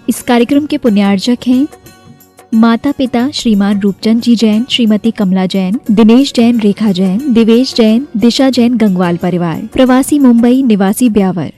इस कार्यक्रम के पुण्यार्जक हैं माता पिता श्रीमान रूपचंद जी जैन, श्रीमती कमला जैन, दिनेश जैन, रेखा जैन, दिवेश जैन, दिशा जैन, गंगवाल परिवार, प्रवासी मुंबई, निवासी ब्यावर।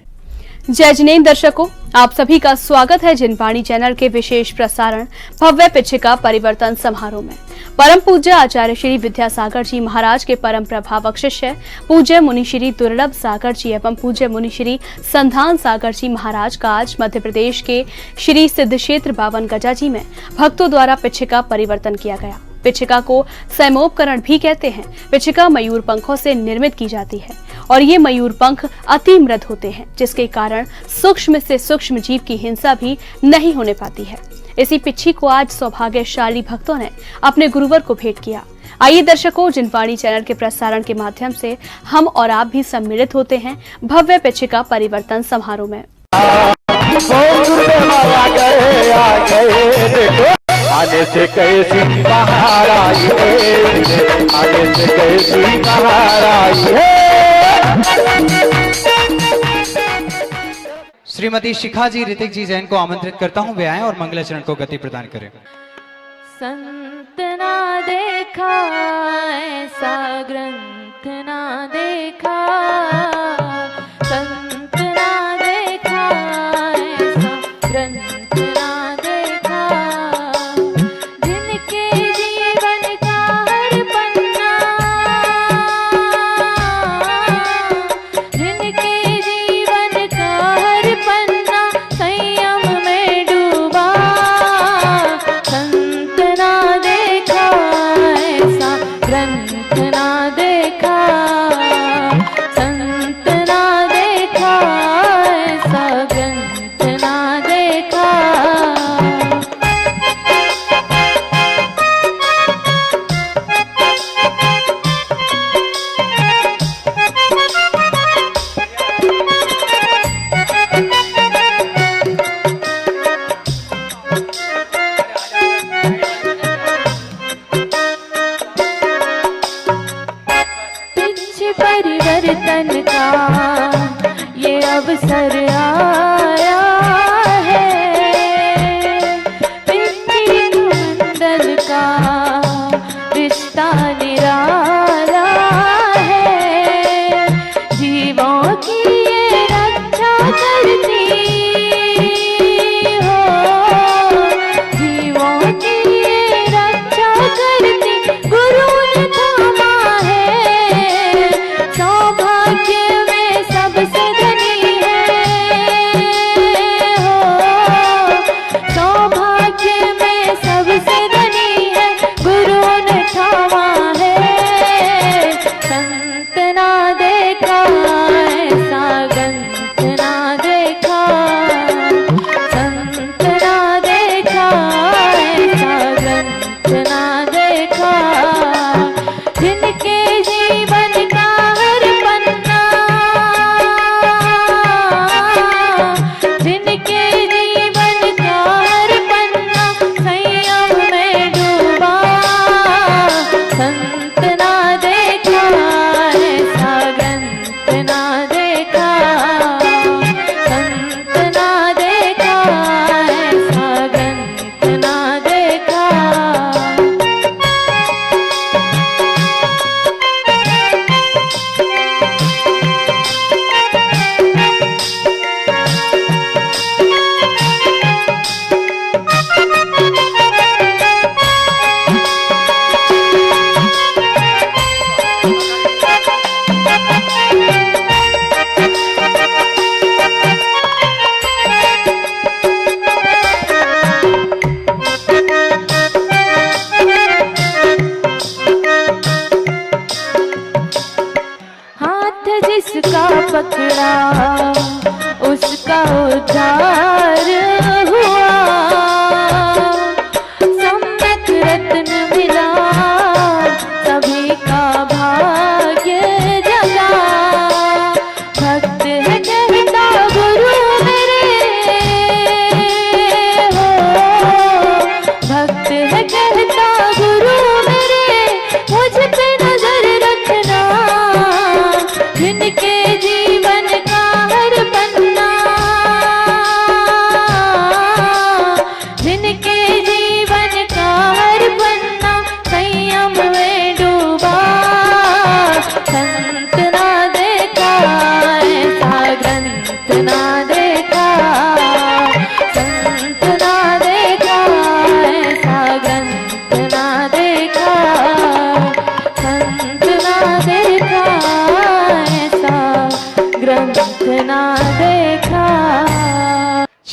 जय जिनेंद्र दर्शकों, आप सभी का स्वागत है जिनवाणी चैनल के विशेष प्रसारण भव्य पिछिका परिवर्तन समारोह में। परम पूज्य आचार्य श्री विद्यासागर जी महाराज के परम प्रभावक शिष्य पूज्य मुनि श्री दुर्लभ सागर जी एवं पूज्य मुनि श्री संधान सागर जी महाराज का आज मध्य प्रदेश के श्री सिद्ध क्षेत्र बावन गजा जी में भक्तों द्वारा पिछिका परिवर्तन किया गया। पिछिका को सैमोपकरण भी कहते हैं। पिछिका मयूर पंखों से निर्मित की जाती है और ये मयूर पंख अति मृद होते हैं, जिसके कारण सूक्ष्म से सूक्ष्म जीव की हिंसा भी नहीं होने पाती है। इसी पिछी को आज सौभाग्यशाली भक्तों ने अपने गुरुवर को भेंट किया। आइए दर्शकों, जिनवाणी चैनल के प्रसारण के माध्यम से हम और आप भी सम्मिलित होते हैं भव्य पिछिका परिवर्तन समारोह में। आने से कैसी बाहर आई है, आने से कैसी बाहर आई है। श्रीमती शिखा जी, ऋतिक जी जैन को आमंत्रित करता हूं, वे आएं और मंगलाचरण को गति प्रदान करें। संत ना देखा ऐसा ग्रंथ ना देखा, संत ना देखा ऐसा ग्रंथ ना देखा, जिनके जीवन का हर पन्ना, जिनके जीवन का हर पन्ना संयम में डूबा, संत ना देखा ऐसा ग्रंथ ना देखा, संत ना देखा ऐसा ग्रंथ ना देखा। पिछ परिवर्तन का ये अवसर आया है, पिछली मंडल का रिश्ता निराला है, जीवों की ये रक्षा करती हो, जीवों की ये रक्षा करती गुरु ने थामा है, सौभाग्य में सबसे धनी है हो, सौभाग्य में सबसे धनी है, गुरु ने थामा है, संत ना देखा ऐसा ग्रंथ ना देखा, संत ना देखा ऐसा ग्रंथ ना देखा, जिनके जीवन का हर पन्ना, जिनके जीवन का हर पन्ना संयम में डूबा, संत ना देखा ऐसा ग्रंथ ना देखा, संत ना देखा ऐसा ग्रंथ ना देखा। हाथ जिसका पकड़ा उसका उद्धार हुआ, सम्यक रत्न मिला सभी का भाग्य जगा, भक्त है कहता गुरु मेरे हो, भक्त है कहता गुरु मेरे, मुझ पे नजर रखना, जिनके जीवन का हर पन्ना,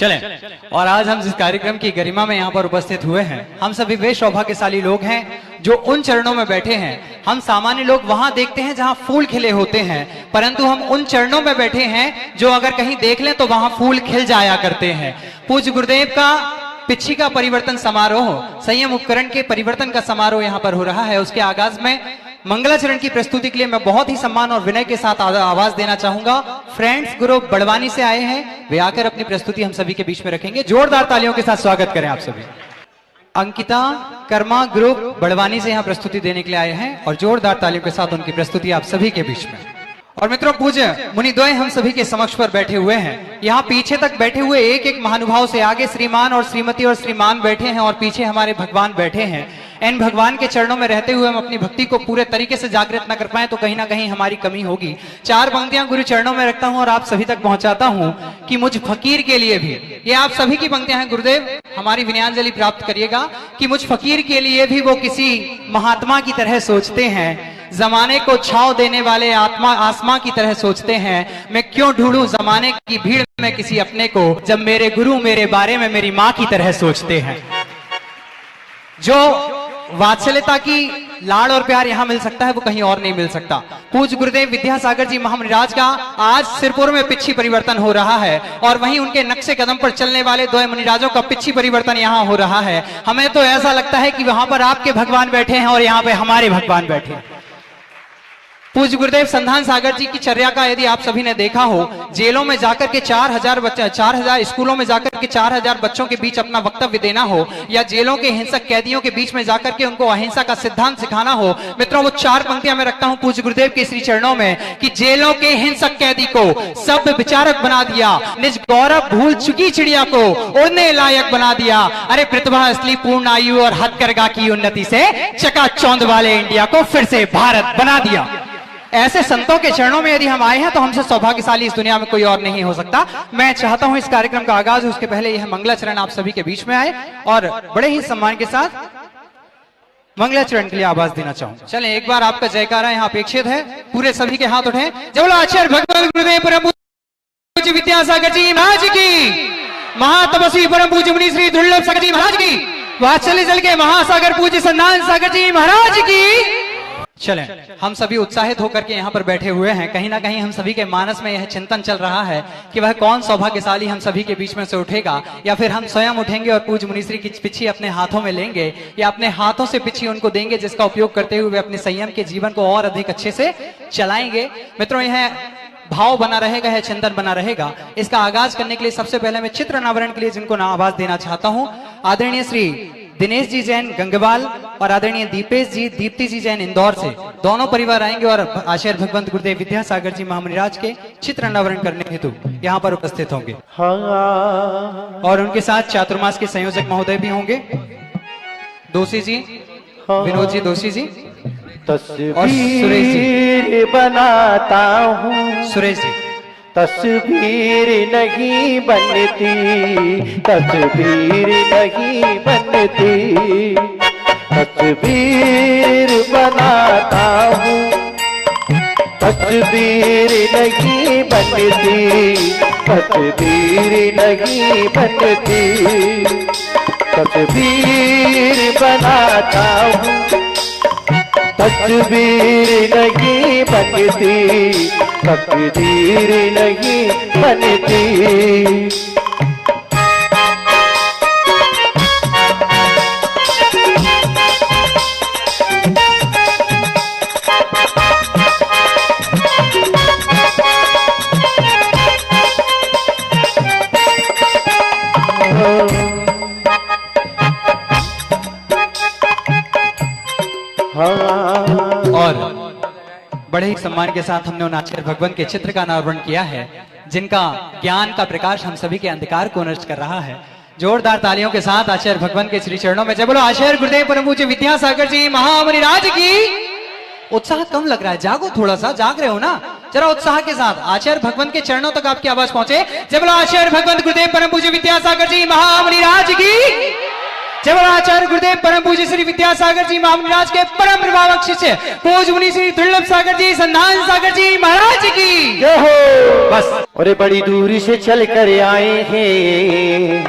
चलें, और आज हम जिस कार्यक्रम की गरिमा में यहाँ पर उपस्थित हुए हैं, हम सभी वे सौभाग्यशाली लोग हैं जो उन चरणों में बैठे हैं। हम सामान्य लोग वहां देखते हैं जहां फूल खिले होते हैं, परंतु हम उन चरणों में बैठे हैं जो अगर कहीं देख लें तो वहां फूल खिल जाया करते हैं। पूज्य गुरुदेव का पिच्छी का परिवर्तन समारोह, संयम उपकरण के परिवर्तन का समारोह यहाँ पर हो रहा है। उसके आगाज में मंगलाचरण की प्रस्तुति के लिए मैं बहुत ही सम्मान और विनय के साथ आवाज देना चाहूंगा। फ्रेंड्स ग्रुप बड़वानी से आए हैं, वे आकर अपनी प्रस्तुति हम सभी के बीच में रखेंगे। जोरदार तालियों के साथ स्वागत करें आप सभी। अंकिता कर्मा ग्रुप बड़वानी से यहाँ प्रस्तुति देने के लिए आए हैं और जोरदार तालियों के साथ उनकी प्रस्तुति आप सभी के बीच में। और मित्रों, पूज्य मुनिद्वय हम सभी के समक्ष पर बैठे हुए हैं। यहाँ पीछे तक बैठे हुए एक एक महानुभाव से आगे श्रीमान और श्रीमती और श्रीमान बैठे हैं और पीछे हमारे भगवान बैठे हैं। इन भगवान के चरणों में रहते हुए हम अपनी भक्ति को पूरे तरीके से जागृत न कर पाए तो कहीं ना कहीं हमारी कमी होगी। चार पंक्तियां गुरु चरणों में रखता हूं और आप सभी तक पहुंचाता हूं कि मुझ फकीर के लिए भी, ये आप सभी की पंक्तियां हैं गुरुदेव, हमारी विनयांजलि प्राप्त करिएगा कि मुझ फकीर के लिए भी वो किसी महात्मा की तरह सोचते हैं, जमाने को छाव देने वाले आत्मा आसमां की तरह सोचते हैं। मैं क्यों ढूंढूं जमाने की भीड़ में किसी अपने को, जब मेरे गुरु मेरे बारे में मेरी माँ की तरह सोचते हैं। जो वात्सल्यता की लाड़ और प्यार यहाँ मिल सकता है वो कहीं और नहीं मिल सकता। पूज्य गुरुदेव विद्यासागर जी महामुनिराज का आज सिरपुर में पिच्छी परिवर्तन हो रहा है और वहीं उनके नक्शे कदम पर चलने वाले दो मुनिराजों का पिच्छी परिवर्तन यहाँ हो रहा है। हमें तो ऐसा लगता है कि वहां पर आपके भगवान बैठे हैं और यहाँ पे हमारे भगवान बैठे हैं। पूज्य गुरुदेव संधान सागर जी की चर्या का यदि आप सभी ने देखा हो, जेलों में जाकर के 4000 स्कूलों में जाकर के 4000 बच्चों के बीच अपना वक्तव्य देना हो, या जेलों के हिंसक कैदियों के बीच में जाकर के उनको अहिंसा का सिद्धांत सिखाना हो, मित्रों वो चार पंक्तियां मैं रखता हूं पूज्य गुरुदेव के श्री चरणों में कि जेलों के हिंसक कैदी को सभ्य विचारक बना दिया, निज गौरव भूल चुकी चिड़िया को उड़ने लायक बना दिया। अरे प्रतिभा असली पूर्ण आयु और हथकरघा की उन्नति से चकाचौंध वाले इंडिया को फिर से भारत बना दिया। ऐसे संतों के चरणों में यदि हम आए हैं तो हमसे सौभाग्यशाली इस दुनिया में कोई और नहीं हो सकता। मैं चाहता हूं इस कार्यक्रम का आगाज उसके पहले यह मंगलाचरण आप सभी के बीच में आए और बड़े ही सम्मान के साथ मंगलाचरण के लिए आवाज देना चाहूं। चलें, एक बार आपका जयकारा यहाँ अपेक्षित है, पूरे सभी के हाथ उठे। जय बोलो आचार्य भगवान गुरुदेव परम पूज्य विद्यासागर जी महाराज की, महातपस्वी परम पूज्य मुनि श्री दुर्लभ सागर जी महाराज की, वात्सल्य जल के महासागर पूज्य संधान सागर जी महाराज की। चलें, हम सभी उत्साहित होकर के यहाँ पर बैठे हुए हैं। कहीं ना कहीं हम सभी के मानस में यह चिंतन चल रहा है कि वह कौन सौभाग्यशाली हम सभी के बीच में से उठेगा, या फिर हम स्वयं उठेंगे और पूज्य मुनिश्री की पिच्छी अपने हाथों में लेंगे, या अपने हाथों से पिच्छी उनको देंगे जिसका उपयोग करते हुए वे अपने संयम के जीवन को और अधिक अच्छे से चलाएंगे। मित्रों, यह भाव बना रहेगा, है चिंतन बना रहेगा। इसका आगाज करने के लिए सबसे पहले मैं चित्र अनावरण के लिए जिनको ना आवाज देना चाहता हूं, आदरणीय श्री दिनेश जी जैन गंगवाल और आदरणीय दीपेश जी दीप्ति जी जैन इंदौर से दोनों परिवार आएंगे और आचार्य भगवंत गुरुदेव विद्यासागर जी महामुनिराज के चित्र अनावरण करने हेतु यहाँ पर उपस्थित होंगे। और उनके साथ चातुर्मास के संयोजक महोदय भी होंगे, दोषी जी, विनोद जी दोषी जी और सुरेश जी बनाता हूँ। सुरेश जी तस्वीर नहीं बनती, तस्वीर नहीं बनती, तस्वीर बनाता हूँ, तस्वीर नहीं बनती, तस्वीर नहीं बनती, तस्वीर बनाता हूँ, तस्वीर नहीं बनती, तकदीर नहीं बनती। और बड़े ही सम्मान के साथ हमने उन आचार्य भगवान के चित्र का अनावरण किया है जिनका ज्ञान का प्रकाश हम सभी के अंधकार को नष्ट कर रहा है। जोरदार तालियों के साथ आचार्य भगवान के श्री चरणों में जय बोलो आचार्य गुरुदेव परम पूज्य विद्यासागर जी महामुनिराज की। उत्साह कम लग रहा है, जागो थोड़ा सा, जाग रहे हो ना, जरा उत्साह के साथ आचार्य भगवान के चरणों तक आपकी आवाज पहुंचे। जय बोलो आचार्य भगवान गुरुदेव परम पूज्य विद्यासागर जी महामुनिराज की। जब आचार्य गुरुदेव परम पूज्य श्री विद्यासागर जी महाराज के परम प्रभावक शिष्य पूज्य मुनि श्री दुर्लभ सागर जी संधान सागर जी महाराज की जय हो। बस अरे बड़ी दूरी से चल कर आए हैं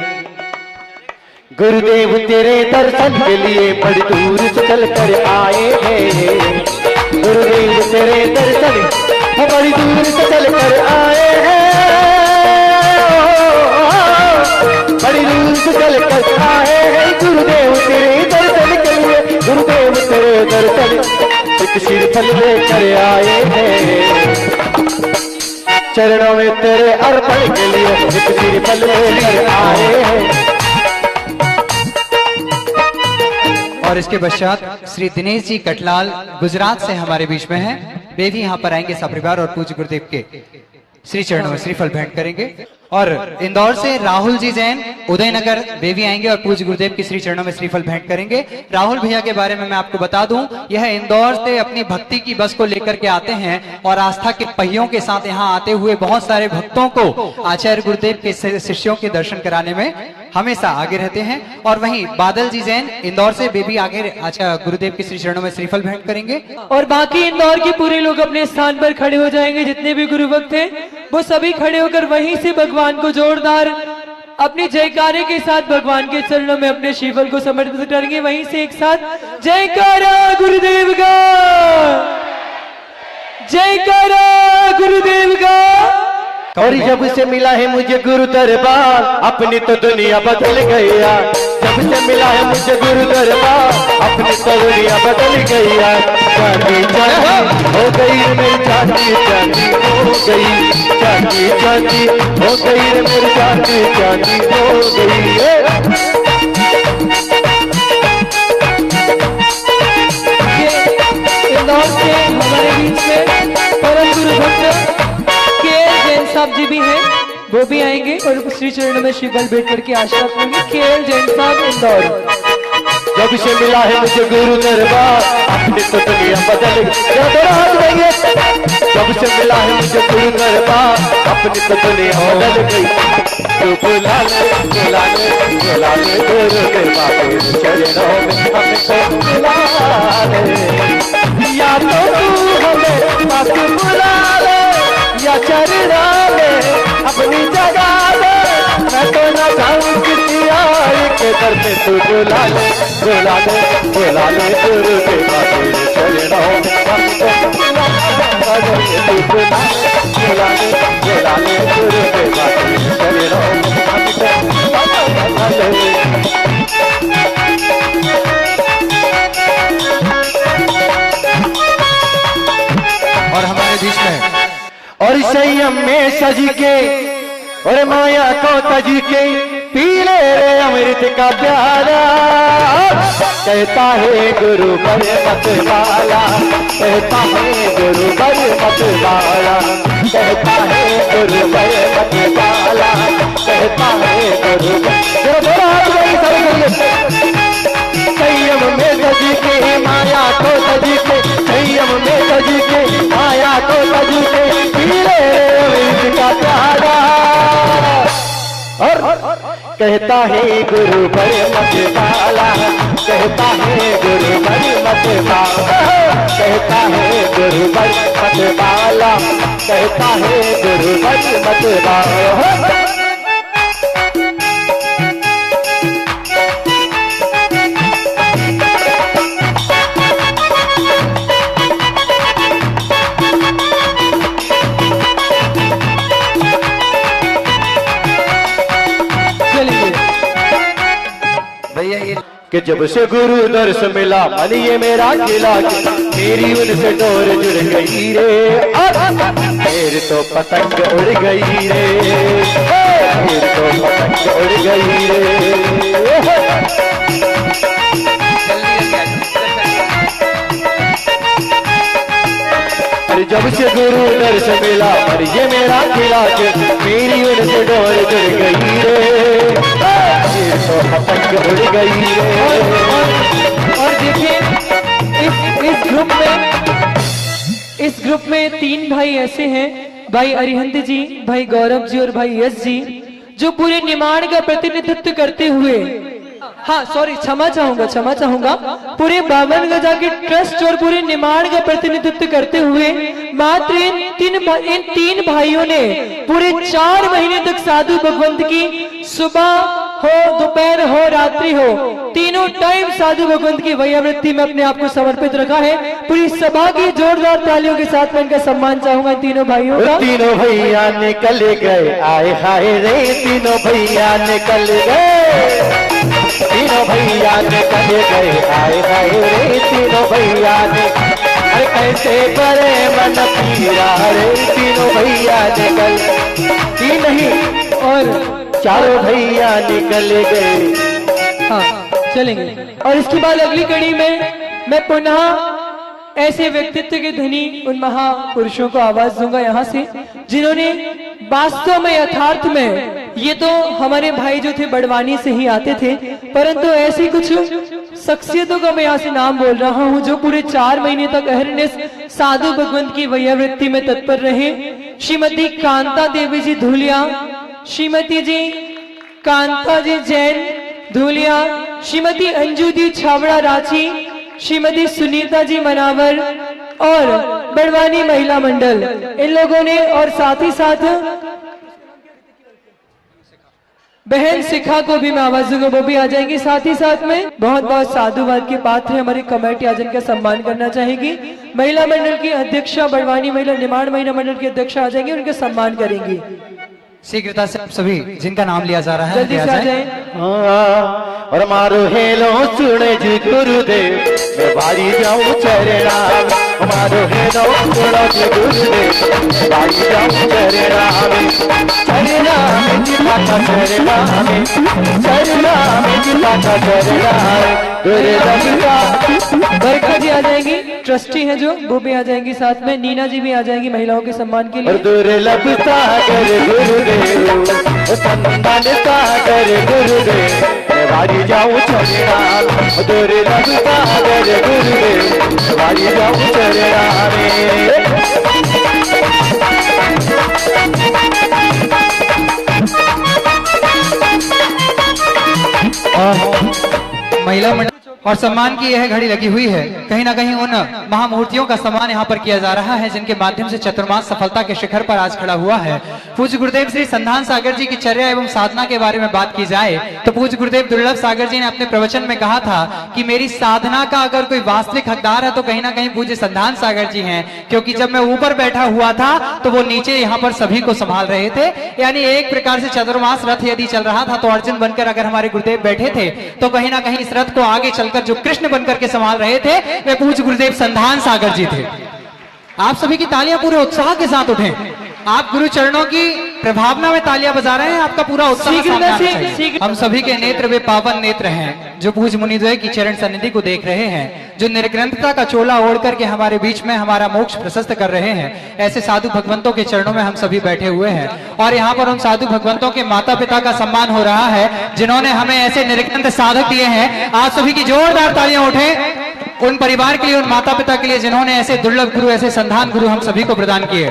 गुरुदेव तेरे दर्शन के लिए, बड़ी दूर से चल कर आए हैं गुरुदेव तेरे दर्शन, बड़ी दूर से चल कर आए हैं, बड़ी दूर से चल कर आए हैं गुरुदेव तेरे दर्शन के लिए, गुरुदेव तेरे दर्शन एक श्रीफल लेकर आए हैं, चरणों में तेरे अर्पण के लिए एक श्रीफल लेकर आए हैं। और इसके पश्चात श्री दिनेश जी कटलाल गुजरात से हमारे बीच में हैं। वे भी यहाँ पर आएंगे सपरिवार और पूज्य गुरुदेव के श्री चरणों में श्रीफल भेंट करेंगे। और इंदौर से राहुल जी जैन उदयनगर वे भी आएंगे और पूज्य गुरुदेव के श्री चरणों में श्रीफल भेंट करेंगे। राहुल भैया के बारे में मैं आपको बता दूं, यह इंदौर से अपनी भक्ति की बस को लेकर के आते हैं और आस्था के पहियों के साथ यहाँ आते हुए बहुत सारे भक्तों को आचार्य गुरुदेव के शिष्यों के दर्शन कराने में हमेशा आगे रहते हैं। और वहीं बादल जी जैन इंदौर से वे भी आगे आचार्य गुरुदेव के श्री चरणों में श्रीफल भेंट करेंगे। और बाकी इंदौर के पूरे लोग अपने स्थान पर खड़े हो जाएंगे, जितने भी गुरु भक्त हैं वो सभी खड़े होकर वहीं से भगवान को जोरदार अपनी जयकारे के साथ भगवान के चरणों में अपने श्रीफल को समर्पित करेंगे। वहीं से एक साथ जयकारा गुरुदेव का, जयकारा गुरुदेव का। और जब से मिला है मुझे गुरु दरबार अपनी तो दुनिया बदल गया, जब से मिला है मुझे गुरु दरबार अपनी तो दुनिया बदल गया, चांदी चांदी हो गई रे मेरी चांदी चांदी हो गई, चांदी चांदी हो गई रे मेरी चांदी चांदी हो गई। इंदौर से हमारे बीच में परम गुरु भक्त केएल जैन साहब जी भी हैं, वो भी आएंगे और श्री चरणों में श्रीफल भेंट करके आशीर्वाद करेंगे। केएल जैन साहब इंदौर। जब से मिला है मुझे गुरु दरबार अपनी तो दुनिया बदल गई, जब से मिला है मुझे गुरु दरबार अपनी तो दुनिया बदल गई, तो बुला ले बुला ले बुला ले गुरु देवा तेरे चरणों में हमको बुला ले, या तो तू हमें पास बुला ले या चरणों में अपनी जगह ले, मैं तो ना जाऊं किसी और के दर पे, तू बुला ले बुला ले बुला ले गुरु देवा तेरे चरणों में हमको बुला ले, तू बुला ले बुला ले गुरु देवा तेरे चरणों में हमको बुला ले। और हमारे बीच में और संयम में सज के और माया को तज के पीले रे अमृत का प्याला, कहता है गुरु बर मत वाला, कहता है गुरु बर मत वाला, कहता है गुरु बर मत वाला, कहता है गुरु संयम में सज के माया को तज के, संयम में सज के माया को तज के पीले अमृत का प्याला, और कहता है गुरु बर मत वाला, कहता है गुरु बर मत वाला, कहता है गुरु बर मत वाला, कहता है गुरु बर मत वाला। कि जब से गुरु दर्श मिला मन ये मेरा खिला के, मेरी उनसे डोर जुड़ गई रे, फिर तो पतंग उड़ गई रे, फिर तो पतंग उड़ गई रे। अरे जब से गुरु दर्श मिला मन ये मेरा खिला के, मेरी उनसे डोर जुड़ गई रे, तो पतंग उड़ गई रे। और देखिए इस ग्रुप में 3 भाई ऐसे हैं, भाई अरिहंत जी, भाई गौरव जी और भाई यश जी, जो पूरे निमाड़ का प्रतिनिधित्व करते हुए हाँ सॉरी, क्षमा चाहूंगा। पूरे 52 गजा के ट्रस्ट और पूरे निमाड़ का प्रतिनिधित्व करते हुए मात्र इन तीन भाइयों ने पूरे 4 महीने तक साधु भगवंत की सुबह हो, दोपहर हो, रात्रि हो, तीनों टाइम साधु भगवंत की वैयावृत्ति में अपने आप को समर्पित रखा है। पूरी सभा की जोरदार तालियों के साथ मैं इनका सम्मान चाहूंगा तीनों भाइयों का। तीनों भैया निकल गए, आए हाय रे, तीनों भैया निकल गए, तीनों भैया निकल गए, आए हाय रे, तीनों भैया ने अरे कैसे करे मन पीरा रे, तीनों भैया निकल, तीन नहीं और चारों भैया निकल गए। हाँ चलेंगे। और इसके बाद अगली कड़ी में मैं पुनः ऐसे व्यक्तित्व के धनी उन महापुरुषों को आवाज दूंगा यहाँ से, जिन्होंने वास्तव में यथार्थ में, ये तो हमारे भाई जो थे बड़वानी से ही आते थे, परंतु ऐसी कुछ शख्सियतों का मैं यहाँ से नाम बोल रहा हूँ जो पूरे 4 महीने तक अहरनिश साधु भगवंत की वैयावृत्ति में तत्पर रहे। श्रीमती कांता देवी जी धूलिया, श्रीमती जी कांता जी जैन धूलिया, श्रीमती अंजू जी छावड़ा रांची, श्रीमती सुनीता जी मनावर और बड़वानी महिला मंडल, इन लोगों ने, और साथ ही साथ बहन शिखा को भी मैं आवाज दूंगा, वो भी आ जाएंगी। साथ ही साथ में बहुत बहुत साधुवाद के पात्र हमारी कमेटी आज इनका सम्मान करना चाहेगी। महिला मंडल की अध्यक्षा, बड़वानी महिला निमाड़ महिला मंडल की अध्यक्षा आ जाएंगी, उनका सम्मान करेंगी। शीघ्रता से आप सभी जिनका नाम लिया जा रहा है जल्दी से आ जाए। और मारो हेलो सुने जी गुरुदेव, मैं बारी जाऊं चरणा, मारो हेलो सुनो जी गुरुदेव, मैं बारी जाऊं चरणा में, चरणा में जिता का चरणा में, चरणा में जिता का चरणा में, गुरुदेव का। बरखा जी आ जाएंगी, ट्रस्टी हैं जो, वो भी आ जाएंगी। साथ में नीना जी भी आ जाएंगी महिलाओं के सम्मान के लिए। दुर्लभ सागर गुरुदेव, संतान सागर गुरुदेव, मैं बारी जाऊं चरणा, दुर्लभ सागर गुरुदेव, मैं बारी जाऊं चरणा में। महिला मंडल और सम्मान की यह घड़ी लगी हुई है। कहीं ना कहीं उन महामूर्तियों का सम्मान यहाँ पर किया जा रहा है जिनके माध्यम से चतुर्मास सफलता के शिखर पर आज खड़ा हुआ है। पूज्य गुरुदेव श्री संधान सागर जी की चर्या एवं साधना के बारे में बात की जाए तो पूज्य गुरुदेव दुर्लभ सागर जी ने अपने प्रवचन में कहा था कि मेरी साधना का अगर कोई वास्तविक हकदार है तो कहीं ना कहीं पूज्य संधान सागर जी हैं, क्योंकि जब मैं ऊपर बैठा हुआ था तो वो नीचे यहाँ पर सभी को संभाल रहे थे। यानी एक प्रकार से चतुर्मास रथ यदि चल रहा था तो अर्जुन बनकर अगर हमारे गुरुदेव बैठे थे तो कहीं ना कहीं इस रथ को आगे चलकर जो कृष्ण बनकर के संभाल रहे थे वे पूज्य गुरुदेव संधान सागर जी थे। आप सभी की तालियां पूरे उत्साह के साथ उठें। आप गुरु चरणों की प्रभावना में तालियां बजा रहे हैं, आपका पूरा उत्साह सामने आना चाहिए। हम सभी के नेत्र वे पावन नेत्र हैं जो पूज्य मुनिद्वय की चरण सन्निधि को देख रहे हैं, जो निर्ग्रंथता का चोला ओढ़ करके हमारे बीच में हमारा मोक्ष प्रशस्त कर रहे हैं। ऐसे साधु भगवंतों के चरणों में हम सभी बैठे हुए हैं और यहाँ पर उन साधु भगवंतों के माता पिता का सम्मान हो रहा है जिन्होंने हमें ऐसे निर्ग्रंथ साधक दिए हैं। आप सभी की जोरदार तालियां उठें उन परिवार के लिए, उन माता पिता के लिए जिन्होंने ऐसे दुर्लभ गुरु, ऐसे संधान गुरु हम सभी को प्रदान किए।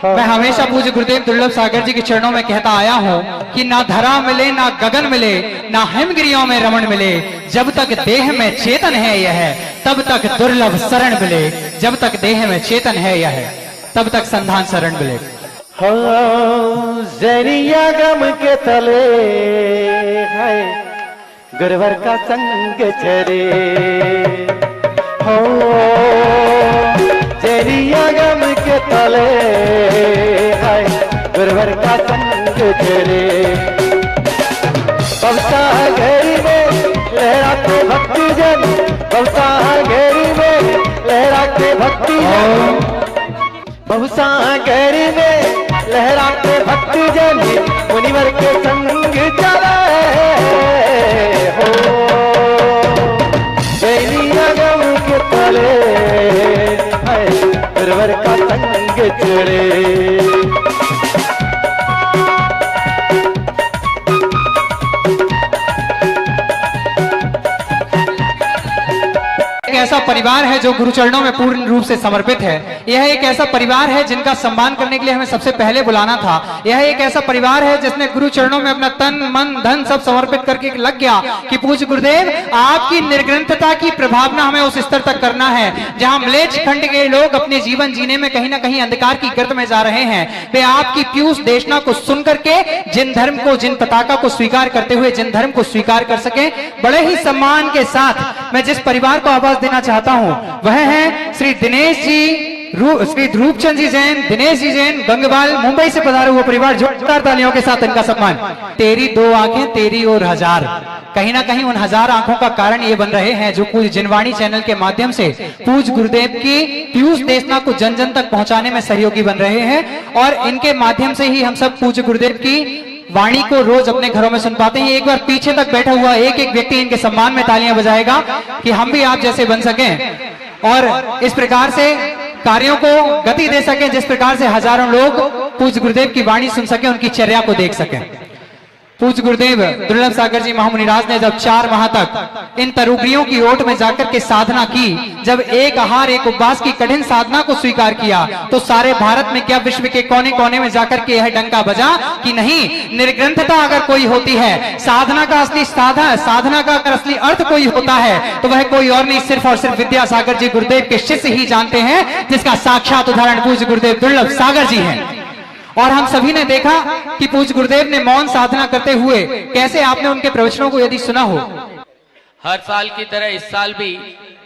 मैं हमेशा पूज्य गुरुदेव दुर्लभ सागर जी के चरणों में कहता आया हूँ कि ना धरा मिले ना गगन मिले ना हिमगिरियों में रमण मिले, जब तक देह में चेतन है यह तब तक दुर्लभ शरण मिले, जब तक देह में चेतन है यह तब तक संधान शरण मिले। जरिया गम के तले है गुरुवर का संग चरे, हो जरिया गम के तले है गुरुवर का संग चरे। बवसा घेरी में लहरा के भक्ति जन, बवसा घेरी में लहरा के भक्ति जन, बहुसा गहरी में लहरा के भक्ति जन मुनिवर के संग चले हो, जैनिया गम के तले है गुरुवर का संग चले। ऐसा परिवार है जो गुरुचरणों में पूर्ण रूप से समर्पित है। यह एक ऐसा परिवार है जिनका सम्मान करने के लिए हमें सबसे पहले बुलाना था। यह एक ऐसा परिवार है जिसने गुरुचरणों में अपना तन मन धन सब समर्पित करके लग गया कि पूज्य गुरुदेव आपकी निर्ग्रंथता की प्रभावना हमें उस स्तर तक करना है जहां म्लेच्छ खंड के लोग अपने जीवन जीने में कहीं ना कहीं अंधकार की गर्त में जा रहे हैं। वे आपकी पीयूष देशना को सुन करके जिन धर्म को, जिन पताका को स्वीकार करते हुए जिन धर्म को स्वीकार कर सके, बड़े ही सम्मान के साथ मैं जिस परिवार को आवाज देना चाहता हूं वह है श्री दिनेश जी, श्री रूपचंद जी जैन, दिनेश जी जैन, गंगवाल, मुंबई से पधारा हुआ परिवार। जोरदार तालियों के साथ इनका सम्मान। तेरी दो आंखें तेरी और हजार, कहीं ना कहीं उन हजार आंखों का कारण ये बन रहे हैं जो पूज्य जिनवाणी चैनल के माध्यम से पूज्य गुरुदेव की पीयूष देशना को जन जन तक पहुंचाने में सहयोगी बन रहे हैं। और इनके माध्यम से ही हम सब पूज्य गुरुदेव की वाणी को रोज अपने घरों में सुन पाते हैं। एक बार पीछे तक बैठा हुआ एक एक व्यक्ति इनके सम्मान में तालियां बजाएगा कि हम भी आप जैसे बन सकें और इस प्रकार से कार्यों को गति दे सकें, जिस प्रकार से हजारों लोग पूज्य गुरुदेव की वाणी सुन सकें, उनकी चर्या को देख सकें। पूज्य गुरुदेव दुर्लभ सागर जी महामुनिराज ने जब 4 माह तक इन तरुग्रियों की ओट में जाकर के साधना की, जब एक आहार एक उपवास की कठिन साधना को स्वीकार किया, तो सारे भारत में क्या विश्व के कोने कोने में जाकर के यह डंका बजा कि नहीं, निर्ग्रंथता अगर कोई होती है, साधना का असली साधना का अगर असली अर्थ कोई होता है तो वह कोई और नहीं, सिर्फ और सिर्फ विद्यासागर जी गुरुदेव के शिष्य ही जानते हैं, जिसका साक्षात उदाहरण पूज्य गुरुदेव दुर्लभ सागर जी हैं। और हम सभी ने देखा कि पूज्य गुरुदेव ने मौन साधना करते हुए कैसे आपने उनके प्रवचनों को यदि सुना हो। हर साल की तरह इस साल भी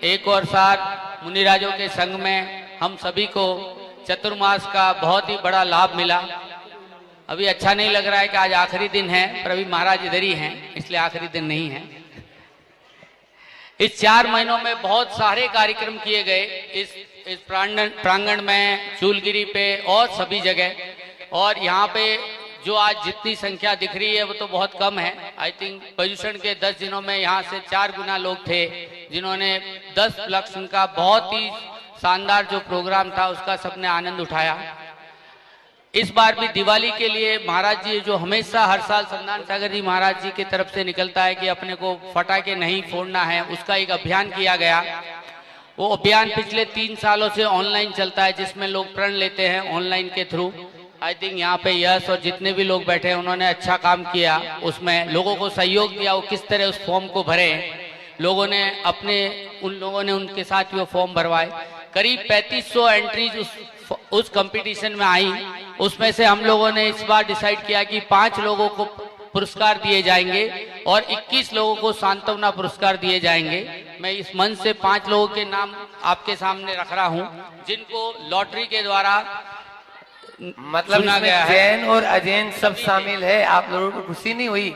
एक और साल मुनिराजों के संग में हम सभी को चतुर्मास का बहुत ही बड़ा लाभ मिला। अभी अच्छा नहीं लग रहा है कि आज आखिरी दिन है, पर अभी महाराज इधर ही हैं, इसलिए आखिरी दिन नहीं है। इस 4 महीनों में बहुत सारे कार्यक्रम किए गए इस प्रांगण में, चूलगिरी पे और सभी जगह। और यहाँ पे जो आज जितनी संख्या दिख रही है वो तो बहुत कम है। आई थिंक पर्यूषण के 10 दिनों में यहाँ से 4 गुना लोग थे जिन्होंने 10 लक्ष्य उनका बहुत ही शानदार जो प्रोग्राम था उसका सबने आनंद उठाया। इस बार भी दिवाली के लिए महाराज जी जो हमेशा हर साल संदान सागर जी महाराज जी की तरफ से निकलता है कि अपने को फटाके नहीं फोड़ना है, उसका एक अभियान किया गया। वो अभियान पिछले 3 सालों से ऑनलाइन चलता है, जिसमें लोग प्रण लेते हैं ऑनलाइन के थ्रू। आई थिंक यहाँ पे यश और जितने भी लोग बैठे हैं उन्होंने अच्छा काम किया, उसमें लोगों को सहयोग दिया, वो किस तरह उस फॉर्म को भरे। लोगों ने उन लोगों ने उनके साथ वो फॉर्म भरवाए। करीब 3500 एंट्रीज उस कंपटीशन में आई। उसमें से हम लोगों ने इस बार डिसाइड किया कि 5 लोगों को पुरस्कार दिए जाएंगे और 21 लोगों को सांत्वना पुरस्कार दिए जाएंगे। मैं इस मंच से 5 लोगों के नाम आपके सामने रख रहा हूं जिनको लॉटरी के द्वारा मतलब चुना गया है। जैन और अजैन सब शामिल है। आप लोगों को खुशी नहीं हुई?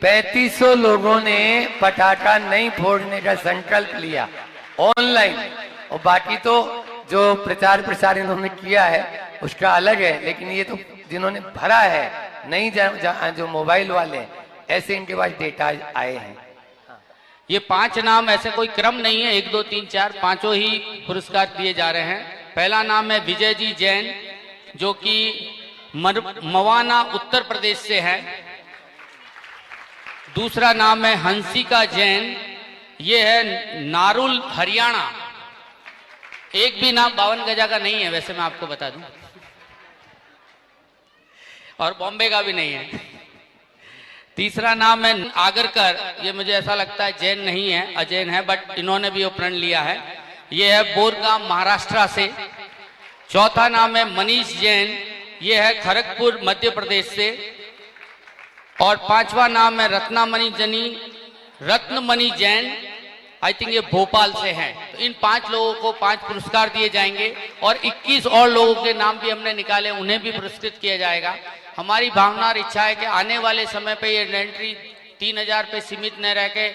3500 लोगों ने पटाखा नहीं फोड़ने का संकल्प लिया ऑनलाइन, और बाकी तो जो प्रचार प्रसार इन्होंने किया है उसका अलग है, लेकिन ये तो जिन्होंने भरा है नहीं जो मोबाइल वाले ऐसे इनके पास डेटा आए हैं। ये 5 नाम, ऐसे कोई क्रम नहीं है 1 2 3 4, 5 ही पुरस्कार दिए जा रहे हैं। पहला नाम है विजय जी जैन जो कि मवाना उत्तर प्रदेश से है। दूसरा नाम है हंसिका जैन, ये है नारुल हरियाणा। एक भी नाम 52 गजा का नहीं है वैसे मैं आपको बता दूं, और बॉम्बे का भी नहीं है। तीसरा नाम है आगरकर, ये मुझे ऐसा लगता है जैन नहीं है, अजैन है, बट इन्होंने भी वो प्रण लिया है। ये है बोरगाम महाराष्ट्र से। चौथा नाम है मनीष जैन, ये है खड़गपुर मध्य प्रदेश से। और 5वां नाम है रत्नमणि जैन, आई थिंक ये भोपाल से हैं। तो इन 5 लोगों को 5 पुरस्कार दिए जाएंगे और 21 और लोगों के नाम भी हमने निकाले, उन्हें भी पुरस्कृत किया जाएगा। हमारी भावना और इच्छा है कि आने वाले समय पे ये एंट्री 3000 पे सीमित न रह के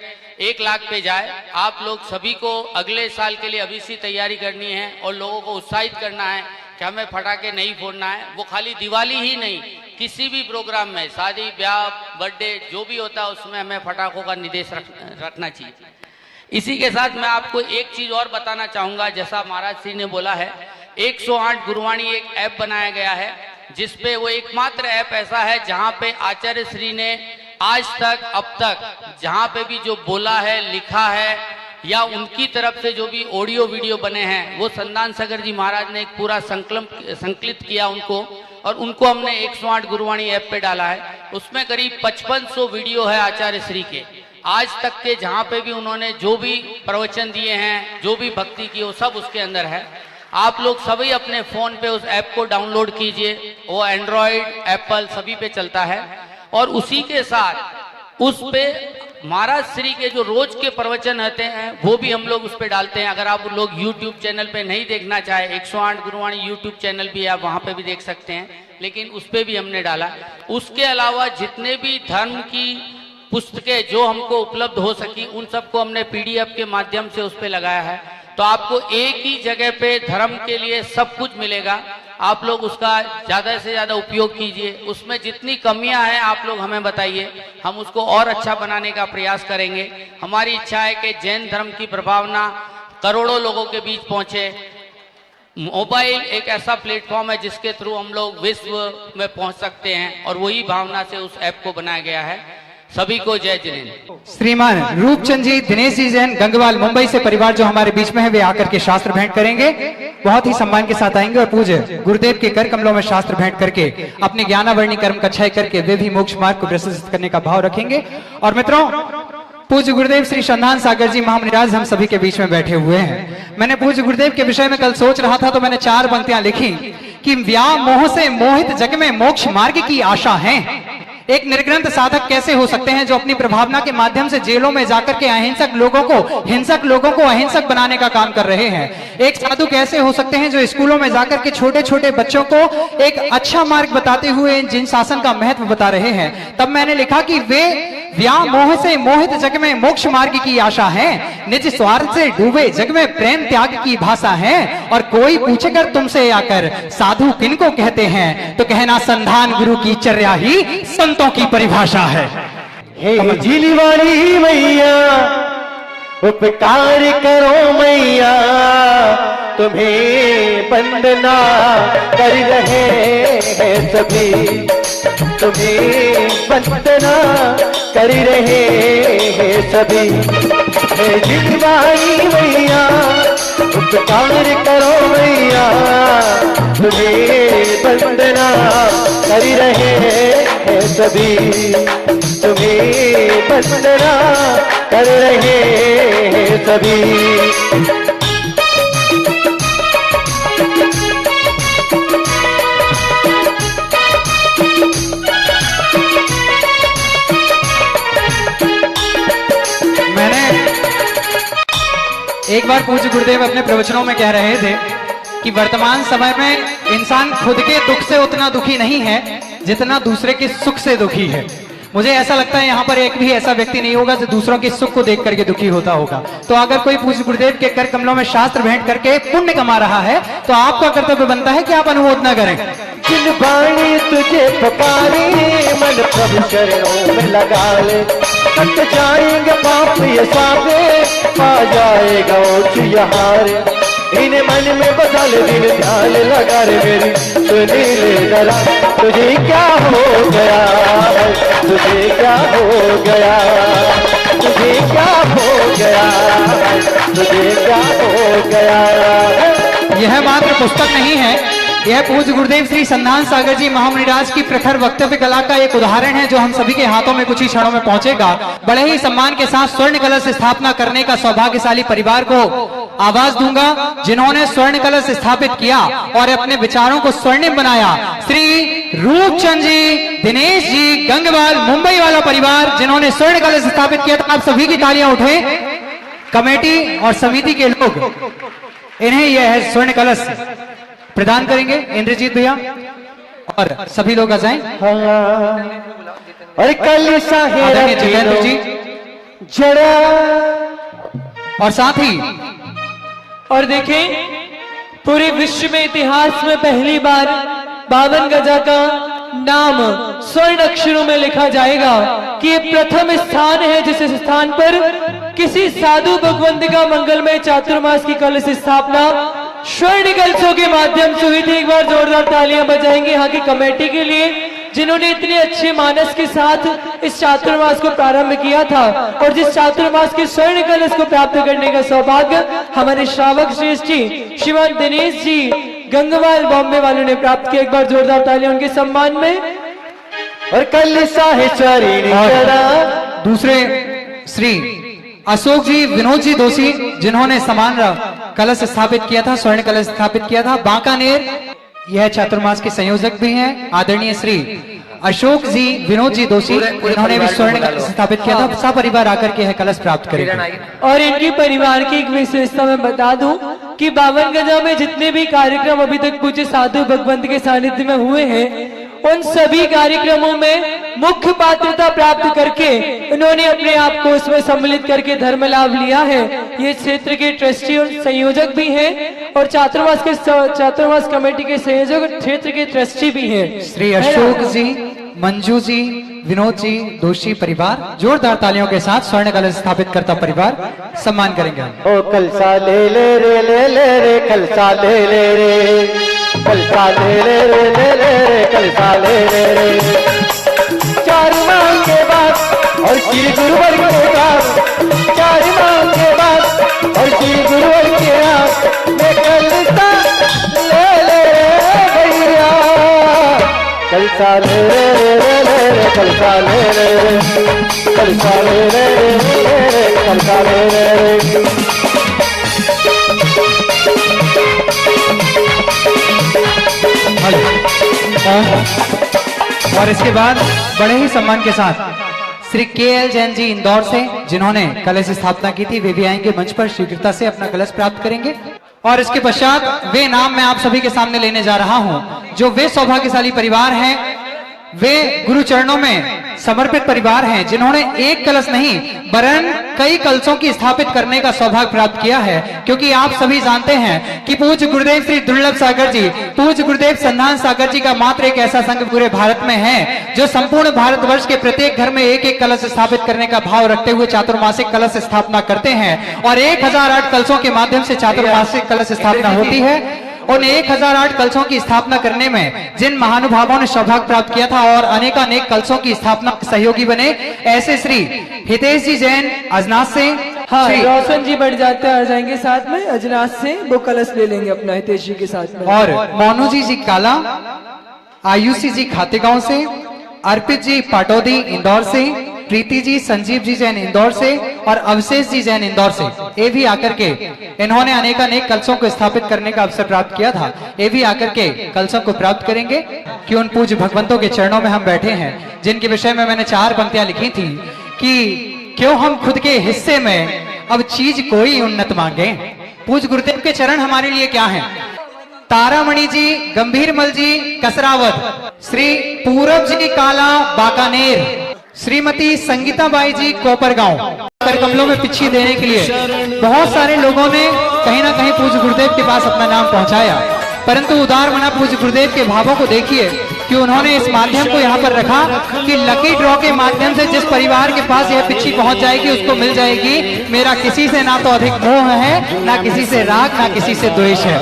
1 लाख पे जाए। आप लोग सभी को अगले साल के लिए अभी से तैयारी करनी है और लोगों को उत्साहित करना है कि हमें फटाके नहीं फोड़ना है। वो खाली दिवाली ही नहीं, किसी भी प्रोग्राम में, शादी ब्याह बर्थडे जो भी होता है उसमें हमें फटाकों का निर्देश रखना चाहिए। इसी के साथ मैं आपको एक चीज और बताना चाहूंगा, जैसा महाराज श्री ने बोला है 108 गुरुवाणी एक ऐप बनाया गया है, जिसपे वो एकमात्र ऐप ऐसा है जहां पे आचार्य श्री ने आज तक अब तक जहां पे भी जो बोला है, लिखा है, या उनकी तरफ से जो भी ऑडियो वीडियो बने हैं वो संदान सागर जी महाराज ने एक पूरा संकलित किया उनको, और उनको हमने 108 गुरुवाणी ऐप पे डाला है। उसमें करीब 5500 वीडियो है आचार्य श्री के आज तक के, जहाँ पे भी उन्होंने जो भी प्रवचन दिए हैं, जो भी भक्ति की, वो सब उसके अंदर है। आप लोग सभी अपने फोन पे उस ऐप को डाउनलोड कीजिए, वो एंड्रॉयड, एप्पल सभी पे चलता है। और उसी के साथ उस पे महाराज श्री के जो रोज के प्रवचन रहते हैं वो भी हम लोग उस पे डालते हैं। अगर आप लोग यूट्यूब चैनल पे नहीं देखना चाहे, 108 गुरुवाणी यूट्यूब चैनल भी है, आप वहां पे भी देख सकते हैं, लेकिन उस पे भी हमने डाला। उसके अलावा जितने भी धर्म की पुस्तकें जो हमको उपलब्ध हो सकी उन सबको हमने PDF के माध्यम से उस पे लगाया है। तो आपको एक ही जगह पे धर्म के लिए सब कुछ मिलेगा। आप लोग उसका ज्यादा से ज्यादा उपयोग कीजिए। उसमें जितनी कमियां हैं आप लोग हमें बताइए, हम उसको और अच्छा बनाने का प्रयास करेंगे। हमारी इच्छा है कि जैन धर्म की प्रभावना करोड़ों लोगों के बीच पहुंचे। मोबाइल एक ऐसा प्लेटफॉर्म है जिसके थ्रू हम लोग विश्व में पहुंच सकते हैं, और वही भावना से उस ऐप को बनाया गया है। सभी को जय जिनेन्द्र। श्रीमान रूपचंद जी, दिनेश जी जैन गंगवाल मुंबई से परिवार जो हमारे बीच में है, वे आकर के शास्त्र भेंट करेंगे। बहुत ही सम्मान के साथ आएंगे और पूज्य गुरुदेव के कर कमलों में शास्त्र भेंट करके अपने ज्ञानावर्णी कर्म का क्षय करके वे भी मोक्ष मार्ग को प्रशस्त करने का भाव रखेंगे। और मित्रों, पूज्य गुरुदेव श्री संधान सागर जी महामनिराज हम सभी के बीच में बैठे हुए हैं। मैंने पूज्य गुरुदेव के विषय में कल सोच रहा था तो मैंने 4 पंक्तियां लिखी कि व्याह मोह से मोहित जग में मोक्ष मार्ग की आशा है। एक निर्ग्रंथ साधक कैसे हो सकते हैं जो अपनी प्रभावना के माध्यम से जेलों में जाकर के हिंसक लोगों को अहिंसक बनाने का काम कर रहे हैं। एक साधु कैसे हो सकते हैं जो स्कूलों में जाकर के छोटे छोटे बच्चों को एक अच्छा मार्ग बताते हुए जिन शासन का महत्व बता रहे हैं। तब मैंने लिखा कि वे व्याह मोह से मोहित जग में मोक्ष मार्ग की आशा है, निज स्वार्थ से डूबे जग में प्रेम त्याग की भाषा है। और कोई पूछेकर तुमसे आकर साधु किनको कहते हैं, तो कहना संधान गुरु की चर्या ही संतों की परिभाषा है। हे झिलवाड़ी मैया उपकार करो मैया, तुम्हें वंदना कर रहे हैं सभी, तुम्हें वंदना कर रहे हैं सभी। हे झिलवाड़ी मैया उपकार करो मैया, तुम्हें वंदना कर रहे हैं सभी, तुम्हें वंदना कर रहे हैं सभी। एक बार पूज्य गुरुदेव अपने प्रवचनों में कह रहे थे कि वर्तमान समय में इंसान खुद के दुख से उतना दुखी नहीं है जितना दूसरे के सुख से दुखी है। मुझे ऐसा लगता है यहाँ पर एक भी ऐसा व्यक्ति नहीं होगा जो दूसरों के सुख को देख करके दुखी होता होगा। तो अगर कोई पूज्य गुरुदेव के कर कमलों में शास्त्र भेंट करके पुण्य कमा रहा है तो आपका कर्तव्य बनता है कि आप अनुमोदना करें। जिन बाणी तुझे पुकारे मन प्रभु चरणों में लगा ले, कट जाएंगे पाप ये सारे, पा जाएगा उच्च यहार। इन मन में बसा ले दिल ध्यान लगा रे मेरी सुनी ले जरा, तुझे क्या हो गया, तुझे क्या हो गया, तुझे क्या हो गया, तुझे क्या हो गया। यह मात्र पुस्तक नहीं है, यह पूज्य गुरुदेव श्री संधान सागर जी महामनिराज की प्रखर वक्तव्य कला का एक उदाहरण है जो हम सभी के हाथों में कुछ ही क्षणों में पहुंचेगा। बड़े ही सम्मान के साथ स्वर्ण कलश स्थापना करने का सौभाग्यशाली परिवार को आवाज दूंगा जिन्होंने स्वर्ण कलश स्थापित किया और अपने विचारों को स्वर्णिम बनाया। श्री रूपचंद जी, दिनेश जी, गंगवाल मुंबई वाला परिवार जिन्होंने स्वर्ण कलश स्थापित किया। तो आप सभी की तालियां उठे। कमेटी और समिति के लोग इन्हें यह है स्वर्ण कलश प्रदान करेंगे। इंद्रजीत भैया और सभी लोग आ जाएं। और कल जितेंद्र जी जरा, और साथ ही और देखें पूरे विश्व में इतिहास में पहली बार 52 गजा का नाम स्वर्ण अक्षरों में लिखा जाएगा कि ये प्रथम स्थान है जिस स्थान पर किसी साधु भगवंतिका मंगलमय चातुर्मास की कलश स्थापना स्वर्ण कलशों के माध्यम से हुई थी। एक बार जोरदार तालियां बजाएंगे यहाँ की कमेटी के लिए जिन्होंने इतने अच्छे मानस के साथ इस चातुर्मास को प्रारंभ किया था और जिस चातुर्मास के स्वर्ण कलश को प्राप्त करने का सौभाग्य हमारे श्रावक श्रेष्ठ जी श्रीमान दिनेश जी गंगवाल बॉम्बे वालों ने प्राप्त किया। एक बार जोरदार तालियां उनके सम्मान में। और कल साहेचरी दूसरे श्री अशोक जी विनोद जी दोषी जिन्होंने समान कलश स्थापित किया था, स्वर्ण कलश स्थापित किया था बांकानेर, यह चातुर्मास के संयोजक भी हैं आदरणीय श्री अशोक जी विनोद जी दोषी, इन्होंने भी स्वर्ण कलश स्थापित किया था। सपरिवार आकर के यह कलश प्राप्त करेंगे। और इनके परिवार की एक विशेषता मैं बता दूं कि 52 गजा में जितने भी कार्यक्रम अभी तक पूज्य साधु भगवंत के सानिध्य में हुए हैं उन सभी कार्यक्रमों में मुख्य पात्रता प्राप्त करके उन्होंने अपने आप को उसमें सम्मिलित करके धर्म लाभ लिया है। ये क्षेत्र के ट्रस्टी और संयोजक भी हैं और चातुर्मास कमेटी के संयोजक और क्षेत्र के ट्रस्टी भी हैं। श्री अशोक जी मंजू जी विनोद जी दोषी परिवार जोरदार तालियों के साथ स्वर्ण कलश स्थापित करता परिवार सम्मान करेंगे। ओ कलसा ले रे कलसा ले रे कलसा ले कलसा ले चार मांग के बाद और श्री गुरुवर के बाद चार मांग के बाद और श्री गुरुवर के हाथ में कलसा ले भैया कलसा ले कलसा ले कलसा ले कलसा ले और इसके बाद बड़े ही सम्मान के साथ श्री KL जैन जी इंदौर से जिन्होंने कलश स्थापना की थी वे भी आएंगे मंच पर शीघ्रता से अपना कलश प्राप्त करेंगे। और इसके पश्चात वे नाम मैं आप सभी के सामने लेने जा रहा हूं जो वे सौभाग्यशाली परिवार हैं, वे गुरु चरणों में समर्पित परिवार हैं जिन्होंने एक कलश नहीं वरन कई कलशों की स्थापित करने का सौभाग्य प्राप्त किया है। क्योंकि आप सभी जानते हैं कि पूज्य गुरुदेव श्री दुर्लभ सागर जी पूज्य गुरुदेव संधान सागर जी का मात्र एक ऐसा संघ पूरे भारत में है जो संपूर्ण भारतवर्ष के प्रत्येक घर में एक एक कलश स्थापित करने का भाव रखते हुए चातुर्मासिक कलश स्थापना करते हैं। और 1008 कलशों के माध्यम से चातुर्मासिक कलश स्थापना होती है। उन 1008 कलशों की स्थापना करने में जिन महानुभावों ने सौभाग्य प्राप्त किया था और अनेकानेक कलशों की स्थापना सहयोगी बने ऐसे श्री हितेश जी जैन अजनाथ से, हाँ रोशन जी बढ़ जाते आ जाएंगे साथ में अजनाथ से, वो कलश ले लेंगे अपना हितेश जी के साथ में। और मोनू जी काला, आयुषी जी खातेगांव से, अर्पित जी पाटौदी इंदौर से, प्रीति जी संजीव जी जैन इंदौर से और अवशेष जी जैन इंदौर से, ये भी आकर के इन्होंने अनेकानेक कलशों को स्थापित करने का अवसर प्राप्त किया था। ये भी आकर के कलशों को प्राप्त करेंगे कि उन पूज्य भगवंतों के चरणों में हम बैठे हैं जिनके विषय में मैंने 4 पंक्तियां लिखी थी कि क्यों हम खुद के हिस्से में अब चीज कोई उन्नत मांगे। पूज्य गुरुदेव के चरण हमारे लिए क्या है। तारामणि जी गंभीरमल जी कसरावत, श्री पूरब जी काला बाकानेर, श्रीमती संगीताबाई जी कोपरगांव कर कमलों में पिछी देने के लिए बहुत सारे लोगों ने कहीं ना कहीं पूज्य गुरुदेव के पास अपना नाम पहुंचाया, परंतु उदार मना पूज्य गुरुदेव के भावों को देखिए कि उन्होंने इस माध्यम को यहाँ पर रखा कि लकी ड्रॉ के माध्यम से जिस परिवार के पास यह पिछी पहुंच जाएगी उसको मिल जाएगी। मेरा किसी से ना तो अधिक मोह है, ना किसी से राग, ना किसी से द्वेष है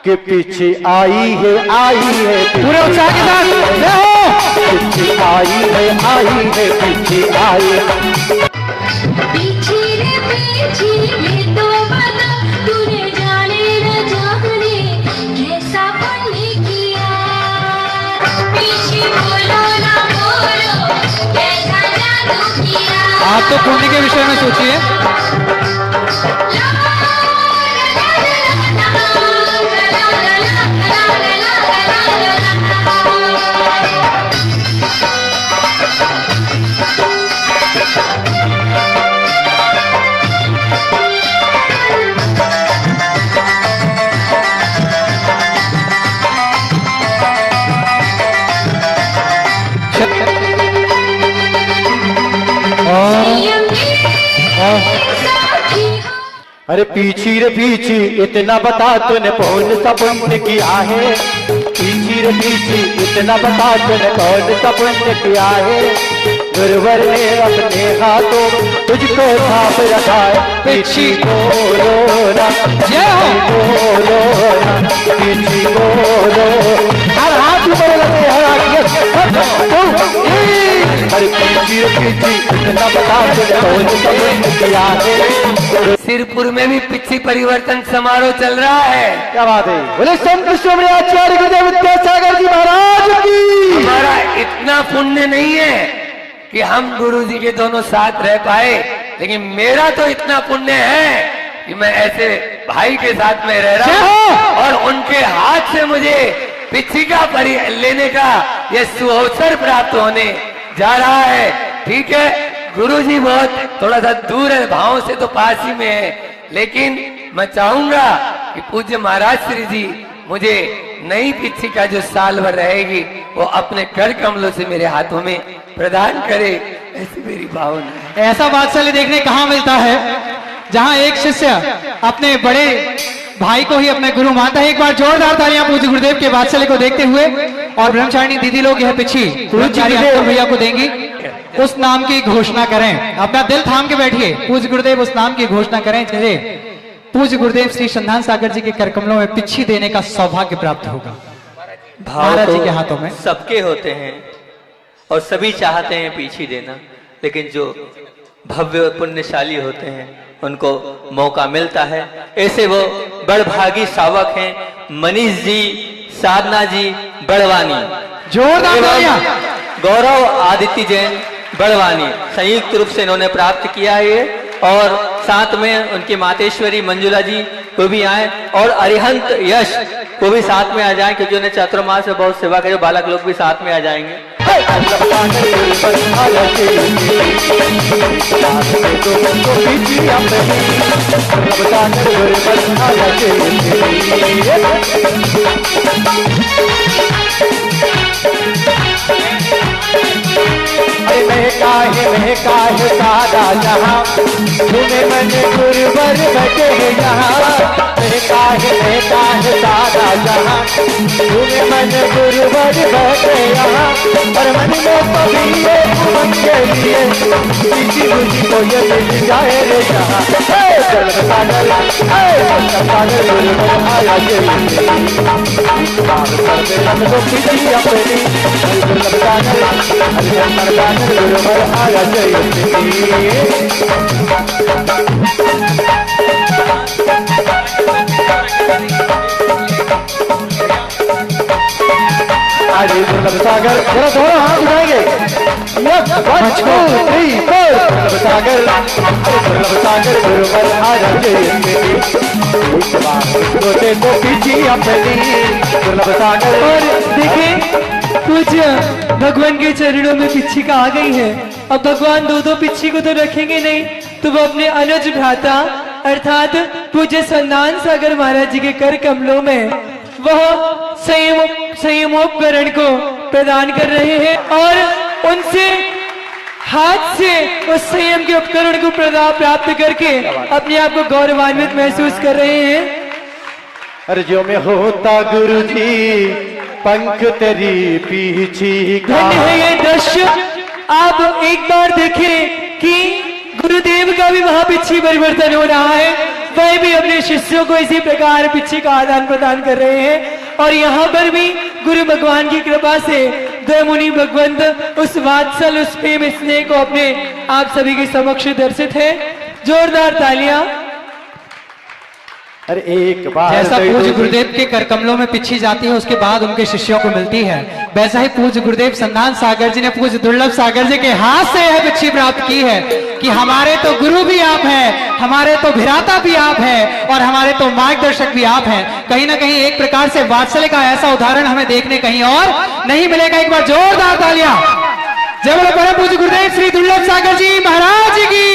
कि पीछे आई है पूरे उत्साह के साथ पीछे आई है पीछे आई पीछे रे पीछे ये तो बता तूने जाने न जाने कैसा पुण्य किया। पीछे बोलो ना बोलो कैसा जादू किया। आप तो पुण्य के विषय में सोचिए। अरे पीछी रे पीछी इतना बता तूने कौन सा पुण्य किया है। पीछी रे पीछी इतना बता तूने कौन सा पुण्य किया है। गुरुवर ने अपने हाथों तुझको थाप रखा है। पीछी बोलो ना जय हो बोलो ना पीछी बोलो हर हाथ ऊपर लगे हर सिरपुर में भी पिछी परिवर्तन समारोह चल रहा है। क्या बात है, बोले संत शिरोमणि आचार्य गुरुदेव विद्यासागर जी महाराज की। हमारा इतना पुण्य नहीं है कि हम गुरु जी के दोनों साथ रह पाए, लेकिन मेरा तो इतना पुण्य है कि मैं ऐसे भाई के साथ में रह रहा हूँ और उनके हाथ से मुझे पिछिका लेने का यह सुअवसर प्राप्त होने जा रहा है। ठीक है, गुरु जी बहुत थोड़ा सा दूर है, भावों से तो पास ही में है, लेकिन मैं चाहूंगा कि पूज्य महाराज श्री जी मुझे नई पिछिका जो साल भर रहेगी वो अपने कर कमलों से मेरे हाथों में प्रदान करे, ऐसी मेरी भावना है। ऐसा वात्सल्य देखने कहाँ मिलता है जहाँ एक शिष्य अपने बड़े भाई को ही अपने गुरु मानता है। एक बार जोरदार तालियां पूज्य गुरुदेव के वात्सल्य को देखते हुए। और ब्रह्मचारिणी दीदी लोग यह पिछी ब्रह्मचारी भैया को देंगी, उस नाम की घोषणा करें। अपना दिल थाम के बैठिए, पूज्य गुरुदेव उस नाम की घोषणा करें जिसे पूज्य गुरुदेव श्री संधान सागर जी के कर कमलों में पिछी देने का सौभाग्य प्राप्त होगा। महाराज जी के हाथों में सबके होते हैं और सभी चाहते हैं पीछे देना, लेकिन जो भव्य पुण्यशाली होते हैं उनको मौका मिलता है। ऐसे वो बड़भागी सावक हैं मनीष जी, साधना जी बड़वानी, जोरदार तालियां। गौरव आदित्य जैन बड़वानी संयुक्त रूप से इन्होंने प्राप्त किया है। और साथ में उनकी मातेश्वरी मंजुला जी वो भी आए और अरिहंत यश वो भी साथ में आ जाए, क्योंकि उन्हें चातुर्मास में बहुत सेवा करे। बालक लोग भी साथ में आ जाएंगे। महका है सादा जहाँ, तुम्हें मन गुरुवर बैठे हैं यहाँ। महका है सादा जहाँ, तुम्हें मन गुरुवर बैठे यहाँ। और मन में सभी उमंग के लिए किसी मुझी को ये मिल जाए रे यहाँ। सागर गुरुवर आया के तो किसी अपनी गुरुवर आया अरे दुर्लभ सागर थोड़ा थोड़ा हाथ उठाएंगे। सागर दुर्लभ सागर गुरुवर आया सोचे तो पीछे अपनी दुर्लभ सागर। और देखिए पूज्य भगवान के चरणों में पिछिका आ गई है। अब भगवान दो पिछी को तो रखेंगे नहीं, तो वो अपने अनुज भ्राता अर्थात पूज्य संधान सागर महाराज जी के कर कमलों में वह संयमोपकरण को प्रदान कर रहे हैं और उनसे हाथ से उस संयम के उपकरण को प्राप्त करके अपने आप को गौरवान्वित महसूस कर रहे हैं। अरे जो में होता गुरु जी पंख तेरी पीछी का। धन्य है ये दृश्य। आप एक बार देखें कि गुरुदेव का भी वहां पिछी परिवर्तन हो रहा है, वह भी अपने शिष्यों को इसी प्रकार पिछी का आदान प्रदान कर रहे हैं। और यहाँ पर भी गुरु भगवान की कृपा से द्वैमुनि भगवंत उस वात्सल उस प्रेम स्नेह को अपने आप सभी के समक्ष दर्शित है। जोरदार तालियां। अरे एक बार जैसा पूज्य गुरुदेव के कर कमलों में पिछी जाती है उसके बाद उनके शिष्यों को मिलती है, वैसा ही पूज्य गुरुदेव संधान सागर जी ने पूज्य दुर्लभ सागर जी के हाथ से यह पिछी प्राप्त की है कि हमारे तो गुरु भी आप हैं, हमारे तो भिराता भी आप हैं और हमारे तो मार्गदर्शक भी आप हैं। कहीं ना कहीं एक प्रकार से वात्सल्य का ऐसा उदाहरण हमें देखने कहीं और नहीं मिलेगा। एक बार जोरदार तालियां। जय बोलो परम पूज्य गुरुदेव श्री दुर्लभ सागर जी महाराज की,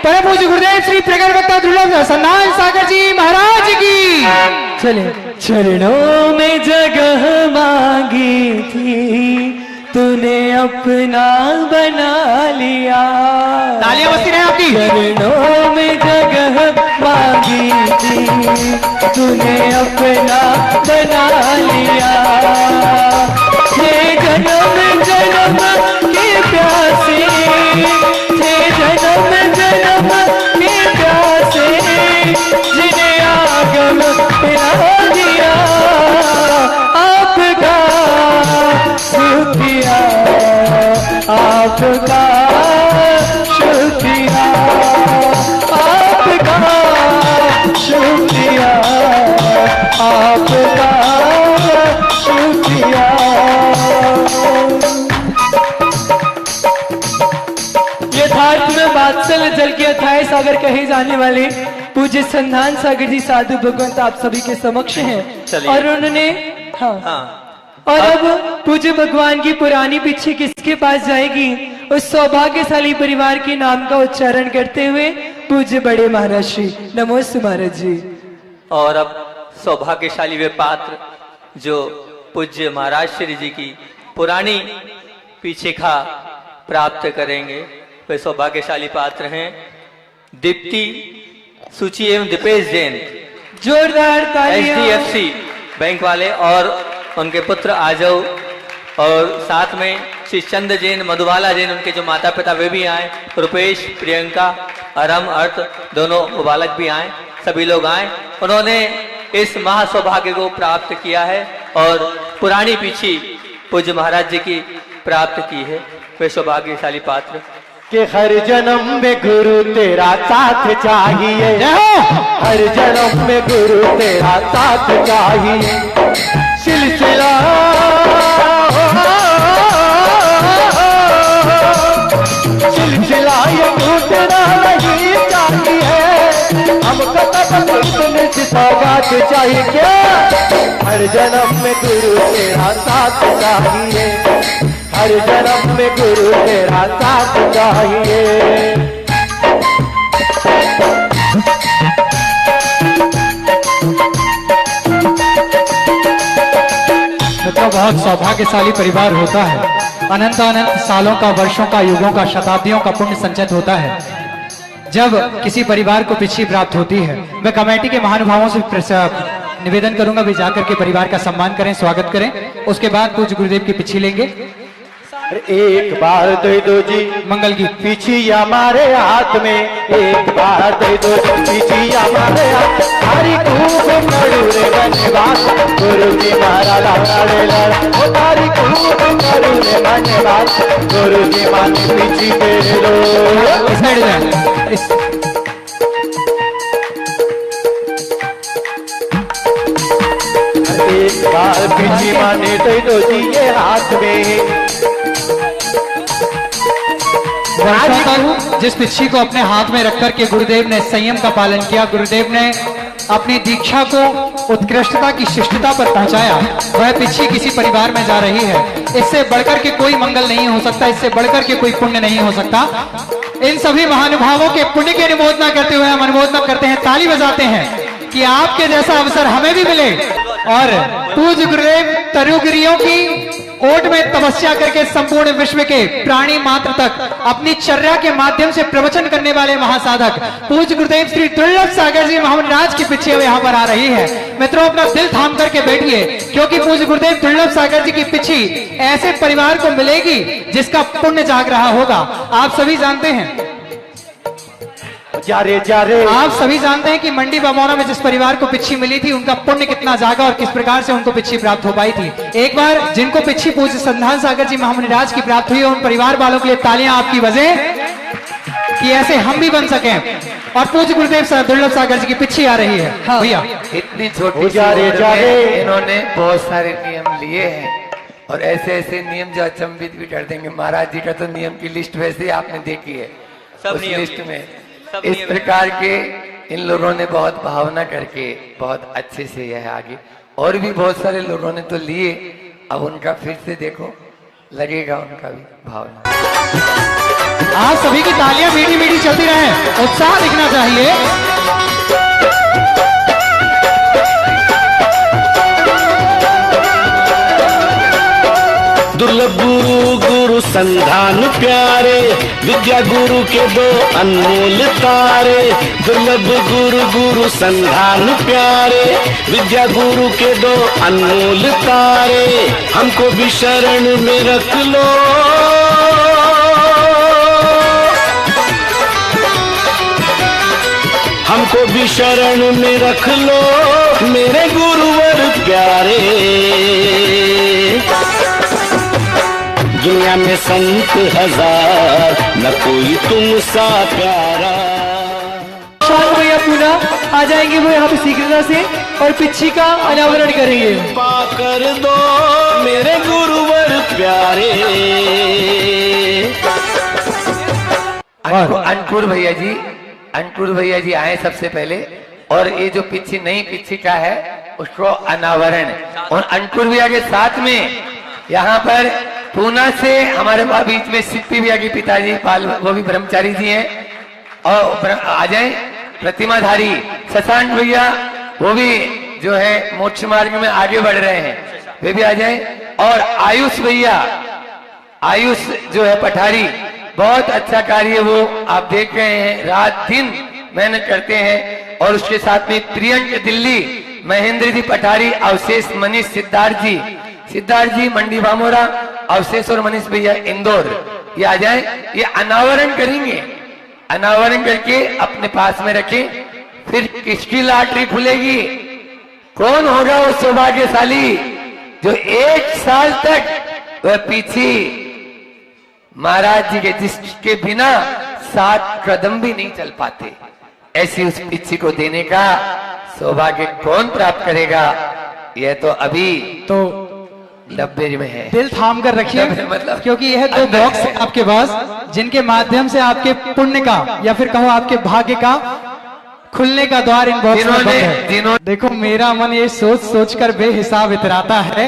परम पूज्य गुरुदेव श्री प्रगट वक्ता दुर्लभ संधान सागर जी महाराज की। चले चरणों में जगह मांगी थी, तूने अपना बना लिया। तालियां बजती रहे आपकी। चरणों में जगह मांगी थी, तूने अपना बना लिया। थे जन्म जन्म के प्यासे, थे जन्म जन्म के प्यासे, जिन्हें आगम पिला दिया। आपका शुक्रिया, आपका सागर कहे जाने वाले पूज्य संधान सागर जी साधु भगवंत आप सभी के समक्ष हैं। चलिए। और उन्होंने हाँ हाँ और अब पूज्य भगवान की पुरानी पिछी किसके पास जाएगी, उस सौभाग्यशाली परिवार के नाम का उच्चारण करते हुए पूज्य बड़े महाराज श्री नमोस्तु महाराज जी। और अब सौभाग्यशाली वे पात्र जो पूज्य महाराज श्री जी की पुरानी पीछिका प्राप्त करेंगे, वे सौभाग्यशाली पात्र हैं दीप्ति सूची एवं दीपेश जैन, जोरदार तालियां। HDFC बैंक वाले, और उनके पुत्र आजव, और साथ में श्री चंद जैन, मधुबाला जैन, उनके जो माता पिता वे भी आए, रुपेश, प्रियंका, अरम, अर्थ दोनों बालक भी आए, सभी लोग आए। उन्होंने इस महासौभाग्य को प्राप्त किया है और पुरानी पीछी पूज्य महाराज जी की प्राप्त की है। वे सौभाग्यशाली पात्र कि हर जन्म में गुरु तेरा साथ चाहिए, हर जन्म में गुरु तेरा साथ चाहिए। सिलसिला सिलसिला ये टूटना नहीं चाहिए, हमको तो सौगात चाहिए क्या? हर जन्म में गुरु तेरा साथ चाहिए, हर जन्म में गुरु तेरा साथ चाहिए। मित्रों, बहुत सौभाग्यशाली परिवार होता है। अनंत अनंत सालों का, वर्षों का, युगों का, शताब्दियों का पुण्य संचित होता है जब किसी परिवार को पिछी प्राप्त होती है। मैं कमेटी के महानुभावों से निवेदन करूंगा वे जाकर के परिवार का सम्मान करें, स्वागत करें। उसके बाद पूज्य गुरुदेव की पिछी लेंगे। एक बार दे दो जी मंगल की पीछी हमारे हाथ में, एक बार दे दो पीछी हमारे हाथ। हरी खूब करू रे बनवास, गुरु जी मारा लाड़ा रे लाड़ा, ओ तारी खूब करू रे बनवास, गुरु जी माने पीछी दे लो। एक बार पीछी माने दे दो जी ये हाथ में। वर्षों तक जिस पिच्छी को अपने हाथ में रखकर के गुरुदेव ने संयम का पालन किया, गुरुदेव ने अपनी दीक्षा को उत्कृष्टता की शिष्टता पर पहुंचाया, वह पिच्छी किसी परिवार में जा रही है। इससे बढ़कर के कोई मंगल नहीं हो सकता, इससे बढ़कर के कोई पुण्य नहीं हो सकता। इन सभी महानुभावों के पुण्य की अनुमोदना करते हुए हम अनुमोदना करते हैं, ताली बजाते हैं कि आपके जैसा अवसर हमें भी मिले और पूज्य गुरुदेव तरुगिरियों की ओट में तपस्या करके संपूर्ण विश्व के प्राणी मात्र तक अपनी चर्या के माध्यम से प्रवचन करने वाले महासाधक पूज्य गुरुदेव श्री दुर्लभ सागर जी महाराज के पीछे यहाँ पर आ रही है। मित्रों, अपना दिल थाम करके बैठिए, क्योंकि पूज्य गुरुदेव दुर्लभ सागर जी की पिछी ऐसे परिवार को मिलेगी जिसका पुण्य जाग रहा होगा। आप सभी जानते हैं, आप सभी जानते हैं कि मंडी बमौरा में जिस परिवार को पिच्छी मिली थी उनका पुण्य कितना जागा और किस प्रकार से उनको पिच्छी प्राप्त हो पाई थी। एक बार जिनको पिच्छी पूज्य संधान सागर जी महाराज की प्राप्त हुई, उन परिवार वालों के लिए तालियां आपकी वजह कि ऐसे हम भी बन सकें। और पूज्य गुरुदेव दुर्लभ सागर जी की पिच्छी आ रही है। हाँ भैया, इतनी छोटी सी इन्होंने बहुत सारे नियम लिए हैं और ऐसे ऐसे नियम जो अचंभित भी कर देंगे। महाराज जी का तो नियम की लिस्ट वैसे ही आपने देखी है, सब उस नियम लिस्ट में इस प्रकार के इन लोगों ने बहुत भावना करके बहुत अच्छे से यह आगे, और भी बहुत सारे लोगों ने तो लिए। अब उनका फिर से देखो, लगेगा उनका भी भावना। आप सभी की तालियां मीठी मीठी चलती रहे, उत्साह दिखना चाहिए। दुर्लभ गुरु गुरु संधान प्यारे, विद्या गुरु के दो अनमोल तारे। दुर्लभ गुरु गुरु संधान प्यारे, विद्या गुरु के दो अनमोल तारे। हमको भी शरण में रख लो, हमको भी शरण में रख लो मेरे गुरुवर प्यारे। दुनिया में संत हजार, न कोई तुम सा प्यारा। शान भैया पुनः आ जाएंगे वो यहाँ पे शीघ्रता से और पिच्छी का अनावरण करेंगे। कृपा कर दो मेरे गुरुवर प्यारे। अंकुर भैया जी अंकुर भैया जी आए सबसे पहले, और ये जो पिच्छी नई पिच्छी का है उसको अनावरण, और अंकुर भैया के साथ में यहाँ पर पूना से हमारे पास बीच में सिप्पी भैया के पिताजी पाल, वो भी ब्रह्मचारी जी हैं, और आ जाए प्रतिमाधारी शशांक भैया, वो भी जो है मोक्ष मार्ग में आगे बढ़ रहे हैं, वे भी आ जाए। और आयुष भैया, आयुष जो है पठारी, बहुत अच्छा कार्य वो आप देख रहे हैं, रात दिन मेहनत करते हैं। और उसके साथ में प्रियंक दिल्ली, महेंद्र जी पठारी, अवशेष मनीष, सिद्धार्थ जी मंडी भामोरा, अवशेष और मनीष भैया इंदौर, ये आ जाए, ये अनावरण करेंगे। अनावरण करके अपने पास में रखें, फिर किसकी लॉटरी खुलेगी, कौन होगा वो सौभाग्यशाली जो 1 साल तक वह पीछे महाराज जी के, जिसके बिना 7 कदम भी नहीं चल पाते, ऐसी उस पिच्छी को देने का सौभाग्य कौन प्राप्त करेगा, यह तो अभी तो डब्बे में है। दिल थाम कर रखिए, मतलब क्योंकि यह 2 बॉक्स है आपके पास, जिनके माध्यम से आपके पुण्य का या फिर कहो आपके भाग्य का खुलने का द्वार इन बॉक्स में बंद है। देखो मेरा मन ये सोच सोच कर बेहिसाब इतराता है,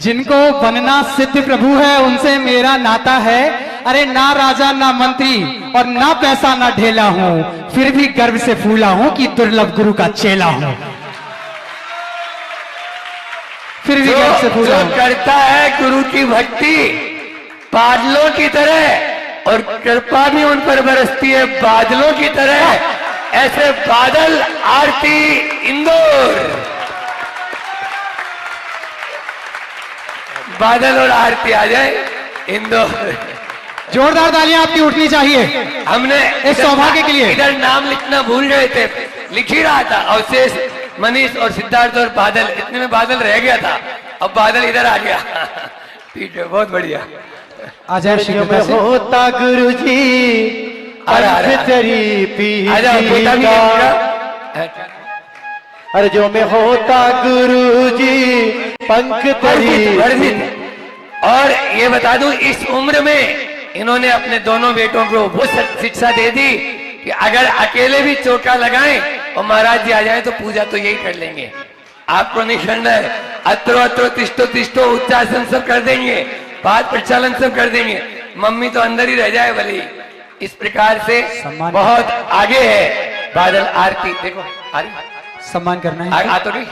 जिनको बनना सिद्ध प्रभु है उनसे मेरा नाता है। अरे ना राजा ना मंत्री और ना पैसा ना ढेला हूं, फिर भी गर्व से फूला हूं कि दुर्लभ गुरु का चेला हूं, फिर भी गर्व से फूला हूं। करता है गुरु की भक्ति बादलों की तरह, और कृपा भी उन पर बरसती है बादलों की तरह, ऐसे बादल आरती इंदौर, बादल और आरती आ जाए इंदौर। जोरदार तालियां आपकी उठनी चाहिए हमने इस सौभाग्य के लिए। इधर नाम लिखना भूल गए थे, लिख ही रहा था, अवशेष मनीष और सिद्धार्थ और बादल, इतने में बादल रह गया था, अब बादल इधर आ गया। ठीक है, बहुत बढ़िया। आ जाए होता गुरु जी अरे जो में होता गुरु जी पंख तरी। और ये बता दूं, इस उम्र में इन्होंने अपने दोनों बेटों को वो शिक्षा दे दी कि अगर अकेले भी चौका लगाएं और महाराज जी आ जाए तो पूजा तो यही कर लेंगे, आपको नहीं करना है। अत्रो अत्रो तिष्ठो तिष्ठो उच्चासन सब कर देंगे, पाद प्रचालन सब कर देंगे, मम्मी तो अंदर ही रह जाए भले। इस प्रकार से बहुत आगे है बादल आरती। देखो सम्मान करना है, आ तो नहीं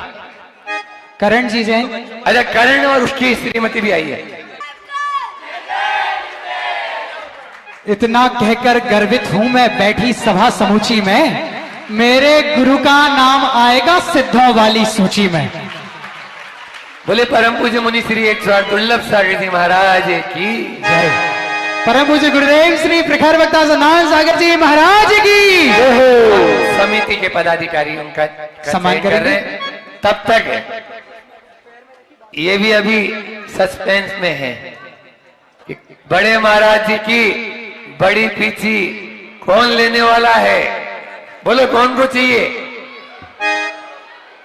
करण जी जैन। अच्छा, करण और उसकी श्रीमती भी आई है। इतना कहकर गर्वित हूं मैं बैठी सभा समूची में, मेरे गुरु का नाम आएगा सिद्धों वाली सूची में। बोले परम पूज्य मुनि श्री 108 दुर्लभ सागर जी महाराज की जय। परम पूज्य गुरुदेव श्री प्रखर वक्ता सनातन सागर जी महाराज की। समिति के पदाधिकारी उनका सम्मान कर रहे हैं। तब तक ये भी अभी सस्पेंस में है कि बड़े महाराज जी की बड़ी पीछी कौन लेने वाला है, बोलो कौन को चाहिए।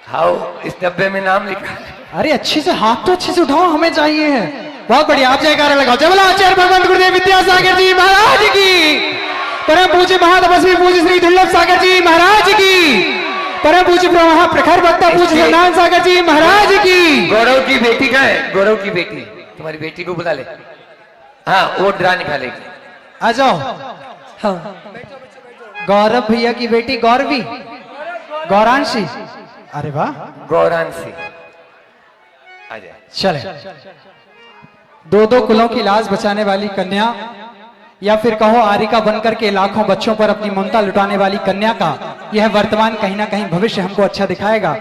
हाउ इस डब्बे में नाम लिखा है। अरे अच्छे से हाथ तो अच्छे से उठाओ, हमें चाहिए है। बहुत बढ़िया, आप जयकारा लगाओ। जय बोलो आचार्य भगवंत गुरुदेव विद्यासागर जी महाराज की। परम पूज्य महातपस्वी पूज्य श्री दुर्लभ सागर जी महाराज की। परम पूज्य महा प्रखर वक्ता पूज्य सनातन सागर जी महाराज की। गौरव की बेटी का है, गौरव की बेटी, तुम्हारी बेटी को बुला ले। हाँ, वो ड्रा निकालेगी। आ जाओ। हाँ। गौरव भैया की बेटी गौरवी, गौरांशी। अरे वाह, गौरांशी आ जाए। चले। 2-2 कुलों की लाज बचाने वाली कन्या, या फिर कहो आरिका बनकर के लाखों बच्चों पर अपनी ममता लुटाने वाली कन्या का यह वर्तमान कहीं ना कहीं भविष्य हमको अच्छा दिखाएगा।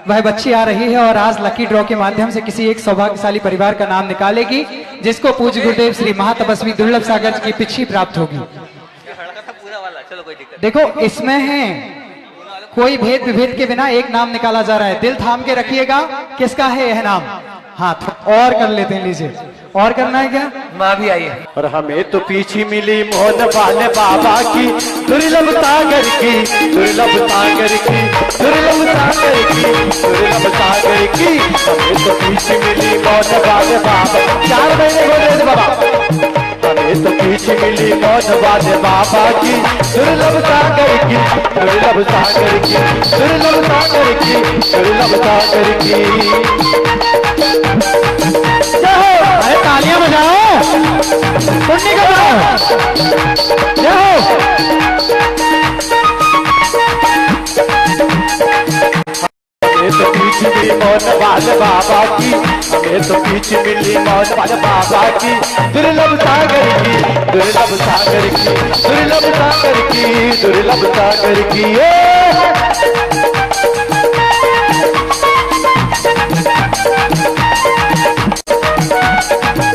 वह बच्ची आ रही है और आज लकी ड्रॉ के माध्यम से किसी एक सौभाग्यशाली परिवार का नाम निकालेगी, जिसको पूज्य गुरुदेव श्री महातपस्वी दुर्लभ सागर की पिच्छी प्राप्त होगी। देखो इसमें है कोई भेद विभेद के बिना एक नाम निकाला जा रहा है। दिल थाम के रखिएगा, किसका है यह नाम। हाँ, और कर लेते हैं, लीजिए। और करना है क्या? माँ भी आई है। और हमें तो पीछे मिली मोहन वाले बाबा की दुर्लभ सागर की, दुर्लभ सागर की, दुर्लभ सागर की, दुर्लभ सागर की। हमें तो पीछे मिली मोहन वाले बाबा। 4 महीने हो गए बाबा। हमें हमें तो पीछ मिली मौज वाले बाबा की, दुर्लभ सागर की, दुर्लभ सागर की, दुर्लभ सागर की, दुर्लभ सागर की। अरे तालियां बजाओ, पुण्य कमाओ। हमें तो पीछ मिली मौज वाले बाबा की, हमें तो पीछ मिली मौज वाले बाबा की, दुर्लभ सागर की, दुर्लभ सागर की, दुर्लभ सागर की, दुर्लभ सागर की।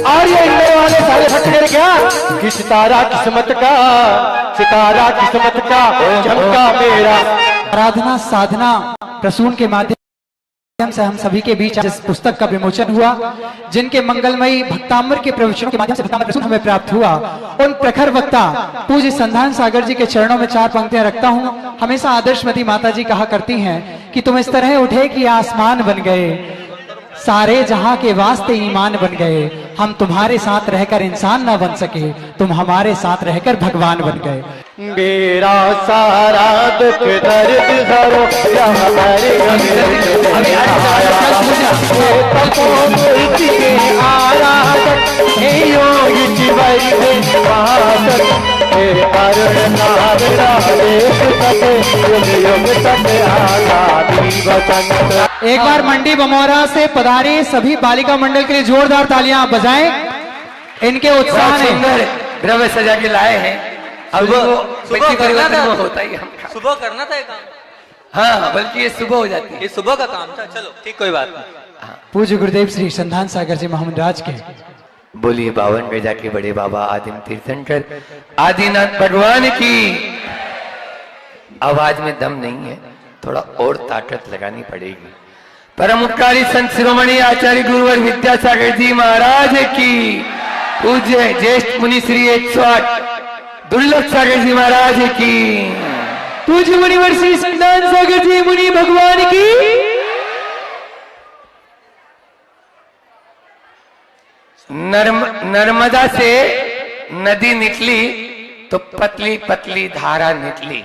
और ये इंद्र वाले सारे फट गए क्या? कि सितारा किस्मत का, सितारा किस्मत का चमका मेरा। आराधना साधना प्रसून के माध्यम से हम सभी के बीच जिस पुस्तक का विमोचन हुआ, जिनके मंगलमयी भक्तामृत के प्रवचनों के माध्यम से भक्तामृत प्रसून हमें प्राप्त हुआ, उन प्रखर वक्ता पूज्य संधान सागर जी के चरणों में 4 पंक्तियां रखता हूं। हमेशा आदर्शमती माता जी कहा करती हैं कि तुम इस तरह उठे कि आसमान बन गए, सारे जहां के वास्ते ईमान बन गए। हम तुम्हारे साथ रहकर इंसान ना बन सके, तुम हमारे साथ रहकर भगवान बन गए। मेरा सारा दुख दर्द धरो या हमारे एक बार मंडी बमौरा से पधारे सभी बालिका मंडल के लिए जोरदार तालियां बजाएं। इनके उत्साह ने द्रव्य सजा के लाए हैं। अब सुबह करना था, होता ही हम सुबह करना था ये काम। हाँ, बल्कि ये सुबह हो जाती है, ये सुबह का काम था। चलो ठीक, कोई बात नहीं। पूज्य गुरुदेव श्री संधान सागर जी मोहम्मद राज के बोलिए 52 गजा के बड़े बाबा आदिम तीर्थंकर आदिनाथ भगवान की। आवाज में दम नहीं है, थोड़ा और ताकत लगानी पड़ेगी। परम उपकारी संत शिरोमणि आचार्य गुरुवर विद्यासागर जी महाराज की, पूज्य ज्येष्ठ मुनि श्री 108 दुर्लभ सागर जी महाराज की, पूज्य मुनिवर श्री संधान सागर जी मुनि भगवान की। नर्मदा से नदी निकली तो पतली पतली धारा निकली,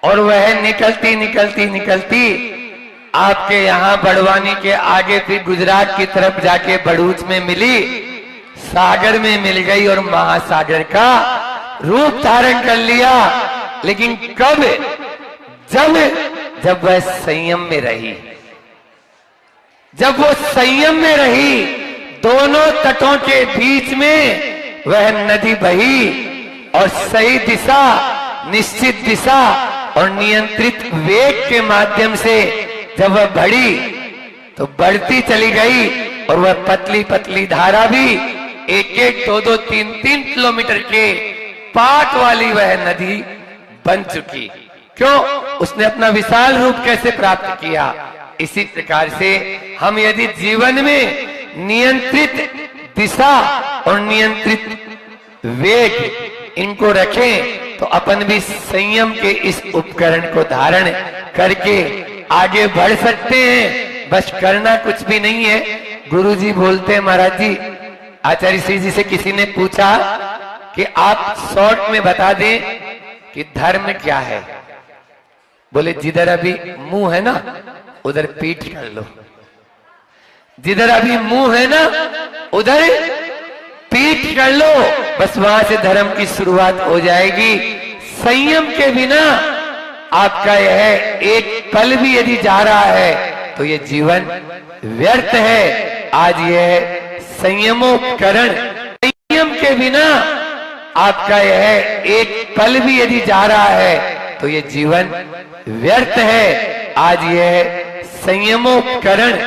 और वह निकलती निकलती निकलती आपके यहाँ बड़वानी के आगे फिर गुजरात की तरफ जाके बड़ूच में मिली, सागर में मिल गई और महासागर का रूप धारण कर लिया। लेकिन कब? जब वह संयम में रही, जब वो संयम में रही, दोनों तटों के बीच में वह नदी बही और सही दिशा, निश्चित दिशा और नियंत्रित वेग के माध्यम से जब वह बढ़ी तो बढ़ती चली गई, और वह पतली पतली धारा भी 1-1, 2-2, 3-3 किलोमीटर के पाट वाली वह नदी बन चुकी। क्यों? उसने अपना विशाल रूप कैसे प्राप्त किया? इसी प्रकार से हम यदि जीवन में नियंत्रित दिशा और नियंत्रित वेग इनको रखें तो अपन भी संयम के इस उपकरण को धारण करके आगे बढ़ सकते हैं। बस करना कुछ भी नहीं है। गुरुजी बोलते हैं, महाराज जी, आचार्य श्री जी से किसी ने पूछा कि आप शॉर्ट में बता दें कि धर्म क्या है। बोले जिधर अभी मुंह है ना उधर पीठ कर लो, जिधर अभी मुंह है ना उधर पीठ कर लो, बस वहां से धर्म की शुरुआत हो जाएगी। संयम के बिना आपका यह एक पल भी यदि जा रहा है तो ये जीवन व्यर्थ है। आज यह संयमोपकरण, संयम के बिना आपका यह एक पल भी यदि जा रहा है तो ये जीवन व्यर्थ है। आज यह संयमोपकरण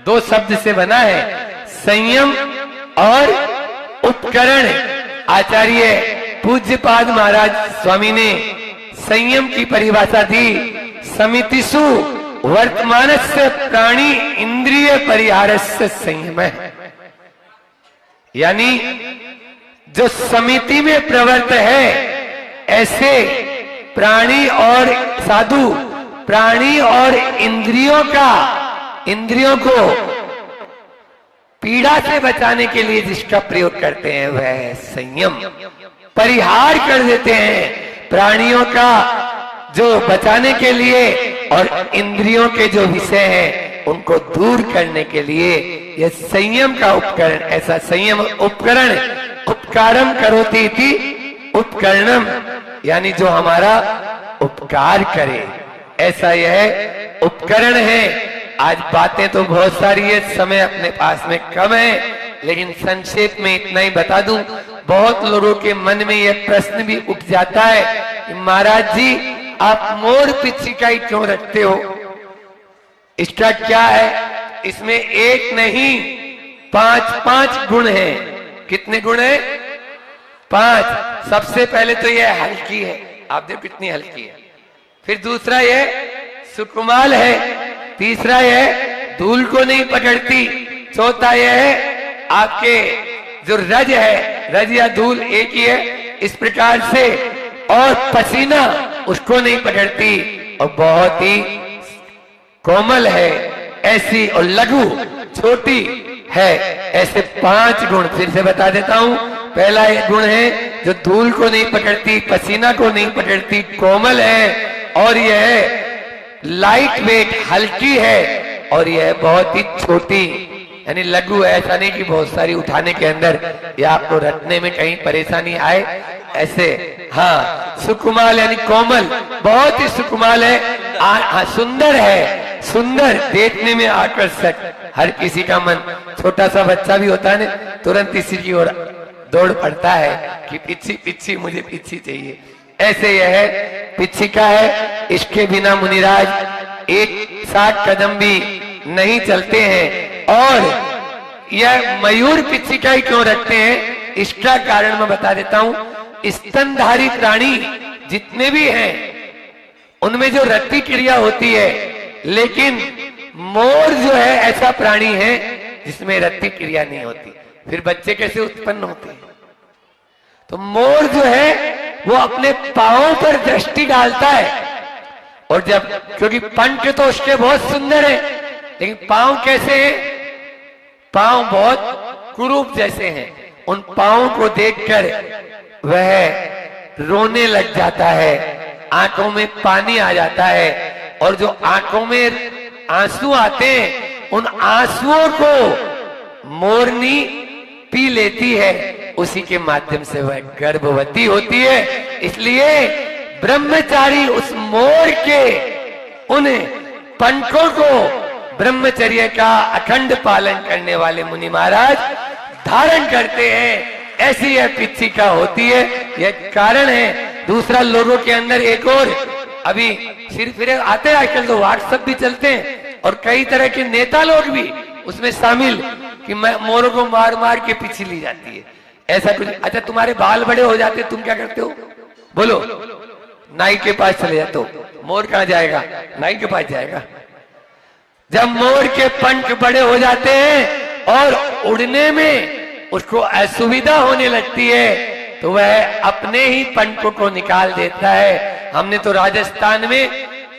2 शब्द से बना है, संयम और उपकरण। आचार्य पूज्यपाद महाराज स्वामी ने संयम की परिभाषा दी, समितिषु वर्तमानस्य प्राणी इंद्रिय परिहारस्य संयम है। यानी जो समिति में प्रवृत्त है, ऐसे प्राणी और साधु, प्राणी और इंद्रियों को पीड़ा से बचाने के लिए जिसका प्रयोग करते हैं वह है संयम। परिहार कर देते हैं प्राणियों का जो बचाने के लिए और इंद्रियों के जो विषय हैं उनको दूर करने के लिए यह संयम का उपकरण, ऐसा संयम उपकरण, उपकारम करोति इति उपकरणम, यानी जो हमारा उपकार करे, ऐसा यह उपकरण है। आज बातें तो बहुत सारी है, समय अपने पास में कम है, लेकिन संक्षेप में इतना ही बता दूं। बहुत लोगों के मन में यह प्रश्न भी उठ जाता है कि महाराज जी आप मोर पिछिकाई क्यों रखते हो, इसका क्या है? इसमें एक नहीं 5 गुण हैं। कितने गुण हैं? 5। सबसे पहले तो यह हल्की है, आप देखो कितनी हल्की है। फिर दूसरा यह सुकुमाल है, तीसरा यह धूल को नहीं पकड़ती, चौथा यह है आपके जो रज है, रज या धूल एक ही है इस प्रकार से, और पसीना उसको नहीं पकड़ती, और बहुत ही कोमल है ऐसी, और लघु छोटी है, ऐसे 5 गुण फिर से बता देता हूं। पहला एक गुण है जो धूल को नहीं पकड़ती, पसीना को नहीं पकड़ती, कोमल है, और यह लाइट वेट हल्की है, और यह बहुत ही छोटी यानी लघु है। ऐसा नहीं कि बहुत सारी उठाने के अंदर या आपको रखने में कहीं परेशानी आए, ऐसे। हाँ, सुकुमाल यानी कोमल, बहुत ही सुकुमाल है। सुंदर है, सुंदर, देखने में आकर्षक, हर किसी का मन, छोटा सा बच्चा भी होता है ना, तुरंत इसी की ओर दौड़ पड़ता है कि पिच्छी पिच्छी, मुझे पिच्छी चाहिए। ऐसे यह है पिच्छिका है, इसके बिना मुनिराज एक 60 कदम भी नहीं चलते हैं। और यह मयूर पिच्छिका ही क्यों रखते हैं, इसका कारण मैं बता देता हूं। स्तनधारी प्राणी जितने भी हैं उनमें जो रति क्रिया होती है, लेकिन मोर जो है ऐसा प्राणी है जिसमें रति क्रिया नहीं होती, फिर बच्चे कैसे उत्पन्न होते हैं? तो मोर जो है वो अपने पांवों पर दृष्टि डालता है, और जब, क्योंकि पंख तो उसके बहुत सुंदर है, लेकिन पांव कैसे हैं? पांव बहुत कुरूप जैसे हैं। उन पांवों को देखकर वह रोने लग जाता है, आंखों में पानी आ जाता है, और जो आंखों में आंसू आते हैं उन आंसुओं को मोरनी पी लेती है, उसी के माध्यम से वह गर्भवती होती है। इसलिए ब्रह्मचारी उस मोर के उन पंखों को ब्रह्मचर्य का अखंड पालन करने वाले मुनि महाराज धारण करते हैं। ऐसी यह पिच्छिका होती है, यह कारण है। दूसरा, लोगों के अंदर एक और अभी सिर आते हैं, आजकल तो व्हाट्सएप भी चलते हैं, और कई तरह के नेता लोग भी उसमें शामिल, कि मोरों को मार मार के पीछे ली जाती है, ऐसा कुछ। अच्छा, तुम्हारे बाल बड़े हो जाते, तुम क्या करते हो? बोलो, नाई के पास चले जाते हो। मोर कहां जाएगा? नाई के पास जाएगा। जब मोर के पंख बड़े हो जाते हैं और उड़ने में उसको असुविधा होने लगती है, तो वह अपने ही पंखों को निकाल देता है। हमने तो राजस्थान में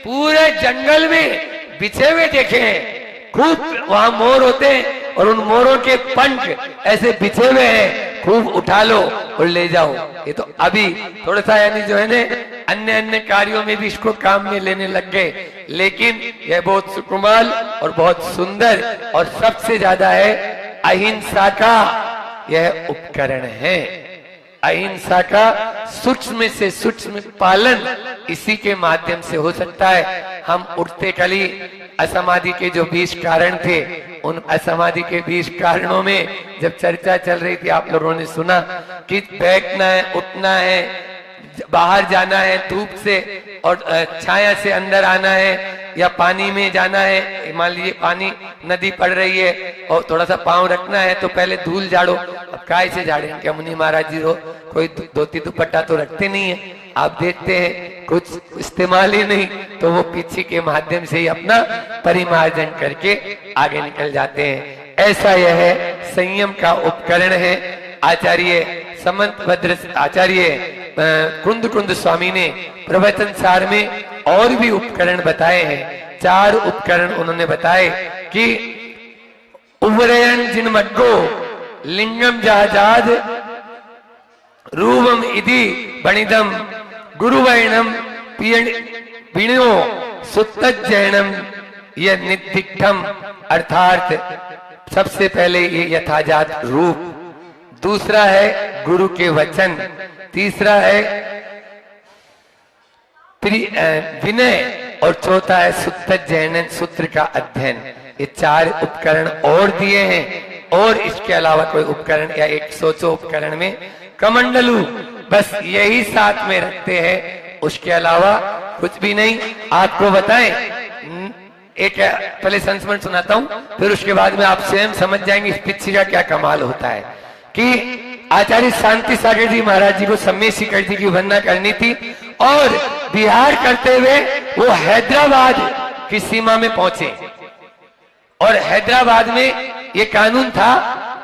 पूरे जंगल में बिछे हुए देखे हैं, खूब वहां मोर होते हैं, और उन मोरों के पंख ऐसे बिछे हुए हैं, खूब उठा लो और ले जाओ। ये तो अभी थोड़ा सा यानी जो है ना अन्य कार्यों में भी इसको काम में लेने लग गए, लेकिन यह बहुत सुकुमाल और बहुत सुंदर और सबसे ज्यादा है अहिंसा का यह उपकरण है। अहिंसा का सूक्ष्म से सूक्ष्म पालन इसी के माध्यम से हो सकता है। हम उठते कली असमाधि के जो 20 कारण थे, उन असमाधि के 20 कारणों में जब चर्चा चल रही थी, आप लोगों ने सुना कि बैठना है, उठना है, बाहर जाना है धूप से और छाया से अंदर आना है, या पानी में जाना है, मान लीजिए पानी नदी पड़ रही है और थोड़ा सा पांव रखना है, तो पहले धूल झाड़ो। अब काय से झाड़े? क्या मुनि महाराज जी कोई धोती दुपट्टा तो रखते नहीं है, आप देखते हैं कुछ इस्तेमाल ही नहीं, तो वो पीछे के माध्यम से ही अपना परिमार्जन करके आगे निकल जाते हैं। ऐसा यह है संयम का उपकरण है। आचार्य समंत भद्र आचार्य कुंद स्वामी ने प्रवचन सार में और भी उपकरण बताए हैं। 4 उपकरण उन्होंने बताए कि सुवरयन जिनमग्गो लिंगम जहाजाद रूपम इति बणिदम गुरुवैणम पिणो सुत्तजैनम यह निदिग्धम, अर्थात सबसे पहले ये यथाजात रूप, दूसरा है गुरु के वचन, तीसरा है विनय और चौथा है सुत्तजैनन, सूत्र का अध्ययन। ये 4 उपकरण और दिए हैं और इसके अलावा कोई उपकरण या एक सोचो उपकरण में कमंडलू, बस यही साथ में रखते हैं, उसके अलावा कुछ भी नहीं। आपको बताएं, एक पहले संस्मरण सुनाता हूं, फिर उसके बाद में आप स्वयं समझ जाएंगे इस पिच्ची का क्या कमाल होता है कि आचार्य शांति सागर जी महाराज जी को सम्य शिखर जी की वंदना करनी थी और बिहार करते हुए वो हैदराबाद की सीमा में पहुंचे और हैदराबाद में ये कानून था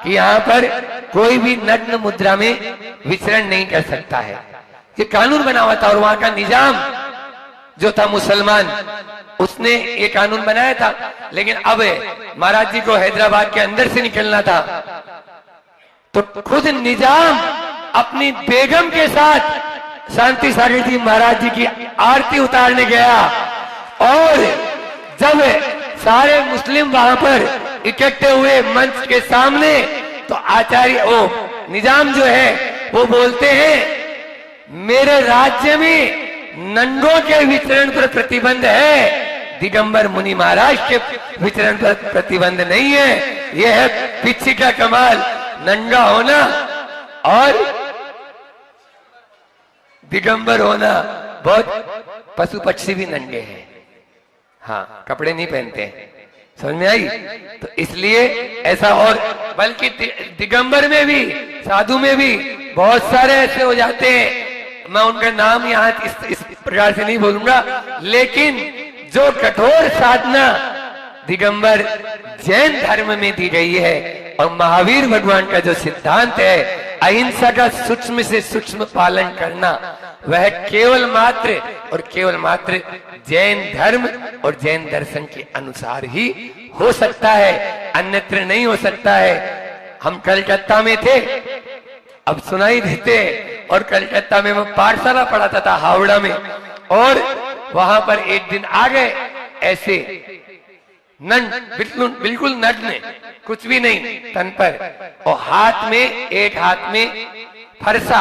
कि यहाँ पर कोई भी नग्न मुद्रा में विचरण नहीं कर सकता है, ये कानून बना हुआ था। और वहां का निजाम जो था मुसलमान, उसने ये कानून बनाया था, लेकिन अब महाराज जी को हैदराबाद के अंदर से निकलना था तो खुद निजाम अपनी बेगम के साथ शांति सागर जी महाराज जी की आरती उतारने गया और जब सारे मुस्लिम वहां पर इकट्ठे हुए मंच के सामने तो आचार्य निजाम जो है वो बोलते हैं मेरे राज्य में नंगों के विचरण पर प्रतिबंध है, दिगंबर मुनि महाराज के विचरण पर प्रतिबंध नहीं है। यह है पिच्ची का कमाल, नंगा होना और दिगंबर होना। बहुत पशु पक्षी भी नंगे हैं, हाँ, कपड़े नहीं पहनते हैं, समझ में आई? तो इसलिए ऐसा, और बल्कि दिगंबर में भी, साधु में भी बहुत सारे ऐसे हो जाते हैं, मैं उनका नाम यहाँ इस प्रकार से नहीं बोलूंगा, लेकिन जो कठोर साधना दिगंबर जैन धर्म में दी गई है और महावीर भगवान का जो सिद्धांत है अहिंसा का सूक्ष्म से सूक्ष्म पालन करना, वह केवल मात्र जैन धर्म और जैन दर्शन के अनुसार ही हो सकता है, अन्यत्र नहीं हो सकता है। हम कलकत्ता में थे, अब सुनाई देते, और कलकत्ता में मैं पाठशाला पढ़ाता था हावड़ा में, और वहां पर एक दिन आ गए ऐसे बिल्कुल नग्न, कुछ भी नहीं तन पर, और एक हाथ में फरसा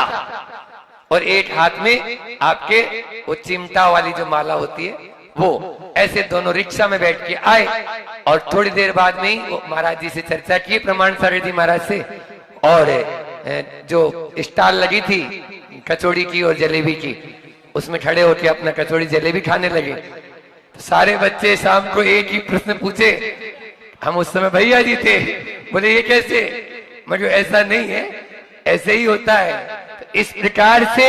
और एक हाथ में आपके वो चिमटा वाली जो माला होती है वो, ऐसे दोनों रिक्शा में बैठ के आए और थोड़ी देर बाद में ही वो महाराज जी से चर्चा की, प्रमाण सागर जी महाराज से, और जो स्टॉल लगी थी कचौड़ी की और जलेबी की, उसमें खड़े होकर अपना कचौड़ी जलेबी खाने लगे। तो सारे बच्चे शाम को एक ही प्रश्न पूछे, हम उस समय भैया जी थे, बोले ये कैसे? मगर ऐसा नहीं है, ऐसे ही होता है। तो इस प्रकार से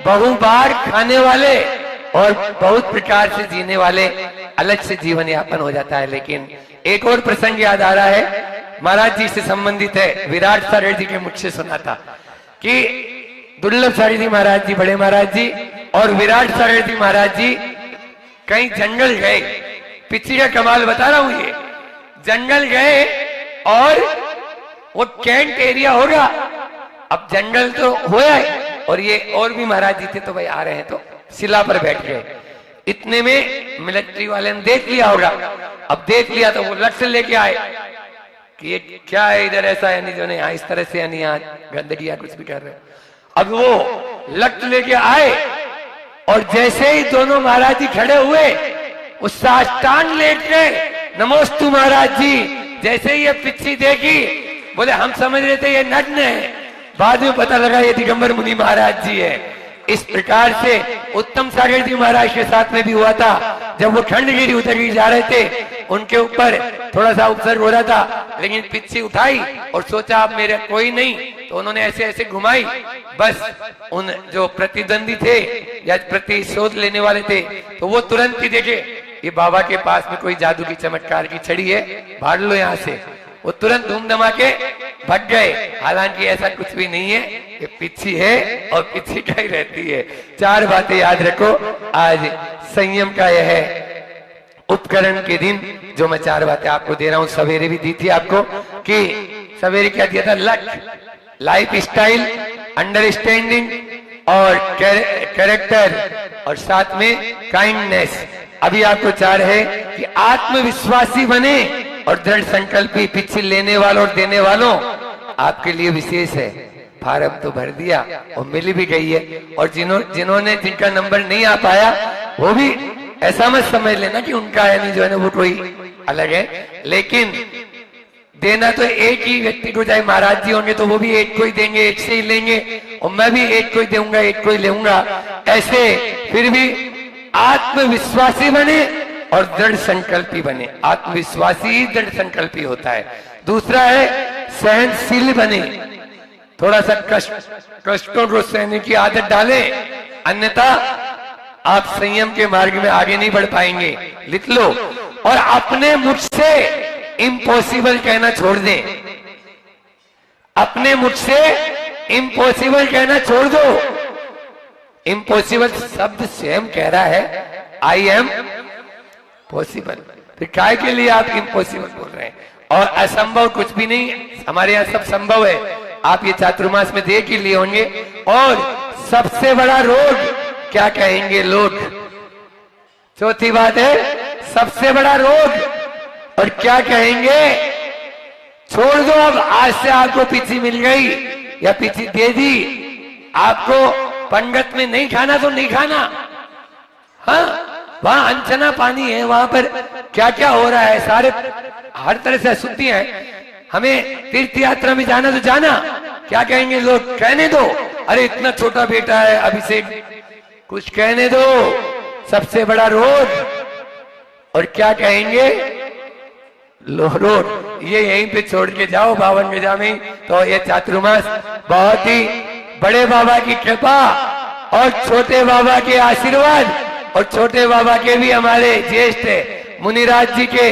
बहुबार खाने वाले और बहुत प्रकार से जीने वाले अलग से जीवन यापन हो जाता है। लेकिन एक और प्रसंग याद आ रहा है, महाराज जी से संबंधित है, विराट सागर जी के मुख से सुना था कि दुर्लभ सागर जी महाराज जी, बड़े महाराज जी और विराट सागर जी महाराज जी कहीं जंगल गए, पिछली का कमाल बता रहा हूं, ये जंगल गए और वो कैंट एरिया होगा, अब जंगल तो होया है, और ये और भी महाराज जी थे तो भाई आ रहे हैं, तो शिला पर बैठ गए। इतने में मिलिट्री वाले ने देख लिया होगा, अब देख लिया तो वो लट से लेके आए कि ये क्या है इधर, ऐसा है नहीं जो नहीं, इस तरह से नहीं, यहाँ गंदगी या कुछ भी कर रहे हैं। अब वो लट लेके आए और जैसे ही दोनों महाराज जी खड़े हुए, उस साष्टांग लेट गए, नमोस्तु महाराज जी। जैसे ही ये पिच्ची देखी, बोले हम समझ रहे थे ये नग्न है, बाद में पता लगा ये दिगंबर मुनि महाराज जी है। इस प्रकार से उत्तम सागर जी महाराज के साथ में भी हुआ था, जब वो खंडगिरी उदयगिरी जा रहे थे, उनके ऊपर थोड़ा सा उपसर्ग हो रहा था, लेकिन पिच्ची उठाई और सोचा अब मेरे कोई नहीं, तो उन्होंने ऐसे ऐसे घुमाई, बस उन जो प्रतिद्वंदी थे या प्रतिशोध लेने वाले थे, तो वो तुरंत ही देखे ये बाबा के पास में कोई जादू की चमत्कार की छड़ी है, भाग लो यहाँ से। वो तुरंत धूम धमा के भग गए, हालांकि ऐसा कुछ भी नहीं है, ये पिच्ची है और पिच्ची का ही रहती है। 4 बातें याद रखो, आज संयम का यह है उपकरण के दिन जो मैं 4 बातें आपको दे रहा हूं, सवेरे भी दी थी आपको कि सवेरे क्या दिया था, लक, लाइफ स्टाइल, अंडरस्टैंडिंग और कैरेक्टर और साथ में काइंडनेस। अभी आपको चार है कि आत्मविश्वासी बने और दृढ़ संकल्पी, पीछे लेने वालों और देने वालों आपके लिए विशेष है। फार्म तो भर दिया और मिल भी गई है, और जिन्होंने जिनका नंबर नहीं आ पाया वो भी ऐसा मत समझ लेना कि उनका है नहीं जो है ना वो कोई अलग है, लेकिन देना तो एक ही व्यक्ति को, चाहे महाराज जी होंगे तो वो भी एक को ही देंगे, एक से ही लेंगे, और मैं भी एक को ही दूंगा, एक को ही लेऊंगा। ऐसे फिर भी आत्मविश्वासी बने और दृढ़ संकल्पी बने। आत्मविश्वासी ही दृढ़ संकल्पी होता है। दूसरा है सहनशील बने, थोड़ा सा कष्टों को सहने की आदत डालें, अन्यथा आप संयम के मार्ग में आगे नहीं बढ़ पाएंगे। लिख लो। और अपने मुझसे इम्पॉसिबल कहना छोड़ दें। अपने मुझसे इम्पॉसिबल कहना छोड़ दो। इम्पॉसिबल शब्द स्वयं कह रहा है, आई एम पॉसिबल। फिर काय के लिए आप इम्पॉसिबल बोल रहे हैं? और असंभव कुछ भी नहीं, हमारे यहाँ सब संभव है। आप ये चातुर्मास में देख ही लिए होंगे। और सबसे बड़ा रोग क्या कहेंगे लोग? चौथी बात है सबसे बड़ा रोग और क्या कहेंगे? छोड़ दो, अब आज से आपको पीछी मिल गई या पीछी दे दी, आपको पंगत में नहीं खाना तो नहीं खाना। हाँ, वहां अंचना पानी है, वहां पर क्या क्या हो रहा है, सारे हर तरह से अशुद्धि है। हमें तीर्थ यात्रा में जाना तो जाना, क्या कहेंगे लोग? कहने दो, अरे इतना छोटा बेटा है अभिषेक, कुछ कहने दो। सबसे बड़ा रोग। और क्या कहेंगे? रोग। ये यहीं पे छोड़ के जाओ 52 गजा में। तो ये चातुर्मास बहुत ही बड़े बाबा की कृपा और छोटे बाबा के आशीर्वाद, और छोटे बाबा के भी हमारे ज्येष्ठ मुनिराज जी के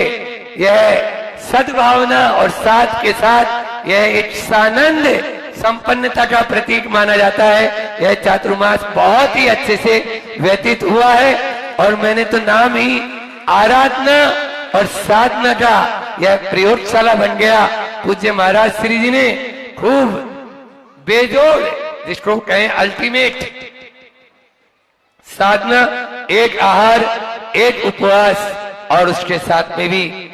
यह सद्भावना और साथ के साथ यह एक सानंद संपन्नता का प्रतीक माना जाता है। यह चातुर्मास बहुत ही अच्छे से व्यतीत हुआ है, और मैंने तो नाम ही आराधना और साधना का यह प्रयोगशाला बन गया। पूज्य महाराज श्री जी ने खूब बेजोड़, जिसको कहें अल्टीमेट साधना, एक आहार, एक उपवास, और उसके साथ में भी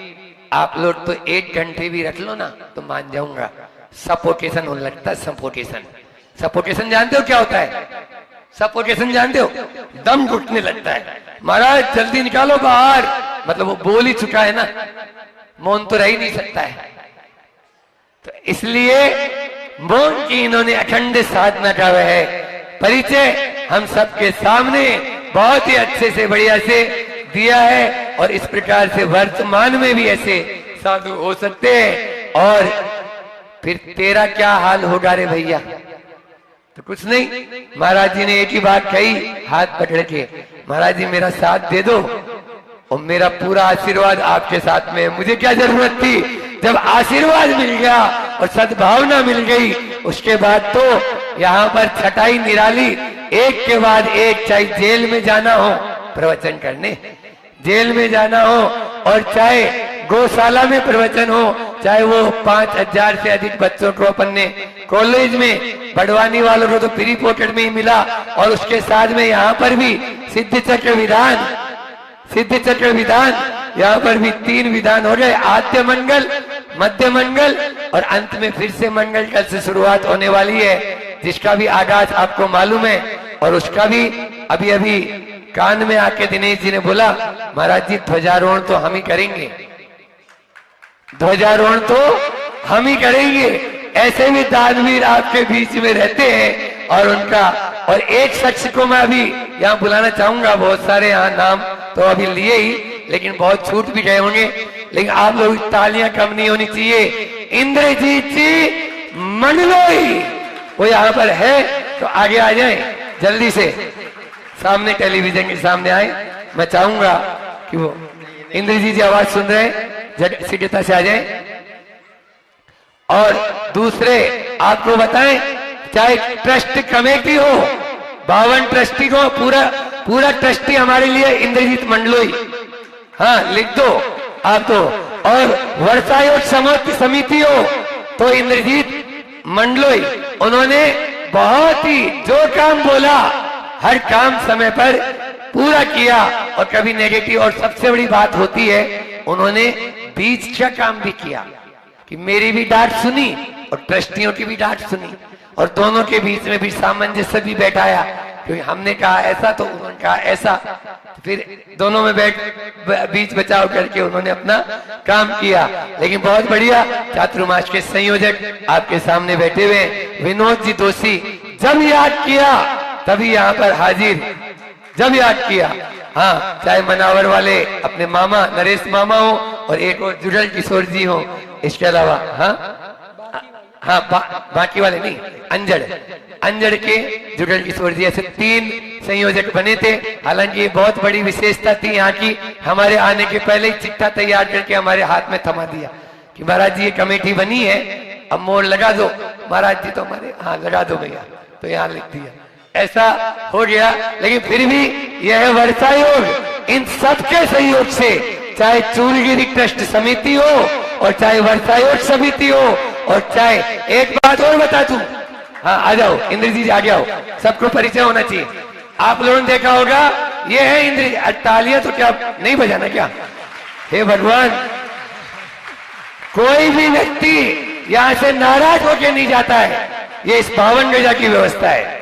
आप लोग तो 1 घंटे भी रख लो ना तो मान जाऊंगा। सफोकेशन होने लगता है। सफोकेशन, सफोकेशन जानते हो क्या होता है? सफोकेशन जानते हो? दम घुटने लगता है। महाराज जल्दी निकालो बाहर, मतलब वो बोल ही चुका है ना, मौन तो रह ही नहीं सकता है। तो इसलिए मौन की इन्होंने अखंड साधना का वह परिचय हम सबके सामने बहुत ही अच्छे से बढ़िया से दिया है। और इस प्रकार से वर्तमान में भी ऐसे साधु हो सकते हैं। और फिर तेरा क्या हाल होगा रे भैया? तो कुछ नहीं, महाराज जी ने एक ही बात कही, हाथ पकड़ के, महाराज जी मेरा साथ दे दो और मेरा पूरा आशीर्वाद आपके साथ में है। मुझे क्या जरूरत थी? जब आशीर्वाद मिल गया और सद्भावना मिल गई, उसके बाद तो यहाँ पर छटाई निराली, एक के बाद एक, चाहे जेल में जाना हो प्रवचन करने, जेल में जाना हो, और चाहे गौशाला में प्रवचन हो, चाहे वो 5000 से अधिक बच्चों को अपन ने कॉलेज में, बढ़वानी वालों को तो फ्री पॉकेट में ही मिला, और उसके साथ में यहाँ पर भी सिद्ध चक्र विधान, सिद्ध चक्र विधान, यहाँ पर भी 3 विधान हो गए। आद्य मंगल, मध्य मंगल और अंत में फिर से मंगल कल से शुरुआत होने वाली है, जिसका भी आगाज आपको मालूम है। और उसका भी अभी अभी कान में आके दिनेश जी ने बोला, महाराज जी ध्वजारोहण तो हम ही करेंगे, ध्वजारोहण तो हम ही करेंगे। ऐसे भी दानवीर आपके बीच में रहते हैं। और उनका, और एक शख्स को मैं अभी यहाँ बुलाना चाहूंगा, बहुत सारे यहाँ नाम तो अभी लिए ही, लेकिन बहुत छूट भी गए होंगे, लेकिन आप लोग तालियां कम नहीं होनी चाहिए। इंद्रजीत जी मंडलोई, वो यहाँ पर है तो आगे आ जाए जल्दी से, सामने टेलीविजन के सामने आए। मैं चाहूंगा कि वो इंद्रजीत जी आवाज सुन रहे हैं, शीघ्रता से आ जाए। और दूसरे आपको बताएं, चाहे ट्रस्ट कमेटी हो, 52 ट्रस्टी को, पूरा ट्रस्टी हमारे लिए इंद्रजीत मंडलोई। हाँ लिख दो, आप तो। और वर्षायोग समिति हो तो इंद्रजीत मंडलोई, उन्होंने बहुत ही जो काम बोला हर काम समय पर पूरा किया और कभी नेगेटिव। और सबसे बड़ी बात होती है उन्होंने बीच का काम भी किया कि मेरी भी डांट सुनी और ट्रस्टियों की भी डांट सुनी और दोनों के बीच में भी सामंजस्य भी बैठाया, क्योंकि हमने कहा ऐसा तो उन्होंने कहा ऐसा, फिर दोनों में बीच बचाव करके उन्होंने अपना काम किया। लेकिन बहुत बढ़िया चातुर्मास के संयोजक आपके सामने बैठे हुए विनोद जी दोषी, जब याद किया तभी यहाँ पर हाजिर, जब याद किया। हाँ, चाहे मनावर वाले अपने मामा नरेश मामा हो और एक और जुड़ल किशोर जी हो, इसके अलावा हाँ बाकी वाले नहीं, अंजड़ के जुड़ल किशोर जी, ऐसे 3 संयोजक बने थे। हालांकि ये बहुत बड़ी विशेषता थी यहाँ की, हमारे आने के पहले ही चिट्ठा तैयार करके हमारे हाथ में थमा दिया कि महाराज जी ये कमेटी बनी है, अब मोहर लगा दो। महाराज जी तो हमारे हाँ लगा दो भैया, तो यहाँ लिख दिया, ऐसा हो गया। लेकिन फिर भी यह वर्षायोग इन सबके सहयोग से, चाहे चूलगिरी ट्रस्ट समिति हो और चाहे वर्षायोग समिति हो और चाहे, एक बात और बता दूं, हाँ आ जाओ इंद्र जी आ जाओ, सबको परिचय होना चाहिए। आप लोगों ने देखा होगा ये है इंद्र, तालियां तो क्या नहीं बजाना क्या? हे भगवान, कोई भी व्यक्ति यहां से नाराज होकर नहीं जाता है, ये इस 52 गजा की व्यवस्था है।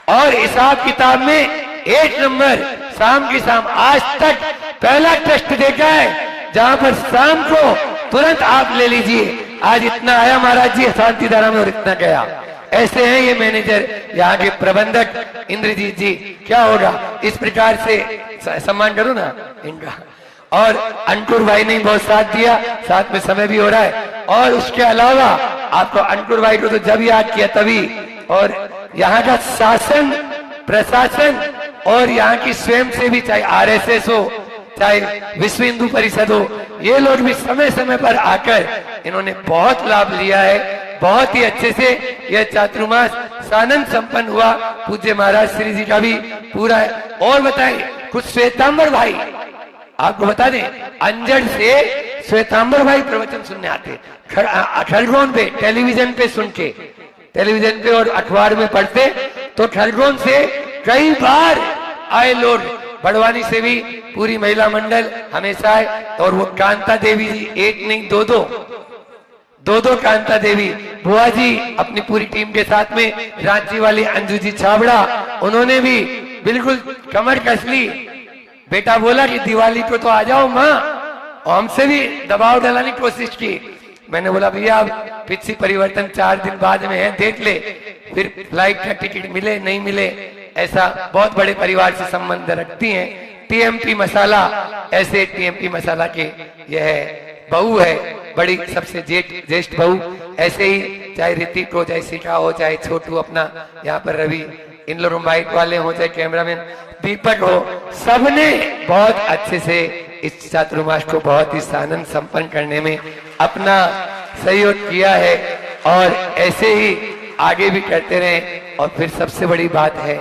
और हिसाब किताब में 1 नंबर, शाम की शाम आज तक पहला ट्रस्ट देखा है जहां पर शाम को तुरंत आप ले लीजिए, आज इतना आया महाराज जी शांति धारा में और इतना गया। ऐसे हैं ये मैनेजर, यहाँ के प्रबंधक इंद्रजीत जी। क्या होगा इस प्रकार से सम्मान करो ना इनका। और अंकुर भाई ने बहुत साथ दिया, साथ में समय भी हो रहा है। और उसके अलावा आपको अंकुर भाई को तो जब याद किया तभी, और यहाँ का शासन प्रशासन और यहाँ की स्वयं से भी, चाहे RSS हो चाहे विश्व हिंदू परिषद हो, ये लोग भी समय समय पर आकर इन्होंने बहुत लाभ लिया है। बहुत ही अच्छे से यह चातुर्मास सानंद संपन्न हुआ। पूज्य महाराज श्री जी का भी पूरा है। और बताइए कुछ श्वेतांबर भाई, आपको बता दें अंजड़ से श्वेतांबर भाई प्रवचन सुनने आते, खरगोन पे टेलीविजन पे सुन के, टेलीविजन पे और अखबार में पढ़ते, तो खरगोन से कई बार आए लोग। बड़वानी से भी पूरी महिला मंडल हमेशा है। और वो कांता देवी जी, एक नहीं दो कांता देवी, बुआ जी अपनी पूरी टीम के साथ में, रांची वाली अंजू जी छाबड़ा, उन्होंने भी बिल्कुल कमर कस ली। बेटा बोला कि दिवाली को तो आ जाओ माँ, और हमसे भी दबाव डालने की कोशिश की। मैंने बोला भैया अब पिछली परिवर्तन 4 दिन बाद में है, देख ले, फिर फ्लाइट का टिकट मिले नहीं मिले, ऐसा बहुत बड़े परिवार से संबंध रखती हैं। TMP मसाला, ऐसे TMP मसाला के यह बहू है, बड़ी सबसे ज्येष्ठ बहू। ऐसे ही चाहे ऋतिक हो, चाहे शिखा हो, चाहे छोटू अपना यहाँ पर रवि, इन लोग माइक वाले हो, चाहे कैमरामैन दीपक हो, सबने बहुत अच्छे से इस चातुर्मास को बहुत ही सानंद संपन्न करने में अपना सहयोग किया है। और ऐसे ही आगे भी करते रहे। और फिर सबसे बड़ी बात है,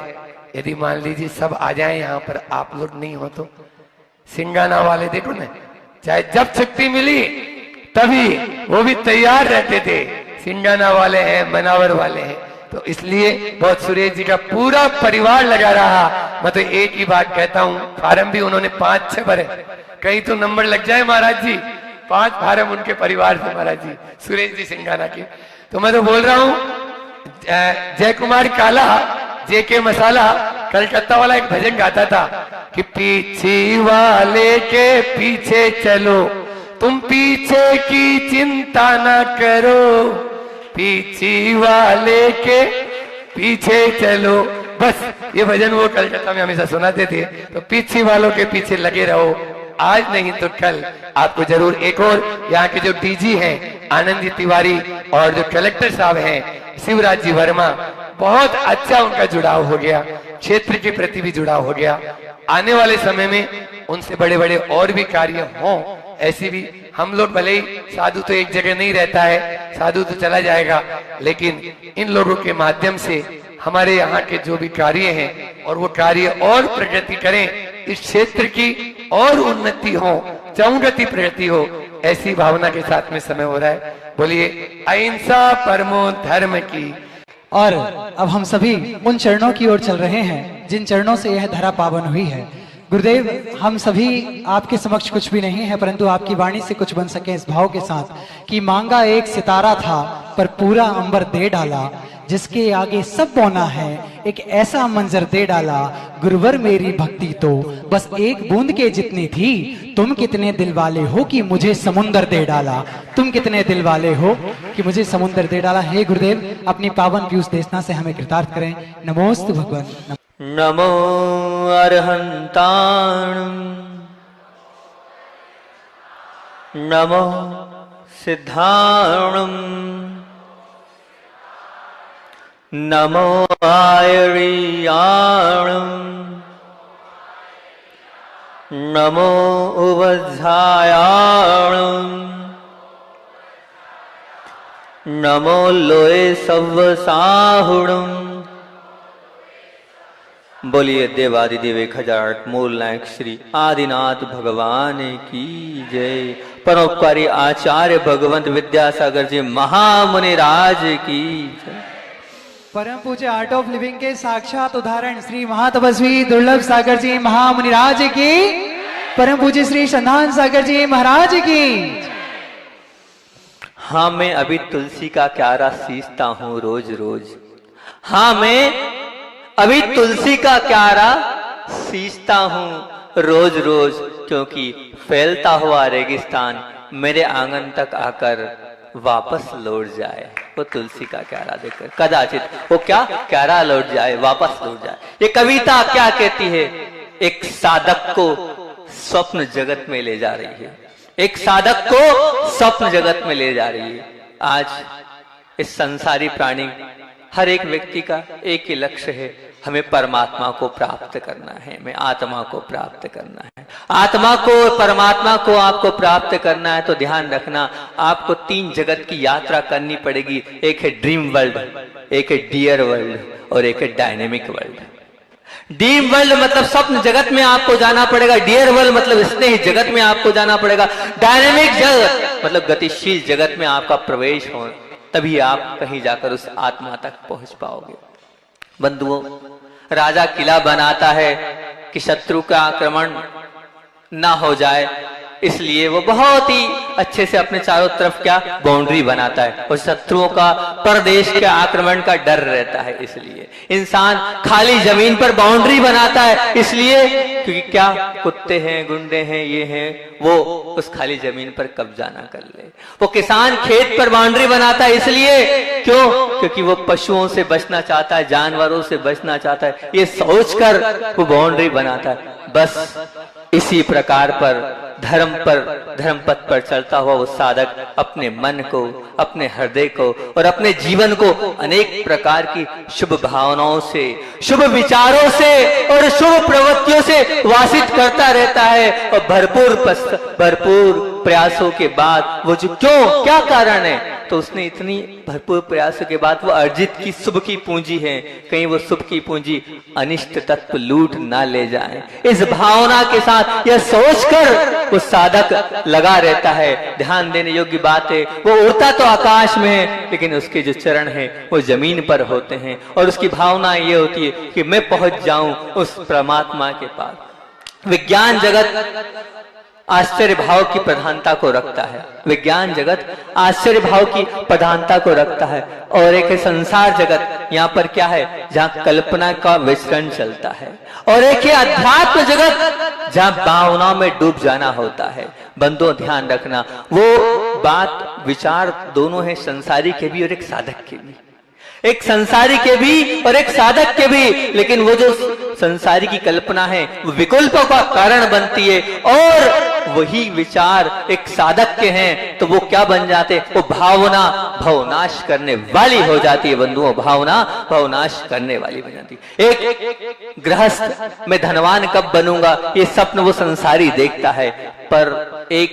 यदि मान लीजिए सब आ जाए यहाँ पर, आप लोग नहीं हो तो सिंगाना वाले देखो ना, चाहे जब छुट्टी मिली तभी वो भी तैयार रहते थे। सिंगाना वाले हैं, मनावर वाले हैं, तो इसलिए बहुत सुरेश जी का पूरा परिवार लगा रहा। मैं तो एक ही बात कहता हूँ, फार्म भी उन्होंने 5-6 भरे, कहीं तो नंबर लग जाए महाराज जी, 5 फार्म उनके परिवार से महाराज जी, सुरेश जी सिंगाना के। तो मैं तो बोल रहा हूँ, जय कुमार काला JK मसाला कलकत्ता वाला एक भजन गाता था कि पीछे वाले के पीछे चलो, तुम पीछे की चिंता ना करो, पीछे वाले के पीछे चलो। बस ये भजन वो कलकत्ता में हमेशा सुनाते थे। तो पीछे वालों के पीछे लगे रहो, आज नहीं तो कल आपको जरूर। एक और यहाँ के जो DG हैं आनंद जी तिवारी और जो कलेक्टर साहब हैं शिवराज जी वर्मा, बहुत अच्छा उनका जुड़ाव हो गया, क्षेत्र के प्रति भी जुड़ाव हो गया। आने वाले समय में उनसे बड़े बड़े और भी कार्य हों, ऐसी भी हम लोग, भले ही साधु तो एक जगह नहीं रहता है, साधु तो चला जाएगा, लेकिन इन लोगों के माध्यम से हमारे यहाँ के जो भी कार्य हैं और वो कार्य और प्रगति करें, इस क्षेत्र की और उन्नति हो, चौगति प्रगति हो, ऐसी भावना के साथ में समय हो रहा है। बोलिए अहिंसा परमो धर्म की। और अब हम सभी उन चरणों की ओर चल रहे हैं जिन चरणों से यह धरा पावन हुई है। गुरुदेव, हम सभी आपके समक्ष कुछ भी नहीं है, परंतु आपकी वाणी से कुछ बन सके इस भाव के साथ कि मांगा एक सितारा था पर पूरा अंबर दे डाला, जिसके आगे सब पौना है एक ऐसा मंजर दे डाला। गुरुवर मेरी भक्ति तो बस एक बूंद के जितनी थी, तुम कितने दिल वाले हो कि मुझे समुंदर दे डाला। तुम कितने दिल वाले हो कि मुझे समुंदर दे डाला। हे गुरुदेव, अपनी पावन पीयूष देशना से हमें कृतार्थ करें। नमोस्तु भगवान। नमो अर्हन्ताणं, नमो सिद्धाणं, नमो आयर्याणं, नमो उवध्यायाणं, नमो लोये सव्वसाहुणं। बोलिए देवादिदेव 1008 मूल नायक श्री आदिनाथ भगवान की जय। परोपकारी आचार्य भगवंत विद्यासागर जी महामुनि राज की जय। परम पूज्य आर्ट ऑफ लिविंग के साक्षात उदाहरण श्री महातपस्वी दुर्लभ सागर जी महामुनि राज की। परम पूज्य श्री संधान सागर जी महाराज की। हाँ, मैं अभी तुलसी का क्यारा सींचता हूँ रोज रोज। हाँ, मैं अभी तुलसी का क्यारा सींचता हूँ रोज रोज, क्योंकि फैलता हुआ रेगिस्तान मेरे आंगन तक आकर वापस लौट जाए। वो तुलसी का क्यारा देखकर कदाचित वो क्या क्यारा लौट जाए, वापस लौट जाए। ये कविता क्या कहती है? एक साधक को स्वप्न जगत में ले जा रही है, एक साधक को स्वप्न जगत में ले जा रही है। आज इस संसारी प्राणी हर एक व्यक्ति का एक ही लक्ष्य है, हमें परमात्मा को प्राप्त करना है, हमें आत्मा को प्राप्त करना है। आत्मा को, परमात्मा को आपको प्राप्त करना है तो ध्यान रखना, आपको 3 जगत की यात्रा करनी पड़ेगी। एक है ड्रीम वर्ल्ड, एक है डियर वर्ल्ड और एक है डायनेमिक वर्ल्ड। ड्रीम वर्ल्ड मतलब स्वप्न जगत में आपको जाना पड़ेगा, डियर वर्ल्ड मतलब स्नेह जगत में आपको जाना पड़ेगा, डायनेमिक जगत मतलब गतिशील जगत में आपका प्रवेश हो, तभी आप कहीं जाकर उस आत्मा तक पहुंच पाओगे। बंधुओं, राजा किला बनाता है कि शत्रु का आक्रमण ना हो जाए, इसलिए वो बहुत ही अच्छे से अपने चारों तरफ क्या बाउंड्री बनाता है और शत्रुओं का, परदेश के आक्रमण का डर रहता है। इसलिए इंसान खाली जमीन पर बाउंड्री बनाता है, इसलिए क्योंकि क्या कुत्ते हैं, गुंडे हैं, ये हैं, वो उस खाली जमीन पर कब्जा ना कर ले। वो किसान खेत पर बाउंड्री बनाता है, इसलिए क्यों? क्योंकि वो पशुओं से बचना चाहता है, जानवरों से बचना चाहता है, ये सोचकर वो बाउंड्री बनाता है। बस इसी प्रकार पर धर्म पथ पर चलता हुआ वो साधक अपने मन को, अपने हृदय को और अपने जीवन को अनेक प्रकार की शुभ भावनाओं से, शुभ विचारों से और शुभ प्रवृत्तियों से वासित करता रहता है। और भरपूर प्रयासों के बाद वो जो क्या कारण है, तो उसने इतनी भरपूर प्रयासों के बाद वो अर्जित की शुभ की पूंजी है, कहीं वो शुभ की पूंजी अनिष्ट तत्व लूट ना ले जाए। इस भावना के साथ यह सोचकर वो साधक लगा रहता है। ध्यान देने योग्य बात है, वो उड़ता तो आकाश में है, लेकिन उसके जो चरण है वो जमीन पर होते हैं और उसकी भावना ये होती है कि मैं पहुंच जाऊं उस परमात्मा के पास। विज्ञान जगत आश्चर्य भाव की प्रधानता को रखता है, विज्ञान जगत आश्चर्य भाव की प्रधानता को रखता है। और एक है संसार जगत, यहाँ पर क्या है, जहाँ कल्पना का विचरण चलता है। और एक है अध्यात्म जगत, जहाँ भावना में डूब जाना होता है। बंदों ध्यान रखना, वो बात विचार दोनों है, संसारी के भी और एक साधक के भी, एक संसारी के भी और एक साधक के भी। लेकिन वो जो संसारी की कल्पना है वो विकल्पों का कारण बनती है, और वही विचार एक साधक के हैं तो वो क्या बन जाते, वो भावना भवनाश करने वाली हो जाती है। बंधुओं, भावना भवनाश करने वाली बन जाती है। एक गृहस्थ मैं धनवान कब बनूंगा, ये स्वप्न वो संसारी देखता है, पर एक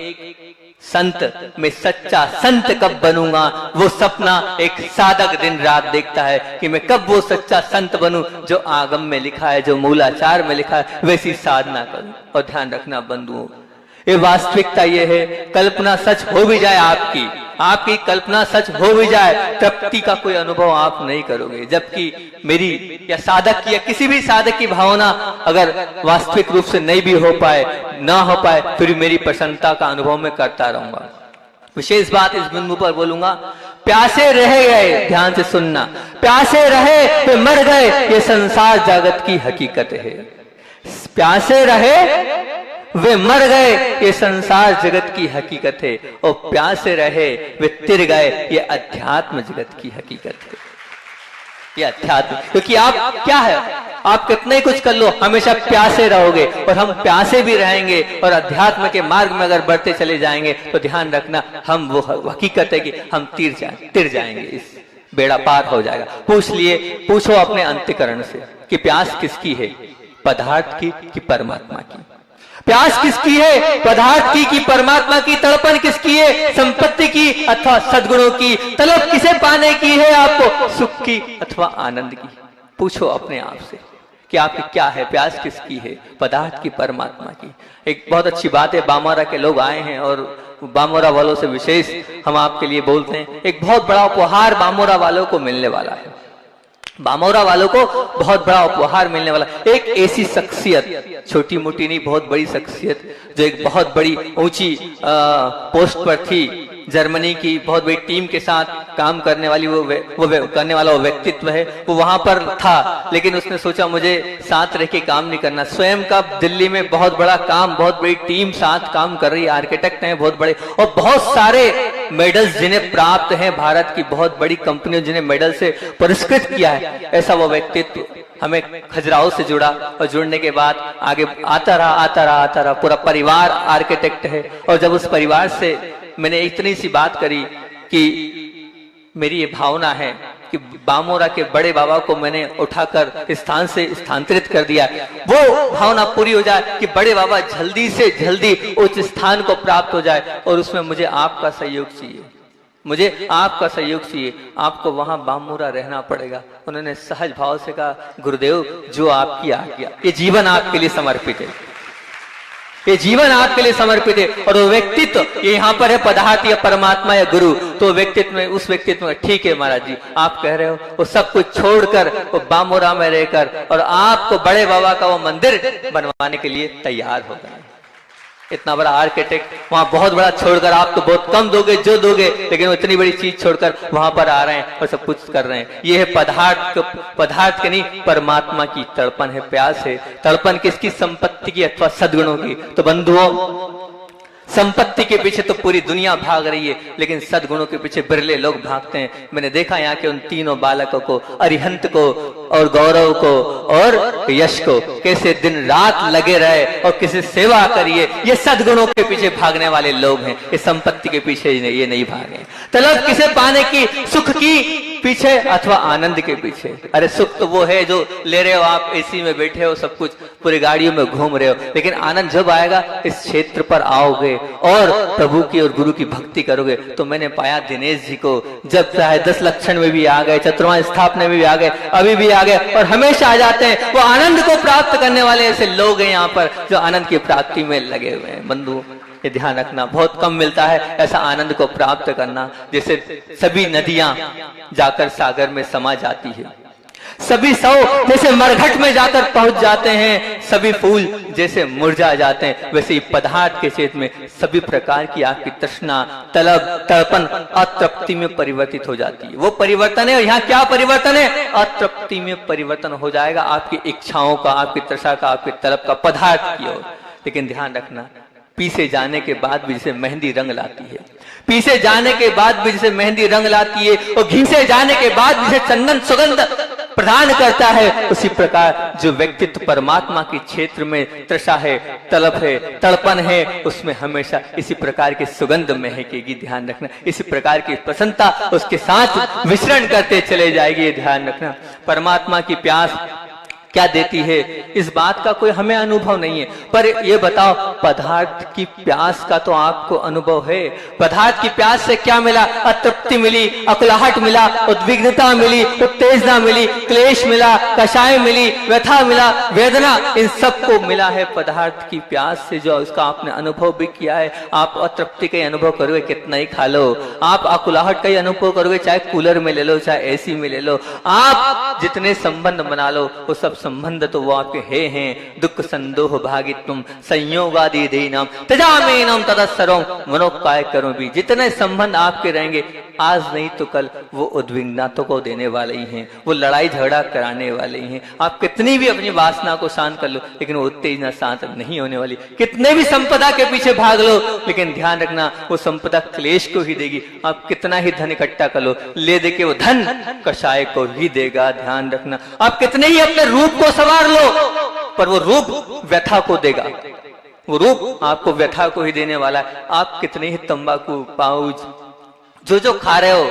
संत मैं सच्चा संत कब बनूंगा, वो सपना एक साधक दिन रात देखता है कि मैं कब वो सच्चा संत बनूं जो आगम में लिखा है, जो मूलाचार में लिखा है, वैसी साधना करूं। और ध्यान रखना बंधुओं, ये वास्तविकता ये है, कल्पना सच हो भी जाए आपकी कल्पना सच हो भी जाए, तृप्ति का कोई अनुभव आप नहीं करोगे। जबकि मेरी या साधक की या किसी भी साधक की भावना अगर वास्तविक रूप से नहीं भी हो पाए, ना हो पाए, फिर मेरी प्रसन्नता का अनुभव मैं करता रहूंगा। विशेष बात इस बिंदु पर बोलूंगा, प्यासे रह गए, ध्यान से सुनना, प्यासे रहे वे मर गए, ये संसार जगत की हकीकत है। प्यासे रहे वे मर गए, ये संसार जगत की हकीकत है। और प्यासे रहे वे तिर गए, ये अध्यात्म जगत की हकीकत है। ये अध्यात्म, क्योंकि आप क्या है, आप कितने कुछ कर लो, हमेशा प्यासे रहोगे और हम प्यासे भी रहेंगे। और अध्यात्म के मार्ग में अगर बढ़ते चले जाएंगे तो ध्यान रखना, हम वो हकीकत है कि हम तिर जाएंगे, इस बेड़ा पार हो जाएगा। पूछो अपने अंतःकरण से कि प्यास किसकी है, पदार्थ की कि परमात्मा की? प्यास किसकी है, पदार्थ की कि परमात्मा की? तड़पन किसकी है, संपत्ति की अथवा सद्गुणों की? तलब किसे पाने की है आपको, सुख की अथवा आनंद की? पूछो अपने आप से कि आपकी क्या है, प्यास किसकी है, पदार्थ की परमात्मा की? एक बहुत अच्छी बात है, बामोरा के लोग आए हैं और बामोरा वालों से विशेष हम आपके लिए बोलते हैं, एक बहुत बड़ा उपहार बामोरा वालों को मिलने वाला है। बामोरा वालों को बहुत बड़ा उपहार मिलने वाला, एक ऐसी शख्सियत, छोटी मोटी नहीं बहुत बड़ी शख्सियत, जो एक बहुत बड़ी ऊंची पोस्ट पर थी, जर्मनी की बहुत बड़ी टीम के साथ काम करने वाली वो करने वाला वो व्यक्तित्व है, वो वहां पर था। लेकिन उसने सोचा मुझे साथ रह के काम नहीं करना, स्वयं का दिल्ली में बहुत बड़ा काम, बहुत बड़ी टीम साथ काम कर रही है, आर्किटेक्ट हैं बहुत बड़े, और बहुत सारे मेडल्स जिन्हें प्राप्त हैं, भारत की बहुत बड़ी कंपनियों जिन्हें मेडल से पुरस्कृत किया है, ऐसा वो व्यक्तित्व हमें खजुराहो से जुड़ा। और जुड़ने के बाद आगे आता रहा, पूरा परिवार आर्किटेक्ट है। और जब उस परिवार से मैंने इतनी सी बात करी कि मेरी ये भावना है कि बामोरा के बड़े बाबा को मैंने उठाकर स्थान से स्थानांतरित कर दिया, वो भावना पूरी हो जाए कि बड़े बाबा जल्दी से जल्दी उच्च स्थान को प्राप्त हो जाए, और उसमें मुझे आपका सहयोग चाहिए, मुझे आपका सहयोग चाहिए। आपको वहां बामोरा रहना पड़ेगा। उन्होंने सहज भाव से कहा, गुरुदेव जो आपकी आज्ञा, ये जीवन आपके लिए समर्पित है, ये जीवन आपके लिए समर्पित है। और वो व्यक्तित्व ये यहाँ पर है, पदार्थ या परमात्मा या गुरु, तो व्यक्तित्व में, उस व्यक्तित्व में, ठीक है महाराज जी आप कह रहे हो, वो सब कुछ छोड़कर वो बामोरा में रहकर और आपको बड़े बाबा का वो मंदिर बनवाने के लिए तैयार हो गए। इतना बड़ा आर्किटेक्ट वहां बहुत बड़ा छोड़कर, आप तो बहुत कम दोगे जो दोगे, लेकिन वो इतनी बड़ी चीज छोड़कर वहां पर आ रहे हैं और सब कुछ कर रहे हैं। ये है पदार्थ के नहीं, परमात्मा की तड़पन है, प्यास है। तड़पन किसकी, संपत्ति की अथवा सद्गुणों की? तो बंधुओं, संपत्ति के पीछे तो पूरी दुनिया भाग रही है, लेकिन सद्गुणों के पीछे बिरले लोग भागते हैं। मैंने देखा यहाँ के उन तीनों बालकों को, अरिहंत को और गौरव को और यश को, कैसे दिन रात लगे रहे और किसी सेवा करिए। ये सद्गुणों के पीछे भागने वाले लोग हैं, ये संपत्ति के पीछे ये नहीं भागे। तलब किसे पाने की, सुख की पीछे अथवा आनंद के पीछे? अरे सुख तो वो है जो ले रहे हो आप, एसी में बैठे हो, सब कुछ पूरी गाड़ियों में घूम रहे हो, लेकिन आनंद जब आएगा इस क्षेत्र पर आओगे और प्रभु की और गुरु की भक्ति करोगे। तो मैंने पाया दिनेश जी को, जब चाहे 10 लक्षण में भी आ गए, चतुर्मा स्थापना में भी आ गए, अभी भी आ गए और हमेशा आ जाते हैं। वो आनंद को प्राप्त करने वाले ऐसे लोग हैं यहाँ पर जो आनंद की प्राप्ति में लगे हुए हैं। बंधु ये ध्यान रखना, बहुत कम मिलता है ऐसा आनंद को प्राप्त करना। जैसे सभी नदियां जाकर सागर में समा जाती है, सभी सौ जैसे मरघट में जाकर पहुंच जाते हैं, सभी फूल जैसे मुरझा जाते हैं, वैसे ही पदार्थ के क्षेत्र में सभी प्रकार की आपकी तृष्णा, तलब, तड़पन अतृप्ति में परिवर्तित हो जाती है। वो परिवर्तन है, और यहाँ क्या परिवर्तन है? अतृप्ति में परिवर्तन हो जाएगा आपकी इच्छाओं का, आपकी तृष्णा का, आपके तलब का, पदार्थ की ओर। लेकिन ध्यान रखना, पीसे जाने के बाद भी जैसे मेहंदी रंग लाती है, पीसे जाने के बाद भी जैसे मेहंदी रंग लाती है, और घिसे जाने के बाद जैसे चंदन सुगंध प्रदान करता है, उसी प्रकार जो व्यक्तित्व परमात्मा के क्षेत्र में तृषा है, तलब है, तड़पन है, उसमें हमेशा इसी प्रकार की सुगंध महकेगी। ध्यान रखना, इसी प्रकार की प्रसन्नता उसके साथ विचरण करते चले जाएगी। ध्यान रखना, परमात्मा की प्यास क्या देती है इस बात का कोई हमें अनुभव नहीं है। पर ये बताओ, पदार्थ की प्यास का तो आपको अनुभव है। पदार्थ की प्यास से क्या मिला? अतृप्ति मिली, अकुलाहट मिला, उद्विग्नता मिली, उत्तेजना मिली, क्लेश मिला, कषाय मिली, व्यथा मिला, वेदना, इन सबको मिला है पदार्थ की प्यास से, जो उसका आपने अनुभव भी किया है। आप अतृप्ति का अनुभव करोगे, कितना ही खा लो। आप अकुलाहट का अनुभव करोगे, चाहे कूलर में ले लो, चाहे एसी में ले लो। आप जितने संबंध बना लो, वो सब संबंध तो वो आपके हैं। दुख संदोह भागित्वम संयोगादि देनम तजामेनम तदसरम मनोकाय करो भी। जितने संबंध आपके रहेंगे, आज नहीं तो कल वो उद्विग्नता को देने वाले ही हैं, वो लड़ाई झगड़ा कराने वाले ही हैं। आप कितनी भी अपनी वासना को शांत कर लो, लेकिन वो उत्तेजना शांत नहीं होने वाली। कितने भी संपदा के पीछे भाग लो, लेकिन ध्यान रखना वो संपदा क्लेश को ही देगी। आप कितना ही धन इकट्ठा कर लो, ले दे के वो धन कषाय को ही देगा। ध्यान रखना, आप कितने ही अपने रूप को संवार लो, पर वो रूप व्यथा को देगा। वो रूप आपको व्यथा को ही देने वाला है। आप कितने ही तंबाकू, पाउच, जो खा रहे हो,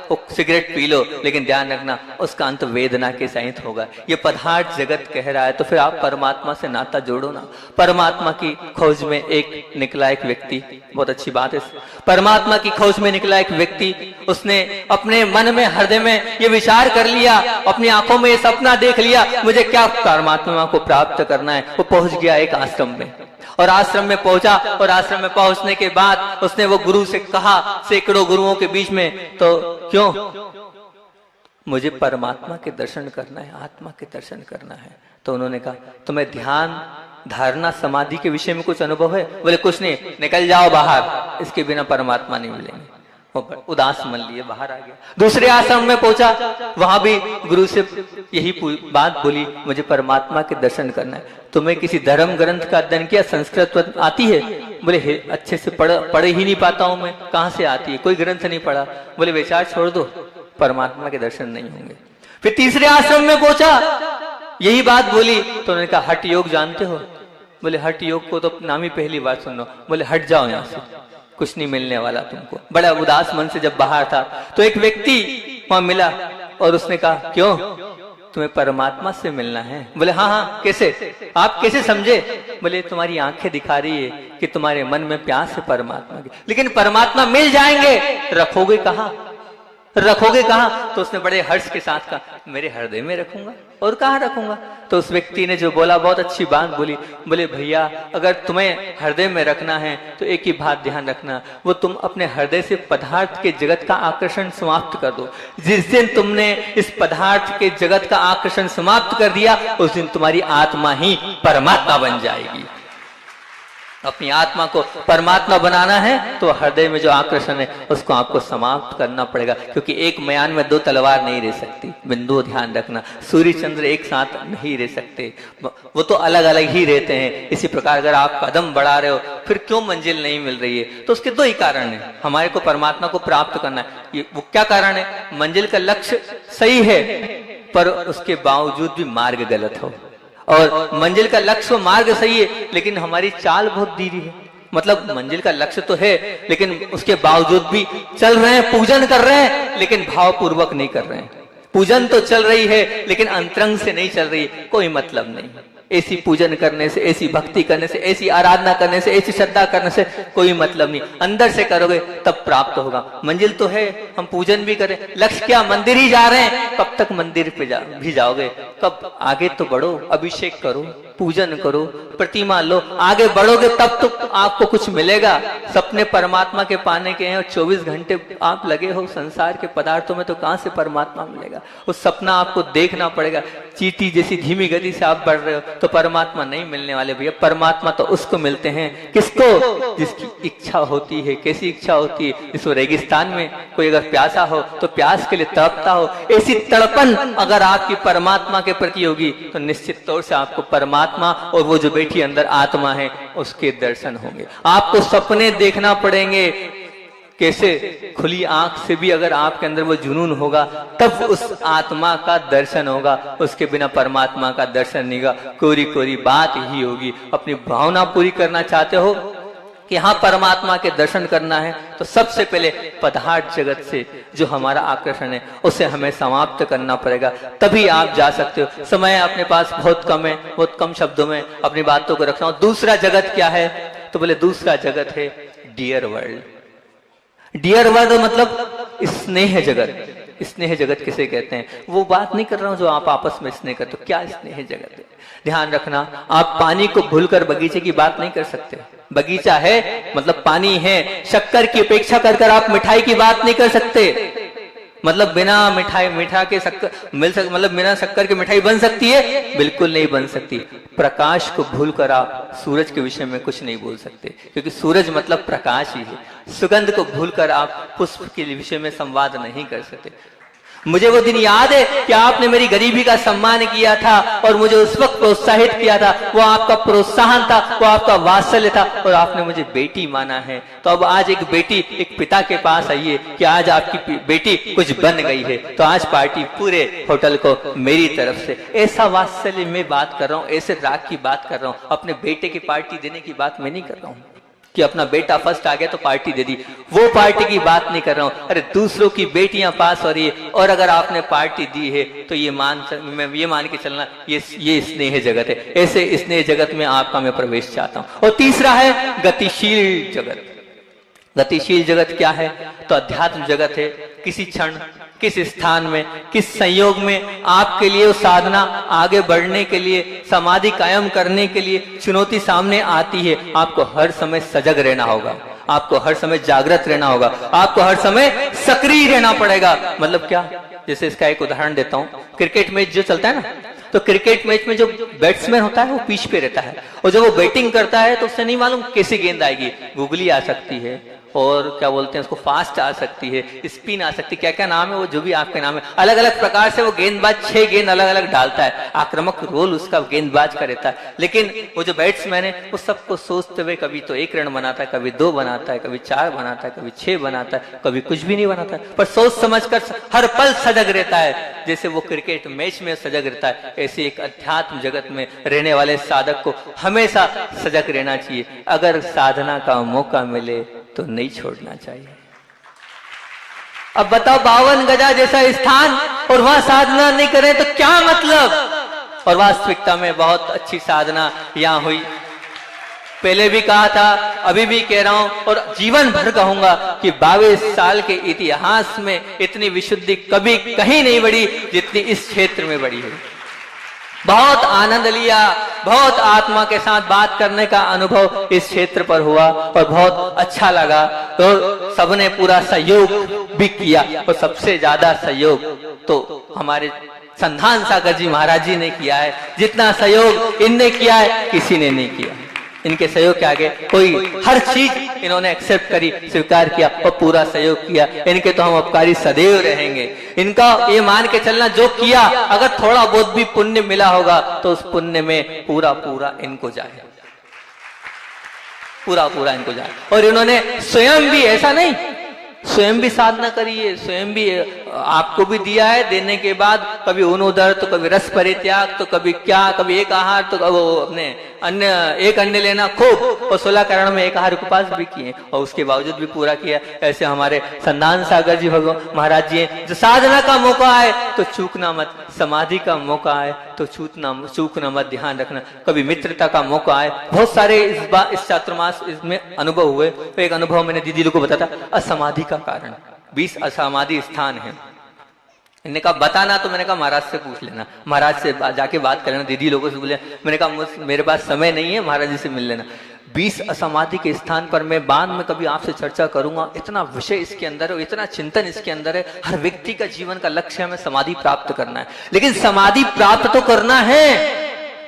वो सिगरेट पी लो, लेकिन ध्यान रखना उसका अंत वेदना के सहित होगा। ये पदार्थ जगत कह रहा है, तो फिर आप परमात्मा से नाता जोड़ो ना। परमात्मा की खोज में एक निकला एक व्यक्ति, बहुत अच्छी बात है, परमात्मा की खोज में निकला एक व्यक्ति, उसने अपने मन में, हृदय में ये विचार कर लिया, अपनी आंखों में ये सपना देख लिया, मुझे क्या परमात्मा को प्राप्त करना है। वो पहुंच गया एक आश्रम में, और आश्रम में पहुंचा, और आश्रम में पहुंचने के बाद उसने वो गुरु से कहा, सैकड़ों गुरुओं के बीच में, तो क्यों? मुझे परमात्मा के दर्शन करना है, आत्मा के दर्शन करना है। तो उन्होंने कहा, तुम्हें ध्यान, धारणा, समाधि के विषय में कुछ अनुभव है? बोले कुछ नहीं, निकल जाओ बाहर, इसके बिना परमात्मा नहीं मिलेंगे। उदास मन लिए बाहर आ गया। दूसरे आश्रम में पहुंचा, वहां भी गुरु से यही बात बोली, मुझे परमात्मा के दर्शन करना है। तुम्हें किसी धर्म ग्रंथ का अध्ययन किया? संस्कृत आती है? बोले अच्छे से पढ़ ही नहीं पाता हूं मैं। कहां से आती है? कोई ग्रंथ नहीं पढ़ा। बोले विचार छोड़ दो, परमात्मा के दर्शन नहीं होंगे। फिर तीसरे आश्रम में पहुंचा, यही बात बोली, तो उन्होंने कहा हठ योग जानते हो? बोले हठ योग को तो नाम ही पहली बार सुन लो। बोले हट जाओ यहाँ से, कुछ नहीं मिलने वाला तुमको। बड़ा उदास मन से जब बाहर था, तो एक व्यक्ति वहां मिला, और उसने कहा क्यों, तुम्हें परमात्मा से मिलना है? बोले हाँ हाँ, कैसे? आप कैसे समझे? बोले तुम्हारी आंखें दिखा रही है कि तुम्हारे मन में प्यास है परमात्मा की, लेकिन परमात्मा मिल जाएंगे, रखोगे कहाँ? रखोगे कहाँ? तो उसने बड़े हर्ष के साथ कहा, मेरे हृदय में रखूंगा, और कहाँ रखूंगा? तो उस व्यक्ति ने जो बोला, बहुत अच्छी बात बोली। बोले भैया, अगर तुम्हें हृदय में रखना है तो एक ही बात ध्यान रखना, वो तुम अपने हृदय से पदार्थ के जगत का आकर्षण समाप्त कर दो। जिस दिन तुमने इस पदार्थ के जगत का आकर्षण समाप्त कर दिया, उस दिन तुम्हारी आत्मा ही परमात्मा बन जाएगी। अपनी आत्मा को परमात्मा बनाना है तो हृदय में जो आकर्षण है उसको आपको समाप्त करना पड़ेगा, क्योंकि एक म्यान में दो तलवार नहीं रह सकती। बिंदु ध्यान रखना, सूर्य चंद्र एक साथ नहीं रह सकते, वो तो अलग अलग ही रहते हैं। इसी प्रकार अगर आप कदम बढ़ा रहे हो, फिर क्यों मंजिल नहीं मिल रही है? तो उसके दो ही कारण है। हमारे को परमात्मा को प्राप्त करना है, वो क्या कारण है? मंजिल का लक्ष्य सही है, पर उसके बावजूद भी मार्ग गलत हो। और मंजिल का लक्ष्य मार्ग सही है, लेकिन हमारी चाल बहुत धीरे है। मतलब मंजिल का लक्ष्य तो है, लेकिन उसके बावजूद भी चल रहे हैं, पूजन कर रहे हैं, लेकिन भावपूर्वक नहीं कर रहे हैं। पूजन तो चल रही है, लेकिन अंतरंग से नहीं चल रही, कोई मतलब नहीं। ऐसी पूजन करने से, ऐसी भक्ति करने से, ऐसी आराधना करने से, ऐसी श्रद्धा करने से कोई मतलब नहीं। अंदर से करोगे तब प्राप्त होगा। मंजिल तो है, हम पूजन भी करें, लक्ष्य क्या? मंदिर ही जा रहे हैं, कब तक मंदिर पे भी जाओगे? कब? आगे तो बढ़ो, अभिषेक करो, पूजन करो, प्रतिमा लो, आगे बढ़ोगे तब तो आपको कुछ मिलेगा। सपने परमात्मा के पाने के हैं, और 24 घंटे आप लगे हो संसार के पदार्थों में, तो कहां से परमात्मा मिलेगा? उस सपना आपको देखना पड़ेगा। चींटी जैसी धीमी गति से आप बढ़ रहे हो तो परमात्मा नहीं मिलने वाले भैया। परमात्मा तो उसको मिलते हैं, किसको? जिसकी इच्छा होती है। कैसी इच्छा होती है? जिसको रेगिस्तान में कोई अगर प्यासा हो तो प्यास के लिए तड़पता हो, ऐसी तड़पन अगर आपकी परमात्मा के प्रति होगी तो निश्चित तौर से आपको परमात्मा और वो जो बैठी अंदर आत्मा है उसके दर्शन होंगे। आपको सपने देखना पड़ेंगे। कैसे? खुली आंख से भी अगर आपके अंदर वो जुनून होगा तब उस आत्मा का दर्शन होगा, उसके बिना परमात्मा का दर्शन नहीं होगा। कोरी कोरी बात ही होगी। अपनी भावना पूरी करना चाहते हो, कि यहाँ परमात्मा के दर्शन करना है तो सबसे पहले पदार्थ जगत से जो हमारा आकर्षण है उसे हमें समाप्त करना पड़ेगा, तभी आप जा सकते हो। समय अपने पास बहुत कम है, बहुत कम शब्दों में अपनी बातों को रखना। दूसरा जगत क्या है? तो बोले दूसरा जगत है डियर वर्ल्ड। डियर वर्ल्ड मतलब स्नेह जगत। स्नेह जगत किसे कहते हैं? वो बात नहीं कर रहा हूं जो आप आपस में स्नेह करते हो। क्या स्नेह जगत है? ध्यान रखना, आप पानी को भूलकर बगीचे की बात नहीं कर सकते। बगीचा है मतलब पानी है। शक्कर की उपेक्षा कर कर आप मिठाई की बात नहीं कर सकते। मतलब बिना मिठाई मीठा के शक्कर मतलब बिना शक्कर की मिठाई बन सकती है? बिल्कुल नहीं बन सकती। प्रकाश को भूलकर आप सूरज के विषय में कुछ नहीं बोल सकते, क्योंकि सूरज मतलब प्रकाश ही है। सुगंध को भूलकर आप पुष्प के विषय में संवाद नहीं कर सकते। मुझे वो दिन याद है कि आपने मेरी गरीबी का सम्मान किया था और मुझे उस वक्त प्रोत्साहित किया था। वो आपका प्रोत्साहन था, वो आपका वात्सल्य था और आपने मुझे बेटी माना है। तो अब आज एक बेटी एक पिता के पास आई है कि आज आपकी बेटी कुछ बन गई है, तो आज पार्टी पूरे होटल को मेरी तरफ से। ऐसा वात्सल्य में बात कर रहा हूँ, ऐसे राग की बात कर रहा हूँ। अपने बेटे की पार्टी देने की बात मैं नहीं कर रहा हूँ कि अपना बेटा फर्स्ट आ गया तो पार्टी दे दी, वो पार्टी की बात नहीं कर रहा हूं। अरे दूसरों की बेटियां पास हो रही है और अगर आपने पार्टी दी है तो ये मान के चलना ये स्नेह जगत है। ऐसे स्नेह जगत में आपका मैं प्रवेश चाहता हूं। और तीसरा है गतिशील जगत। गतिशील जगत क्या है? तो अध्यात्म जगत है। किसी क्षण, किस स्थान में, किस संयोग में आपके लिए वो साधना आगे बढ़ने के लिए, समाधि कायम करने के लिए चुनौती सामने आती है, आपको हर समय सजग रहना होगा, आपको हर समय जागृत रहना होगा, आपको हर समय सक्रिय रहना पड़ेगा। मतलब क्या? जैसे इसका एक उदाहरण देता हूं। क्रिकेट मैच जो चलता है ना, तो क्रिकेट मैच में जो बैट्समैन होता है वो पिच पे रहता है और जब वो बैटिंग करता है तो उससे नहीं मालूम कैसी गेंद आएगी। गुगली आ सकती है और क्या बोलते हैं उसको, फास्ट आ सकती है, स्पिन आ सकती है, क्या क्या नाम है वो, जो भी आपके नाम है। अलग अलग प्रकार से वो गेंदबाज 6 गेंद अलग अलग डालता है। आक्रामक रोल उसका गेंदबाज का रहता है। लेकिन वो जो बैट्समैन है वो सबको सोचते हुए कभी तो 1 रन बनाता है, कभी 2 बनाता है, कभी 4 बनाता है, कभी 6 बनाता है, कभी कुछ भी नहीं बनाता है, पर सोच समझ कर हर पल सजग रहता है। जैसे वो क्रिकेट मैच में सजग रहता है, ऐसे एक अध्यात्म जगत में रहने वाले साधक को हमेशा सजग रहना चाहिए। अगर साधना का मौका मिले तो नहीं छोड़ना चाहिए। अब बताओ, 52 गजा जैसा स्थान और वहां साधना नहीं करें तो क्या मतलब? और वास्तविकता में बहुत अच्छी साधना यहां हुई। पहले भी कहा था, अभी भी कह रहा हूं और जीवन भर कहूंगा कि 22 साल के इतिहास में इतनी विशुद्धि कभी कहीं नहीं बढ़ी जितनी इस क्षेत्र में बढ़ी है। बहुत आनंद लिया, बहुत आत्मा के साथ बात करने का अनुभव इस क्षेत्र पर हुआ और बहुत अच्छा लगा। तो सबने पूरा सहयोग भी किया और सबसे ज्यादा सहयोग तो हमारे संधान सागर जी महाराज जी ने किया है। जितना सहयोग इनने किया है किसी ने नहीं किया। इनके सहयोग के आगे कोई, हर चीज इन्होंने एक्सेप्ट करी, स्वीकार किया और पूरा सहयोग किया। इनके तो हम उपकारी सदैव रहेंगे। इनका ये मान के चलना, जो किया अगर थोड़ा बहुत भी पुण्य मिला होगा तो उस पुण्य में पूरा पूरा इनको जाए, पूरा पूरा इनको जाए। और इन्होंने स्वयं भी, ऐसा नहीं, स्वयं भी साधना करी है, स्वयं भी आपको भी दिया है। देने के बाद कभी उदर तो कभी रस परित्याग तो कभी क्या, कभी एक आहार तो वो अपने अन्य एक अन्य लेना खूब, और 16 करण में एक आहार उपवास भी किए और उसके बावजूद भी पूरा किया। ऐसे हमारे संधान सागर जी भगवान महाराज जी हैं। जो साधना का मौका आए तो चूकना मत, समाधि का मौका आए तो चूकना मत, ध्यान रखना। कभी मित्रता का मौका आए, बहुत सारे इस चातुर्मास इसमें अनुभव हुए। तो एक अनुभव मैंने दीदी लोग को बताया था, असमाधि का कारण 20 असमाधि स्थान है। इन्होंने कहा बताना, तो मैंने कहा महाराज से पूछ लेना, महाराज से जाके बात कर लेना, दीदी लोगों से बोले। मैंने कहा मेरे पास समय नहीं है, महाराज जी से मिल लेना। 20 असमाधि के स्थान पर मैं बाद में कभी आपसे चर्चा करूंगा। इतना विषय इसके अंदर है, इतना चिंतन इसके अंदर है। हर व्यक्ति का जीवन का लक्ष्य हमें समाधि प्राप्त करना है, लेकिन समाधि प्राप्त तो करना है,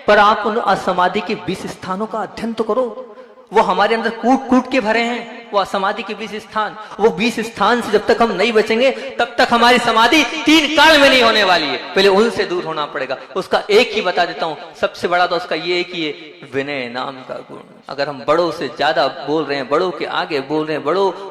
पर आप उन असमाधि के 20 स्थानों का अध्ययन तो करो। वो हमारे अंदर कूट कूट के भरे हैं, वो असमाधि के 20 स्थान। वो 20 स्थान से जब तक हम नहीं बचेंगे तब तक हमारी समाधि 3 काल में नहीं होने वाली है। पहले उनसे दूर होना पड़ेगा। उसका एक ही बता देता हूं, सबसे बड़ा तो उसका ये है कि ये विनय नाम का गुण। अगर हम बड़ों से ज्यादा बोल रहे हैं, बड़ों के आगे बोल रहे हैं,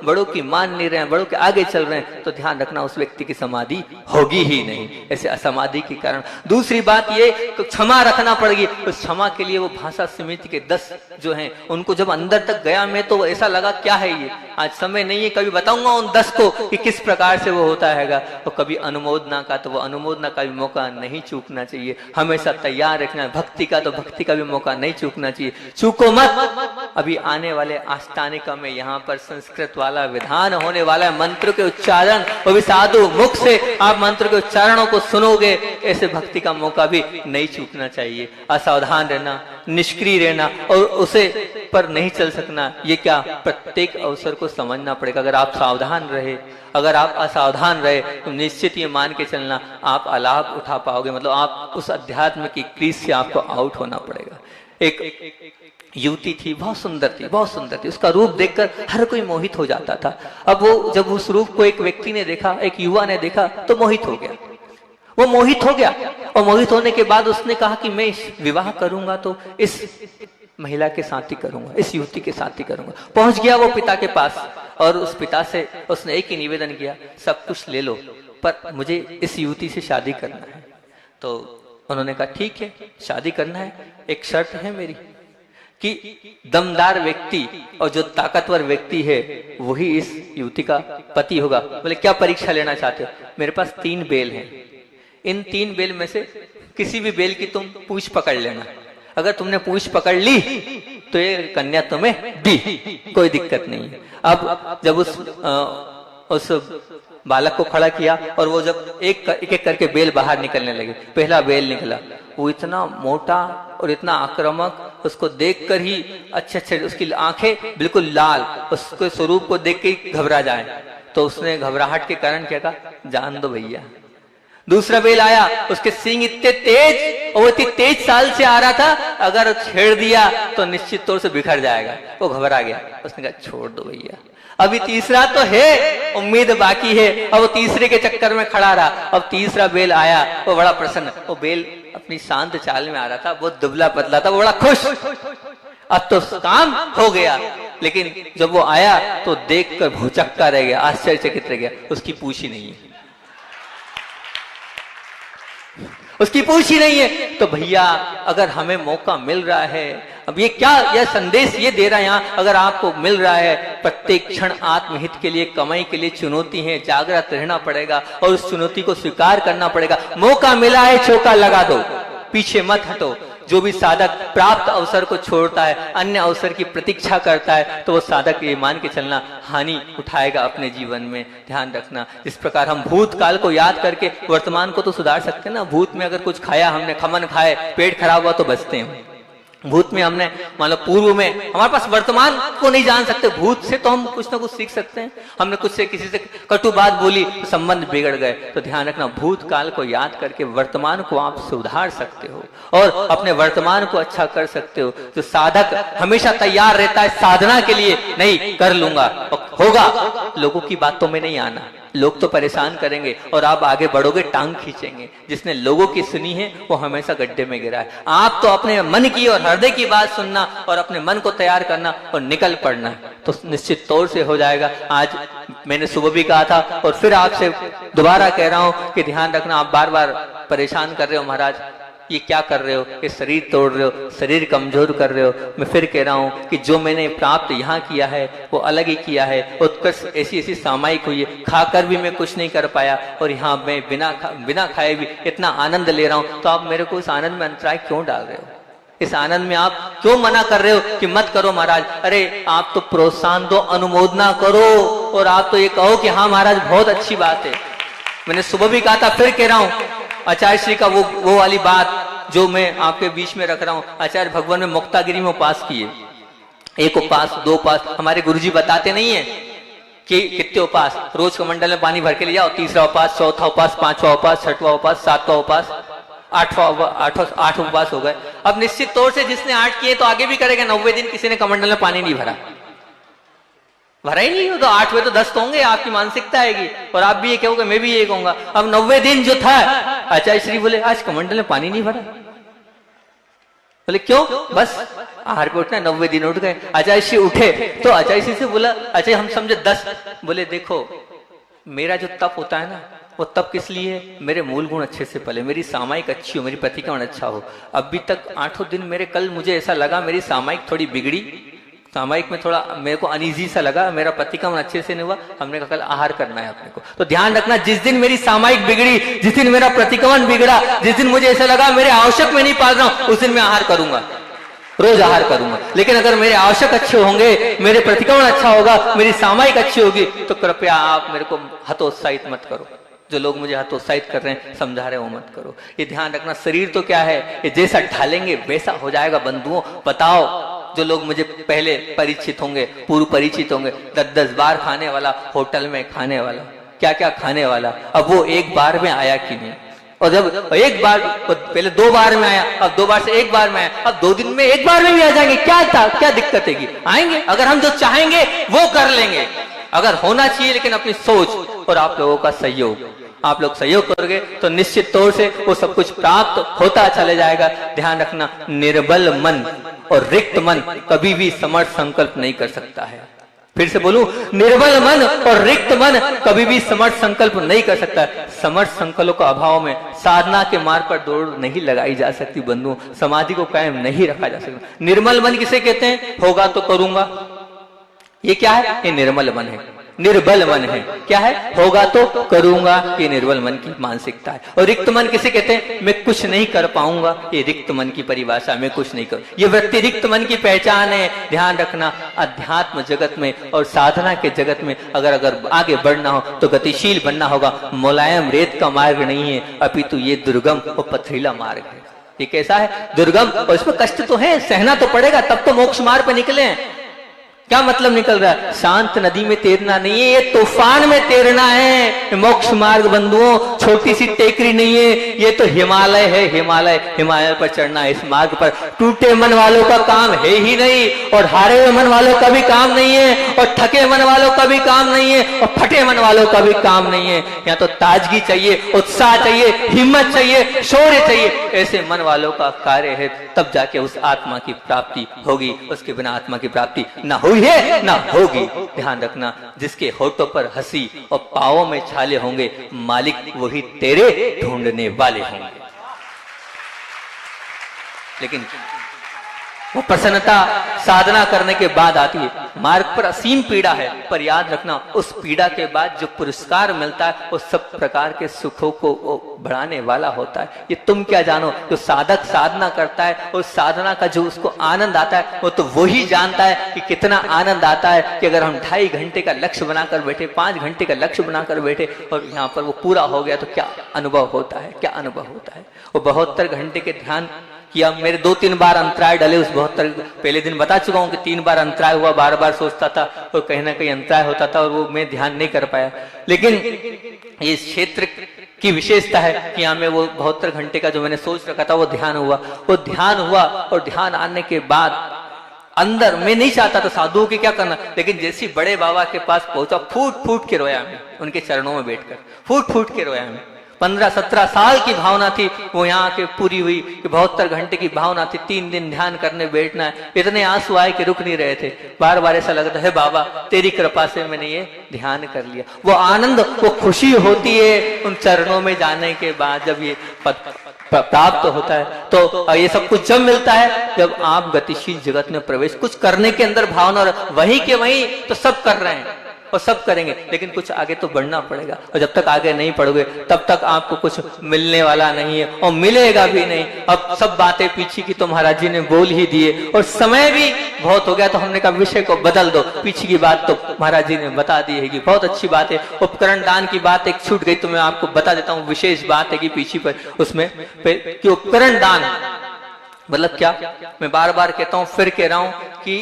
बड़ों की मान नहीं रहे हैं, बड़ों के आगे चल रहे हैं, तो ध्यान रखना उस व्यक्ति की समाधि होगी ही नहीं। ऐसे असमाधि के कारण। दूसरी बात ये तो क्षमा रखना पड़ेगी। उस क्षमा के लिए वो भाषा समिति के 10 जो हैं उनको जब अंदर तक गया मैं तो ऐसा लगा क्या है ये, आज समय नहीं है, कभी बताऊंगा उन 10 को कि किस प्रकार से वो होता हैगा। तो कभी अनुमोदना का, तो वो अनुमोदना का भी मौका नहीं चूकना चाहिए, हमेशा तैयार रखना। भक्ति का, तो भक्ति का भी मौका नहीं चूकना चाहिए, चूको मत। अभी आने वाले आस्थानिका में यहाँ पर संस्कृत वाला विधान होने वाला है, मंत्र के उच्चारण, वो भी साधु मुख से आप मंत्र के उच्चारणों को सुनोगे। ऐसे भक्ति का मौका भी नहीं चूकना चाहिए। असावधान रहना, निष्क्रिय रहना और उसे पर नहीं चल सकना, ये क्या प्रत्येक अवसर को समझना पड़ेगा। अगर आप सावधान रहे, अगर आप असावधान रहे तो निश्चित ये मान के चलना आप अलाभ उठा पाओगे, मतलब आप उस अध्यात्म की क्रीज से आपको आउट होना पड़ेगा। एक युवती थी, बहुत सुंदर थी, बहुत सुंदर थी, उसका रूप देखकर हर कोई मोहित हो जाता था। अब वो जब उस रूप को एक व्यक्ति ने देखा, एक युवा ने देखा तो मोहित हो गया, वो मोहित हो गया। और मोहित होने के बाद उसने कहा कि मैं विवाह करूंगा तो इस महिला के साथ ही करूंगा, इस युवती के साथ ही करूंगा। पहुंच गया वो पिता के पास और उस पिता से उसने एक ही निवेदन किया, सब कुछ ले लो पर मुझे इस युवती से शादी करना है। तो उन्होंने कहा ठीक है, शादी करना है, एक शर्त है मेरी कि दमदार व्यक्ति और जो ताकतवर व्यक्ति है वही इस युवती का पति होगा। बोले क्या परीक्षा लेना चाहते हो? मेरे पास 3 बेल हैं, इन 3 बेल में से किसी भी बेल की तुम पूंछ पकड़ लेना, अगर तुमने पूंछ पकड़ ली तो ये कन्या तुम्हें दी, कोई दिक्कत नहीं है। अब जब उस बालक को खड़ा किया और वो जब एक एक करके बेल बाहर निकलने लगे, पहला बेल निकला, वो इतना मोटा और इतना आक्रामक, उसको देखकर ही अच्छे उसकी आंखें बिल्कुल लाल, उसके स्वरूप को देख के घबरा जाए। तो उसने घबराहट के कारण क्या कहा, जान दो भैया। दूसरा बेल आया, उसके सींग इतने तेज और इतनी तेज चाल से आ रहा था, अगर छेड़ दिया तो निश्चित तौर से बिखर जाएगा। वो घबरा गया, उसने कहा छोड़ दो भैया। अभी तीसरा तो है, उम्मीद बाकी है। अब वो तीसरे के चक्कर में खड़ा रहा। अब तीसरा बेल आया, वो बड़ा प्रसन्न, वो बेल अपनी शांत चाल में आ रहा था, बहुत दुबला पतला था, वो बड़ा खुश, अब तो काम हो गया। लेकिन जब वो आया तो देखकर भौचक्का रह गया, आश्चर्यचकित रह गया, उसकी पूंछ ही नहीं है, उसकी पूछ ही नहीं है। तो भैया अगर हमें मौका मिल रहा है, अब ये क्या, यह संदेश ये दे रहा है यहाँ, अगर आपको मिल रहा है, प्रत्येक क्षण आत्महित के लिए, कमाई के लिए चुनौती है, जागृत रहना पड़ेगा और उस चुनौती को स्वीकार करना पड़ेगा। मौका मिला है, चौका लगा दो, पीछे मत हटो। जो भी साधक प्राप्त अवसर को छोड़ता है, अन्य अवसर की प्रतीक्षा करता है, तो वो साधक ये मान के चलना हानि उठाएगा अपने जीवन में। ध्यान रखना, जिस प्रकार हम भूतकाल को याद करके वर्तमान को तो सुधार सकते हैं ना। भूत में अगर कुछ खाया हमने, खमन खाए, पेट खराब हुआ तो बचते हैं। भूत में हमने मान लो पूर्व में, हमारे पास वर्तमान को नहीं जान सकते, भूत से तो हम कुछ ना कुछ सीख सकते हैं। हमने कुछ से किसी से कटु बात बोली तो संबंध बिगड़ गए। तो ध्यान रखना, भूतकाल को याद करके वर्तमान को आप सुधार सकते हो और अपने वर्तमान को अच्छा कर सकते हो। जो साधक हमेशा तैयार रहता है साधना के लिए, नहीं कर लूंगा होगा, लोगों की बातों में नहीं आना, लोग तो परेशान करेंगे और आप आगे बढ़ोगे, टांग खींचेंगे। जिसने लोगों की सुनी है वो हमेशा गड्ढे में गिरा है। आप तो अपने मन की और हृदय की बात सुनना और अपने मन को तैयार करना और निकल पड़ना, तो निश्चित तौर से हो जाएगा। आज मैंने सुबह भी कहा था और फिर आपसे दोबारा कह रहा हूं कि ध्यान रखना, आप बार बार परेशान कर रहे हो, महाराज ये क्या कर रहे हो, ये शरीर तोड़ रहे हो, शरीर कमजोर कर रहे हो। मैं फिर कह रहा हूं कि जो मैंने प्राप्त यहाँ किया है वो अलग ही किया है, उत्कृष्ट ऐसी सामायिक हुई है। खाकर भी मैं कुछ नहीं कर पाया और यहाँ मैं बिना खाए भी इतना आनंद ले रहा हूं, तो आप मेरे को इस आनंद में अंतराय क्यों डाल रहे हो? इस आनंद में आप क्यों मना कर रहे हो कि मत करो महाराज? अरे आप तो प्रोत्साहन दो, अनुमोदना करो और आप तो ये कहो कि हाँ महाराज बहुत अच्छी बात है। मैंने सुबह भी कहा था, फिर कह रहा हूं, आचार्य श्री का वो वाली बात जो मैं आपके बीच में रख रहा हूं। आचार्य भगवान में मुक्तागिरी में उपास किए, 1 उपास 2 उपास, हमारे गुरुजी बताते नहीं है कि कितने उपास, रोज कमंडल में पानी भर के ले जाओ, 3रा उपास, 4था उपास, 5वां उपास, 6वां उपास, 7वां उपास, 8 उपवास हो गए। अब निश्चित तौर से जिसने 8 किए तो आगे भी करेगा। 90 दिन किसी ने कमंडल में पानी नहीं भरा ही नहीं हो, तो 8वें तो 10 तो होंगे, आपकी मानसिकता आएगी और आप भी ये कहोगे, मैं भी ये कहूंगा। अब 90 दिन जो था, आचार्य श्री बोले आज कमंडल में पानी नहीं भरा, बोले क्यों? बस आहार पे उठना, 90 दिन उठ गए। अजयशी उठे तो अजयशी से बोला, अजय हम समझे 10। बोले देखो मेरा जो तप होता है ना, वो तप किस लिए है? मेरे मूल गुण अच्छे से पले, मेरी सामायिक अच्छी हो, मेरी प्रतिक्रमण अच्छा हो। अभी तक 8 दिन मेरे, कल मुझे ऐसा लगा मेरी सामायिक थोड़ी बिगड़ी, सामायिक में थोड़ा मेरे को अनईजी सा लगा, मेरा प्रतिक्रमण अच्छे से नहीं हुआ। हमने कहा कल आहार करना है अपने को। तो ध्यान रखना, जिस दिन मेरी सामायिक बिगड़ी, जिस दिन मेरा प्रतिक्रमण बिगड़ा, जिस दिन मुझे ऐसा लगा मेरे आवश्यक में नहीं पाल रहा हूं, उस दिन मैं आहार करूंगा, रोज आहार करूंगा। लेकिन अगर मेरे आवश्यक अच्छे होंगे, मेरे प्रतिक्रमण अच्छा होगा, मेरी सामायिक अच्छी होगी, तो कृपया आप मेरे को हतोत्साहित मत करो। जो लोग मुझे हतोत्साहित कर रहे हैं, समझा रहे हैं, वो मत करो। ये ध्यान रखना, शरीर तो क्या है, ये जैसा ढालेंगे वैसा हो जाएगा। बंधुओं बताओ, जो लोग मुझे पहले परिचित होंगे, पूर्व परिचित होंगे, 10-10 बार खाने वाला, होटल में खाने वाला, क्या क्या खाने वाला, अब वो एक बार में आया कि नहीं? और जब एक बार, पहले 2 बार में आया, अब 2 बार से 1 बार में आया, अब 2 दिन में 1 बार में भी आ जाएंगे, क्या था, क्या दिक्कत है? आएंगे। अगर हम जो चाहेंगे वो कर लेंगे। अगर होना चाहिए लेकिन अपनी सोच और आप लोगों का सहयोग, आप लोग सहयोग करोगे तो निश्चित तौर से वो सब कुछ प्राप्त होता चले जाएगा। ध्यान रखना, निर्बल मन और रिक्त मन कभी भी समर्थ संकल्प नहीं कर सकता है। फिर से बोलूं, निर्बल मन और रिक्त मन कभी भी समर्थ संकल्प नहीं कर सकता। समर्थ संकल्प के अभाव में साधना के मार्ग पर दौड़ नहीं लगाई जा सकती। बंधुओं, समाधि को कायम नहीं रखा जा सकता। निर्मल मन किसे कहते हैं? होगा तो करूंगा, ये क्या है? ये निर्मल मन है। निर्बल मन है, क्या है? होगा तो करूंगा, ये निर्बल मन की मानसिकता है। और रिक्त मन किसे कहते हैं? मैं कुछ नहीं कर पाऊंगा, ये रिक्त मन की परिभाषा, मैं कुछ नहीं करूं। ये वृत्ति रिक्त मन की पहचान है। ध्यान रखना, अध्यात्म जगत में और साधना के जगत में अगर आगे बढ़ना हो तो गतिशील बनना होगा। मुलायम रेत का मार्ग नहीं है, अपितु ये दुर्गम और पथरीला मार्ग है। ये कैसा है? दुर्गम, और इसमें कष्ट तो है, सहना तो पड़ेगा, तब तो मोक्ष मार्ग पर निकले हैं। क्या मतलब निकल रहा है? शांत नदी में तैरना नहीं है, ये तूफान में तैरना है। मोक्ष मार्ग बंधुओं छोटी सी टेकरी नहीं है, ये तो हिमालय है। हिमालय, हिमालय पर चढ़ना है। इस मार्ग पर टूटे मन वालों का काम है ही नहीं, और हारे हुए मन वालों का भी काम नहीं है, और थके मन वालों का भी काम नहीं है, और फटे मन वालों का भी काम नहीं है। यहाँ तो ताजगी चाहिए, उत्साह चाहिए, हिम्मत चाहिए, शौर्य चाहिए। ऐसे मन वालों का कार्य है, तब जाके उस आत्मा की प्राप्ति होगी। उसके बिना आत्मा की प्राप्ति ना हुई है ना होगी। ध्यान रखना, जिसके होठों पर हंसी और पांवों में छाले होंगे, मालिक वही तेरे ढूंढने वाले होंगे। लेकिन वो प्रसन्नता साधना करने के बाद आती है। मार्ग पर असीम पीड़ा है, पर याद रखना, उस पीड़ा के बाद जो पुरस्कार मिलता है वो सब प्रकार के सुखों को बढ़ाने वाला होता है। ये तुम क्या जानो? जो साधक साधना करता है, उस साधना का जो उसको आनंद आता है, वो तो वही जानता है कि कितना आनंद आता है। कि अगर हम 2.5 घंटे का लक्ष्य बनाकर बैठे, 5 घंटे का लक्ष्य बनाकर बैठे, और यहाँ पर वो पूरा हो गया, तो क्या अनुभव होता है, क्या अनुभव होता है। वो 72 घंटे के ध्यान किया, मेरे 2-3 बार अंतराय डले उस 72, पहले दिन बता चुका हूं कि 3 बार अंतराय हुआ, बार-बार सोचता था और कहीं ना कहीं अंतराय होता था, और वो मैं ध्यान नहीं कर पाया। लेकिन ये क्षेत्र की विशेषता है कि यहाँ में वो 72 घंटे का जो मैंने सोच रखा था वो ध्यान हुआ। वो ध्यान हुआ, और ध्यान आने के बाद अंदर मैं नहीं चाहता था साधुओं के क्या करना, लेकिन जैसी बड़े बाबा के पास पहुंचा, फूट फूट के रोया मैं, उनके चरणों में बैठकर फूट फूट के रोया मैं। 15-17 साल की भावना थी वो यहाँ के पूरी हुई, कि 72 घंटे की भावना थी, 3 दिन ध्यान करने बैठना है। इतने आंसू आए कि रुक नहीं रहे थे। बार बार ऐसा लगता है, बाबा तेरी कृपा से मैंने ये ध्यान कर लिया। वो आनंद, वो खुशी होती है उन चरणों में जाने के बाद, जब ये पद प्राप्त होता है। तो ये सब कुछ जब मिलता है जब आप गतिशील जगत में प्रवेश, कुछ करने के अंदर भावना, और वही के वही तो सब कर रहे हैं और सब करेंगे, लेकिन कुछ आगे तो बढ़ना पड़ेगा। और जब तक आगे नहीं बढ़ोगे तब तक आपको कुछ मिलने वाला नहीं है, और मिलेगा भी नहीं। अब सब बातें पीछे की तो महाराज जी ने बोल ही दिए, और समय भी बहुत हो गया, तो हमने कहा विषय को बदल दो। पीछे की बात तो महाराज जी ने बता दी है कि बहुत अच्छी बात है। उपकरण दान की बात एक छूट गई, तो मैं आपको बता देता हूँ। विशेष बात है कि पीछे पर उसमें कि उपकरण दान मतलब क्या, मैं बार बार कहता हूँ, फिर कह रहा हूँ कि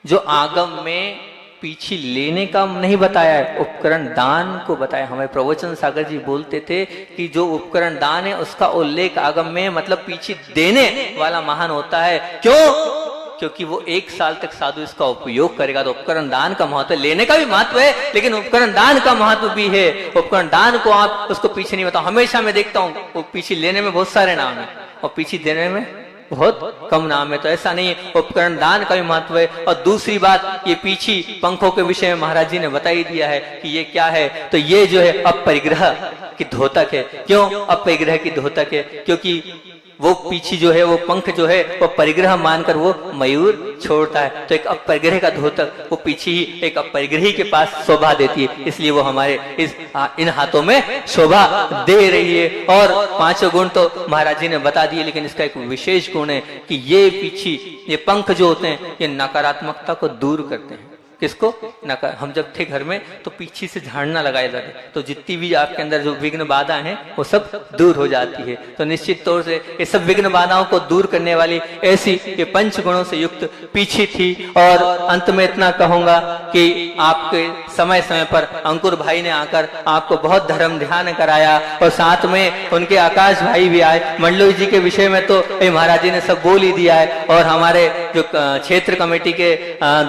जो आगम में पीछे लेने का नहीं बताया है, उपकरण दान को बताया। हमें प्रवचन सागर जी बोलते थे कि जो उपकरण दान है उसका उल्लेख आगम में, मतलब पीछे देने वाला महान होता है। क्यों? क्योंकि वो 1 साल तक साधु इसका उपयोग करेगा। तो उपकरण दान का महत्व है, लेने का भी महत्व है, लेकिन उपकरण दान का महत्व भी है। उपकरण दान को आप उसको पीछे नहीं बताओ। हमेशा मैं देखता हूँ वो पीछे लेने में बहुत सारे नाम है और पीछे देने में बहुत कम नाम है। तो ऐसा नहीं है, उपकरण दान का भी महत्व है। और दूसरी बात, ये पीछी पंखों के विषय में महाराज जी ने बता ही दिया है कि ये क्या है। तो ये जो है अपरिग्रह की द्योतक है। क्यों अपरिग्रह की द्योतक है? क्योंकि वो पीछी जो है, वो पंख जो है, वो परिग्रह मानकर वो मयूर छोड़ता है। तो एक अपरिग्रह का द्योतक वो पीछी ही एक अपरिग्रही के पास शोभा देती है, इसलिए वो हमारे इन हाथों में शोभा दे रही है। और पांचों गुण तो महाराज जी ने बता दिए, लेकिन इसका एक विशेष गुण है कि ये पीछी, ये पंख जो होते हैं, ये नकारात्मकता को दूर करते हैं। किसको? हम जब थे घर में तो पीछे से झाड़ना लगाया जाता है, तो जितनी भी आपके अंदर जो विघ्न बाधा है वो सब दूर हो जाती है। तो निश्चित तौर से ये सब विघ्न बाधाओं को दूर करने वाली ऐसी ये पंच गुणों से युक्त पीछी थी। और अंत में इतना कहूंगा कि आपके समय समय पर अंकुर भाई ने आकर आपको बहुत धर्म ध्यान कराया, और साथ में उनके आकाश भाई भी आए। मंडलो जी के विषय में तो महाराज जी ने सब बोल ही दिया है। और हमारे जो क्षेत्र कमेटी के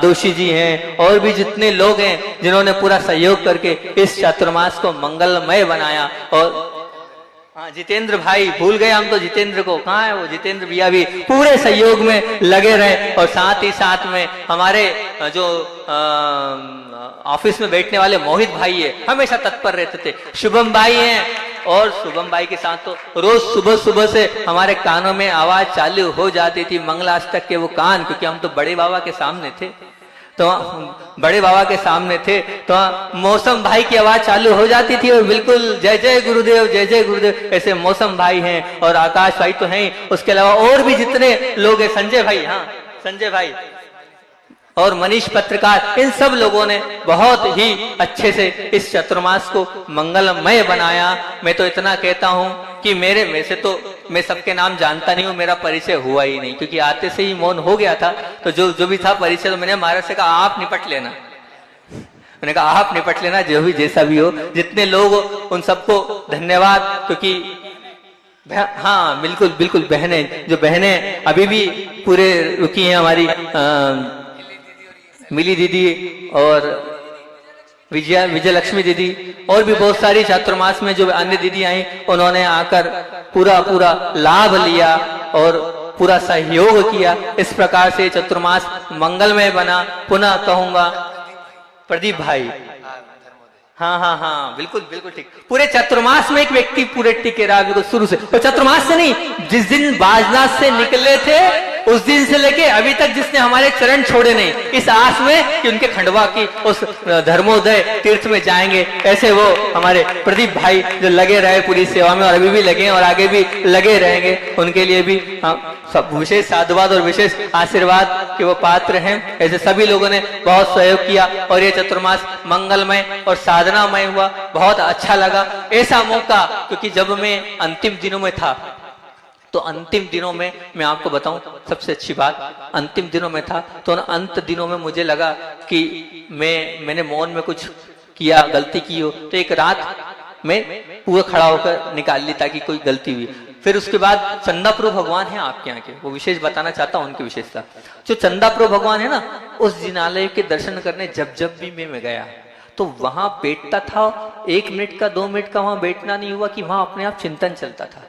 दोषी जी हैं और भी जितने लोग हैं जिन्होंने पूरा सहयोग करके इस चातुर्मास को मंगलमय बनाया। और जितेंद्र भाई, भूल गए हम तो जितेंद्र को, कहाँ है वो जितेंद्र भैया, भी पूरे सहयोग में लगे रहे। और साथ ही साथ में हमारे जो ऑफिस में बैठने वाले मोहित भाई है, हमेशा तत्पर रहते थे। शुभम भाई हैं, और शुभम भाई के साथ तो रोज सुबह सुबह से हमारे कानों में आवाज चालू हो जाती थी, मंगलाष्टक के वो कान, क्योंकि हम तो बड़े बाबा के सामने थे। तो बड़े बाबा के सामने थे तो मौसम भाई की आवाज चालू हो जाती थी, और बिल्कुल जय जय गुरुदेव, जय जय गुरुदेव, ऐसे मौसम भाई हैं। और आकाश भाई तो हैं, उसके अलावा और भी जितने लोग हैं, संजय भाई, हाँ संजय भाई और मनीष पत्रकार, इन सब लोगों ने बहुत ही अच्छे से इस चतुर्मास को मंगलमय बनाया। मैं तो इतना कहता हूं कि में से तो मैं सबके नाम जानता नहीं हूं, मेरा परिचय हुआ ही नहीं, क्योंकि आते से ही मौन हो गया था। तो जो भी था परिचय, तो मैंने महाराज से कहा आप निपट लेना, मैंने कहा आप निपट लेना, जो भी जैसा भी हो। जितने लोग उन सबको धन्यवाद, क्योंकि हाँ बिल्कुल बिल्कुल बहनें, जो बहनें अभी भी पूरे रुकी हैं, हमारी मिली दीदी और विजय लक्ष्मी दीदी, और भी बहुत सारी चातुर्मास में जो अन्य दीदी आई, उन्होंने आकर पूरा लाभ लिया और पूरा सहयोग किया। इस प्रकार से चतुर्मास मंगलमय बना। पुनः कहूंगा प्रदीप भाई, हाँ बिल्कुल बिल्कुल ठीक। पूरे चतुर्मास में एक व्यक्ति पूरे टिके रहा, बिल्कुल शुरू से। और चतुर्मास से नहीं, जिस दिन बाजनाथ से निकले थे उस दिन से लेके अभी तक जिसने हमारे चरण छोड़े नहीं, इस आस में कि उनके खंडवा की उस धर्मोदय तीर्थ में जाएंगे, ऐसे वो हमारे प्रदीप भाई जो लगे रहे पूरी सेवा में, और अभी भी लगे और आगे भी लगे रहेंगे, उनके लिए भी सब विशेष साधुवाद और विशेष आशीर्वाद के वो पात्र हैं। ऐसे सभी लोगों ने बहुत सहयोग किया, और ये चतुर्मास मंगलमय और साधनामय हुआ। बहुत अच्छा लगा ऐसा मौका, क्योंकि जब मैं अंतिम दिनों में था, तो अंतिम दिनों में मैं आपको बताऊं सबसे अच्छी बात, अंतिम दिनों में था तो अंत दिनों में मुझे लगा कि मैंने मौन में कुछ किया, गलती की हो, तो एक रात मैं पूरा खड़ा होकर निकाल ली ताकि कोई गलती हुई। फिर उसके बाद चंदाप्रभु भगवान है आपके यहाँ के, वो विशेष बताना चाहता हूँ उनकी विशेषता। जो चंदाप्रभु भगवान है ना, उस जिनालय के दर्शन करने जब भी मैं गया तो वहां बैठता था, 1 मिनट का 2 मिनट का वहां बैठना नहीं हुआ कि वहां अपने आप चिंतन चलता था।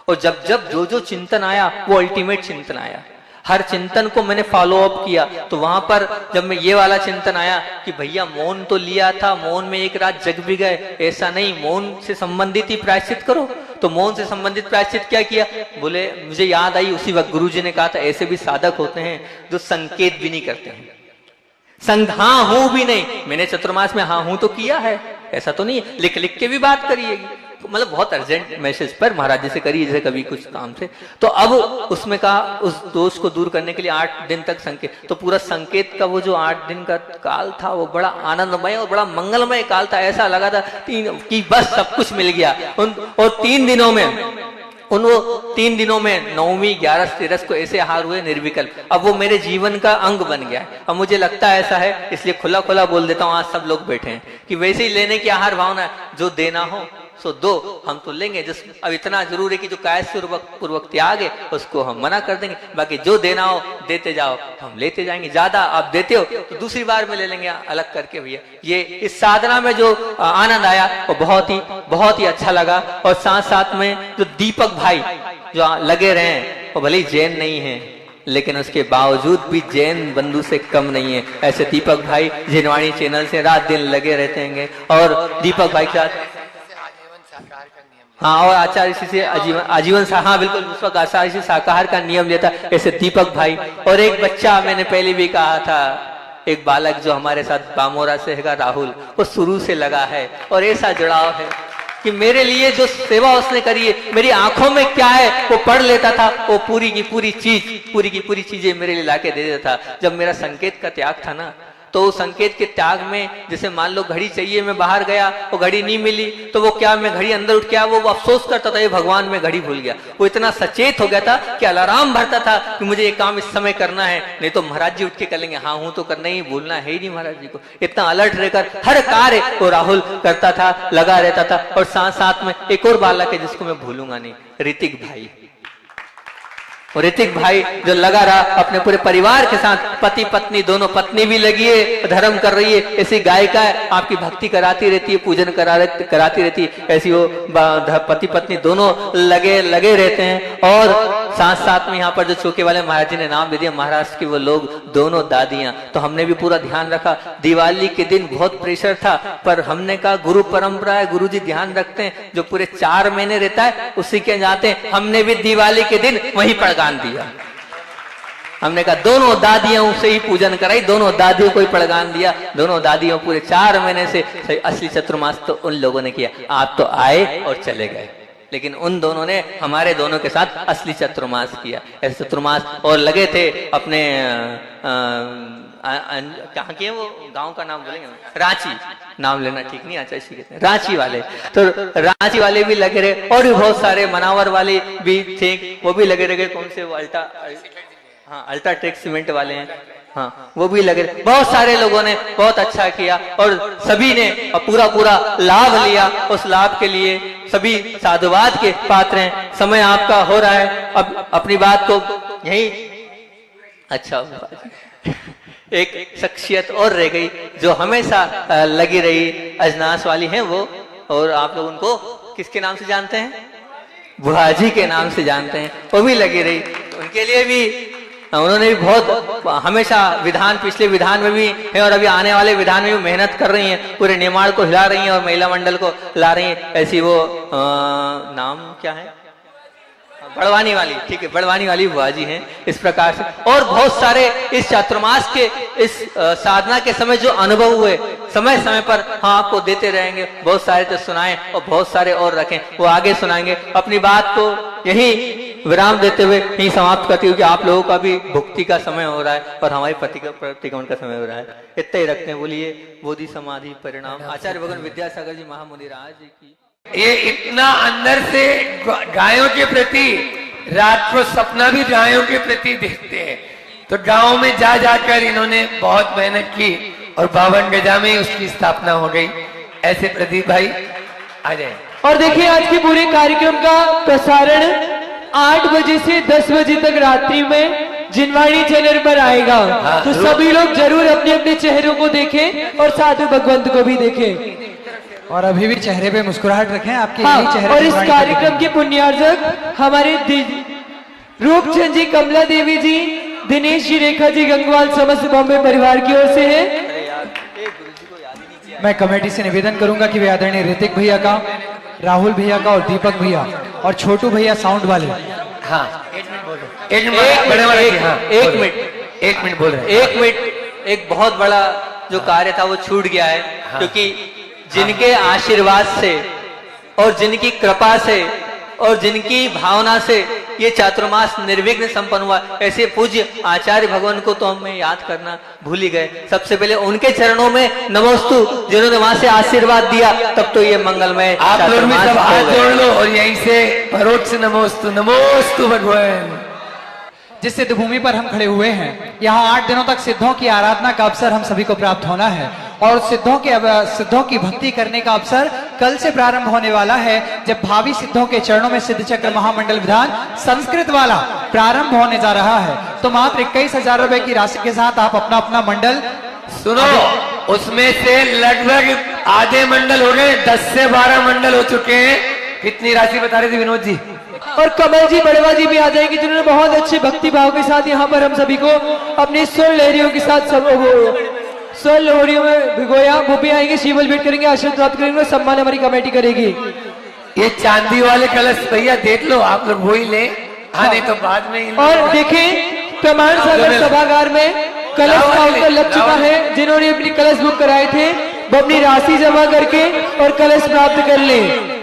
और जब जो चिंतन आया वो अल्टीमेट चिंतन आया। हर चिंतन को मैंने फॉलो अप किया। तो वहां पर जब मैं ये वाला चिंतन आया कि भैया मौन तो लिया था, मौन में एक रात जग भी गए, ऐसा नहीं, मौन से संबंधित ही प्रायश्चित करो। तो मौन से संबंधित प्रायश्चित क्या किया, बोले मुझे याद आई उसी वक्त गुरुजी ने कहा था ऐसे भी साधक होते हैं जो संकेत भी नहीं करते हैं, हाँ हूं भी नहीं। मैंने चतुर्मास में हाँ हूं तो किया है, ऐसा तो नहीं है, लिख के भी बात करिएगी, मतलब बहुत अर्जेंट मैसेज पर महाराज जी से करिए, जैसे कभी कुछ काम से। तो अब उसमें कहा उस दोष को दूर करने के लिए 8 दिन तक संकेत, तो पूरा संकेत का वो जो 8 दिन का काल था वो बड़ा आनंदमय और बड़ा मंगलमय काल था। ऐसा लगा था कि बस सब कुछ मिल गया। और 3 दिनों में 9वीं 11 13 को ऐसे हार हुए निर्विकल्प। अब वो मेरे जीवन का अंग बन गया है। अब मुझे लगता है ऐसा है, इसलिए खुला बोल देता हूँ, आज सब लोग बैठे हैं कि वैसे ही लेने की आहार भावना है, जो देना हो सो दो, हम तो लेंगे। जिस अब इतना जरूर है कि जो कायस्थ पूर्वक त्याग है उसको हम मना कर देंगे, बाकी जो देना हो देते जाओ, हम लेते जाएंगे। ज्यादा आप देते हो तो दूसरी बार में ले लेंगे अलग करके भैया। ये इस साधना में जो आनंद आया वो बहुत ही अच्छा लगा। और साथ में जो दीपक भाई जो लगे रहे हैं, और भले ही जैन नहीं है लेकिन उसके बावजूद भी जैन बंधु से कम नहीं है। ऐसे दीपक भाई जिनवाणी चैनल से रात दिन लगे रहते हैं और दीपक भाई के साथ हाँ, और आचार्य से आजीवन हाँ बिल्कुल उस वक्त आचार्य से शाकाहार का नियम लेता ऐसे दीपक भाई। और एक बच्चा मैंने पहले भी कहा था, एक बालक जो हमारे साथ बामोरा से है राहुल, वो शुरू से लगा है और ऐसा जुड़ाव है कि मेरे लिए जो सेवा उसने करी है, मेरी आंखों में क्या है वो पढ़ लेता था, वो पूरी की पूरी चीजें मेरे लिए लाके दे देता था। जब मेरा संकेत का त्याग था ना, तो उस संकेत के त्याग में जैसे मान लो घड़ी चाहिए, मैं बाहर गया वो घड़ी नहीं मिली, तो वो क्या मैं घड़ी अंदर उठ के आया, वो अफसोस करता था ये भगवान मैं घड़ी भूल गया। वो इतना सचेत हो गया था कि अलार्म भरता था कि मुझे ये काम इस समय करना है, नहीं तो महाराज जी उठ के कर लेंगे। हाँ हूं तो करना ही, भूलना है ही नहीं महाराज जी को। इतना अलर्ट रहकर हर कार्य वो राहुल करता था, लगा रहता था। और साथ साथ में एक और बालक है जिसको मैं भूलूंगा नहीं, ऋतिक भाई। और ऋतिक भाई जो लगा रहा अपने पूरे परिवार के साथ, पति पत्नी दोनों, पत्नी भी लगी है धर्म कर रही है, ऐसी गायिका है आपकी भक्ति कराती रहती है, पूजन कराती रहती है, ऐसी वो पति पत्नी दोनों लगे रहते हैं। और साथ साथ में यहाँ पर जो चौके वाले महाराज जी ने नाम दे दिया, महाराष्ट्र के वो लोग दोनों दादियां, तो हमने भी पूरा ध्यान रखा। दिवाली के दिन बहुत प्रेशर था, पर हमने कहा गुरु परंपरा है, गुरु जी ध्यान रखते हैं, जो पूरे 4 महीने रहता है उसी के जाते हैं। हमने भी दिवाली के दिन वहीं पड़गान दिया। हमने कहा दोनों दादियों से ही पूजन कराई, दोनों दादियों को ही पड़गान दिया। दोनों दादियों पूरे 4 महीने से असली चतुर्मास तो उन लोगों ने किया, आप तो आए और चले गए, लेकिन उन दोनों ने हमारे दोनों के साथ असली चतुर्मास किया। ऐसे चतुर्मास और लगे थे अपने कहाँ के वो गांव का नाम बोलेंगे, रांची, नाम लेना ठीक नहीं अच्छा, इसी कहते हैं रांची वाले। तो रांची वाले भी लगे रहे, और भी बहुत सारे मनावर वाले भी थे, वो भी लगे रहे। कौन से वो अल्ट्राटेक सीमेंट वाले हैं, हाँ वो भी लगे रहे। बहुत सारे लोगों ने बहुत अच्छा किया और सभी ने पूरा लाभ लिया। उस लाभ के लिए सभी साधुवाद के पात्र हैं। समय आपका हो रहा है, अब अपनी बात को यही अच्छा एक शख्सियत और रह गई जो हमेशा लगी रही, अजनास वाली हैं वो, और आप लोग उनको किसके नाम से जानते हैं? बुहाजी के नाम से जानते हैं। वो भी लगी रही, उनके लिए भी उन्होंने भी बहुत हमेशा विधान, पिछले विधान में भी है और अभी आने वाले विधान में भी मेहनत कर रही हैं, पूरे निर्माण को हिला रही हैं और महिला मंडल को ला रही हैं। ऐसी वो नाम क्या है, बड़वानी वाली, ठीक है, बड़वानी वाली बुआ जी हैं। इस प्रकार से और बहुत सारे इस चातुर्मास के इस साधना के समय जो अनुभव हुए, समय समय पर हाँ आपको देते रहेंगे। बहुत सारे तो सुनाएं और बहुत सारे और रखें, वो आगे सुनाएंगे। अपनी बात को यही विराम देते हुए यही समाप्त करती हूँ कि आप लोगों का भी भुक्ति का समय हो रहा है और हमारी प्रतिगमन का समय हो रहा है। इतना ही रखते हैं। बोलिए बोधि समाधि परिणाम आचार्य भगवान विद्यासागर जी महामुनि राज की। ये इतना अंदर से गायों के प्रति, रात को सपना भी गायों के प्रति देखते हैं। तो गांव में जा जाकर इन्होंने बहुत मेहनत की और 52 गजा में उसकी स्थापना हो गई। ऐसे प्रदीप भाई आ जाए। और देखिए आज के पूरे कार्यक्रम का प्रसारण 8 बजे से 10 बजे तक रात्रि में जिनवाणी चैनल पर आएगा। तो सभी लोग जरूर अपने अपने चेहरों को देखें और साथ में भगवंत को भी देखें और अभी भी चेहरे पे मुस्कुराहट रखें आपके। हाँ, और इस कार्यक्रम के पुण्यार्जक हमारे रूपचंद जी, कमला देवी जी, दिनेश जी, रेखा जी गंगवाल समस्त बॉम्बे परिवार की ओर से है। मैं कमेटी से निवेदन करूंगा कि वे आदरणीय ऋतिक भैया का, राहुल भैया का और दीपक भैया और छोटू भैया साउंड वाले, हाँ एक मिनट बोल रहे हैं। 1 मिनट। एक बहुत बड़ा जो कार्य था वो छूट गया है, क्योंकि जिनके आशीर्वाद से और जिनकी कृपा से और जिनकी भावना से ये चातुर्मास निर्विघ्न संपन्न हुआ, ऐसे पूज्य आचार्य भगवान को तो हमें याद करना भूल ही गए। सबसे पहले उनके चरणों में नमोस्तु, जिन्होंने वहां से आशीर्वाद दिया, तब तो ये मंगलमय आप लोग भी सब हाथ जोड़ लो और यहीं से परोक्ष नमोस्तु, नमोस्तु भगवान। जिस सिद्ध भूमि पर हम खड़े हुए हैं, यहाँ 8 दिनों तक सिद्धों की आराधना का अवसर हम सभी को प्राप्त होना है और सिद्धों की भक्ति करने का अवसर कल से प्रारंभ होने वाला है, जब भावी सिद्धों के चरणों में सिद्ध चक्र महामंडल विधान संस्कृत वाला प्रारंभ होने जा रहा है। तो मात्र 21,000 रुपए की राशि के साथ आप अपना अपना मंडल, सुनो, उसमें से लगभग आधे मंडल हो गए, 10 से 12 मंडल हो चुके हैं। कितनी राशि बता रहे थे विनोद जी? और कमल जी बड़वा जी भी आ जाएंगे, जिन्होंने बहुत अच्छे भक्ति भाव के साथ यहाँ पर हम सभी को अपनी स्वर लहरियों के साथ स्वर लहरियों में भिगोया। वो भी आएंगे, शिवल भेंट करेंगे, आशीर्वाद प्राप्त करेंगे, सम्मान हमारी कमेटी करेगी। ये चांदी वाले कलश भैया देख लो, आप लोग वो ही ले। हाँ नहीं तो बाद में। और देखें प्रमाण सागर सभागार में कलश काउंटर लग चुका है। जिन्होंने अपनी कलश बुक कराए थे वो अपनी राशि जमा करके और कलश प्राप्त कर ले।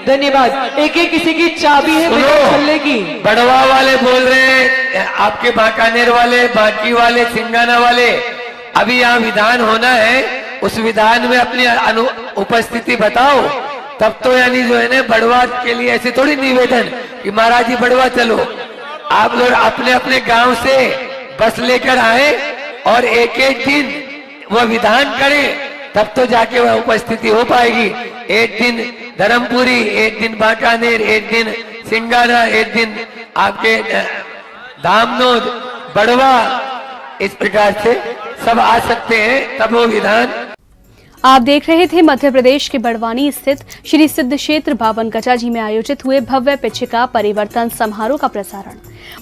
धन्यवाद। एक एक किसी की चाबी है चलने की। बड़वा वाले बोल रहे हैं, आपके बांकानेर वाले, बांकी वाले, सिंगाना वाले, अभी यहाँ विधान होना है, उस विधान में अपनी उपस्थिति बताओ, तब तो यानी जो है ना बड़वा के लिए ऐसे थोड़ी निवेदन कि महाराज जी बड़वा चलो। आप लोग अपने अपने गांव से बस लेकर आए और एक एक दिन वह विधान करें, तब तो जाके वह उपस्थिति हो पाएगी। एक दिन धर्मपुरी, एक दिन बांकानेर, एक दिन सिंगाना, एक दिन आपके धामनोद, बड़वा, इस प्रकार से सब आ सकते हैं, तब वो विधान। आप देख रहे थे मध्य प्रदेश के बड़वानी स्थित श्री सिद्ध क्षेत्र बावन गजाजी में आयोजित हुए भव्य पिछिका परिवर्तन समारोह का प्रसारण।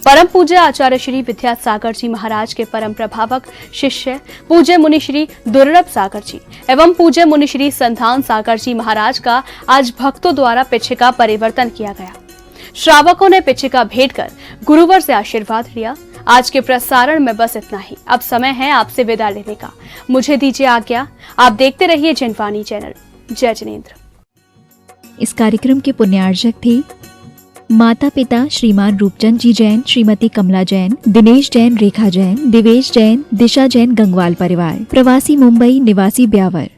परम पूज्य आचार्य श्री विद्यासागर जी महाराज के परम प्रभावक शिष्य पूज्य मुनि श्री दुर्लभ सागर जी एवं पूज्य मुनि श्री संधान सागर जी महाराज का आज भक्तों द्वारा पिछिका परिवर्तन किया गया। श्रावकों ने पिछिका भेंट कर गुरुवर से आशीर्वाद लिया। आज के प्रसारण में बस इतना ही। अब समय है आपसे विदा लेने का। मुझे दीजिए आज्ञा। आप देखते रहिए जनवाणी चैनल। जय जिनेंद्र। इस कार्यक्रम के पुण्यार्चक थे माता पिता श्रीमान रूपचंद जी जैन, श्रीमती कमला जैन, दिनेश जैन, रेखा जैन, दिवेश जैन, दिशा जैन, गंगवाल परिवार, प्रवासी मुंबई, निवासी ब्यावर।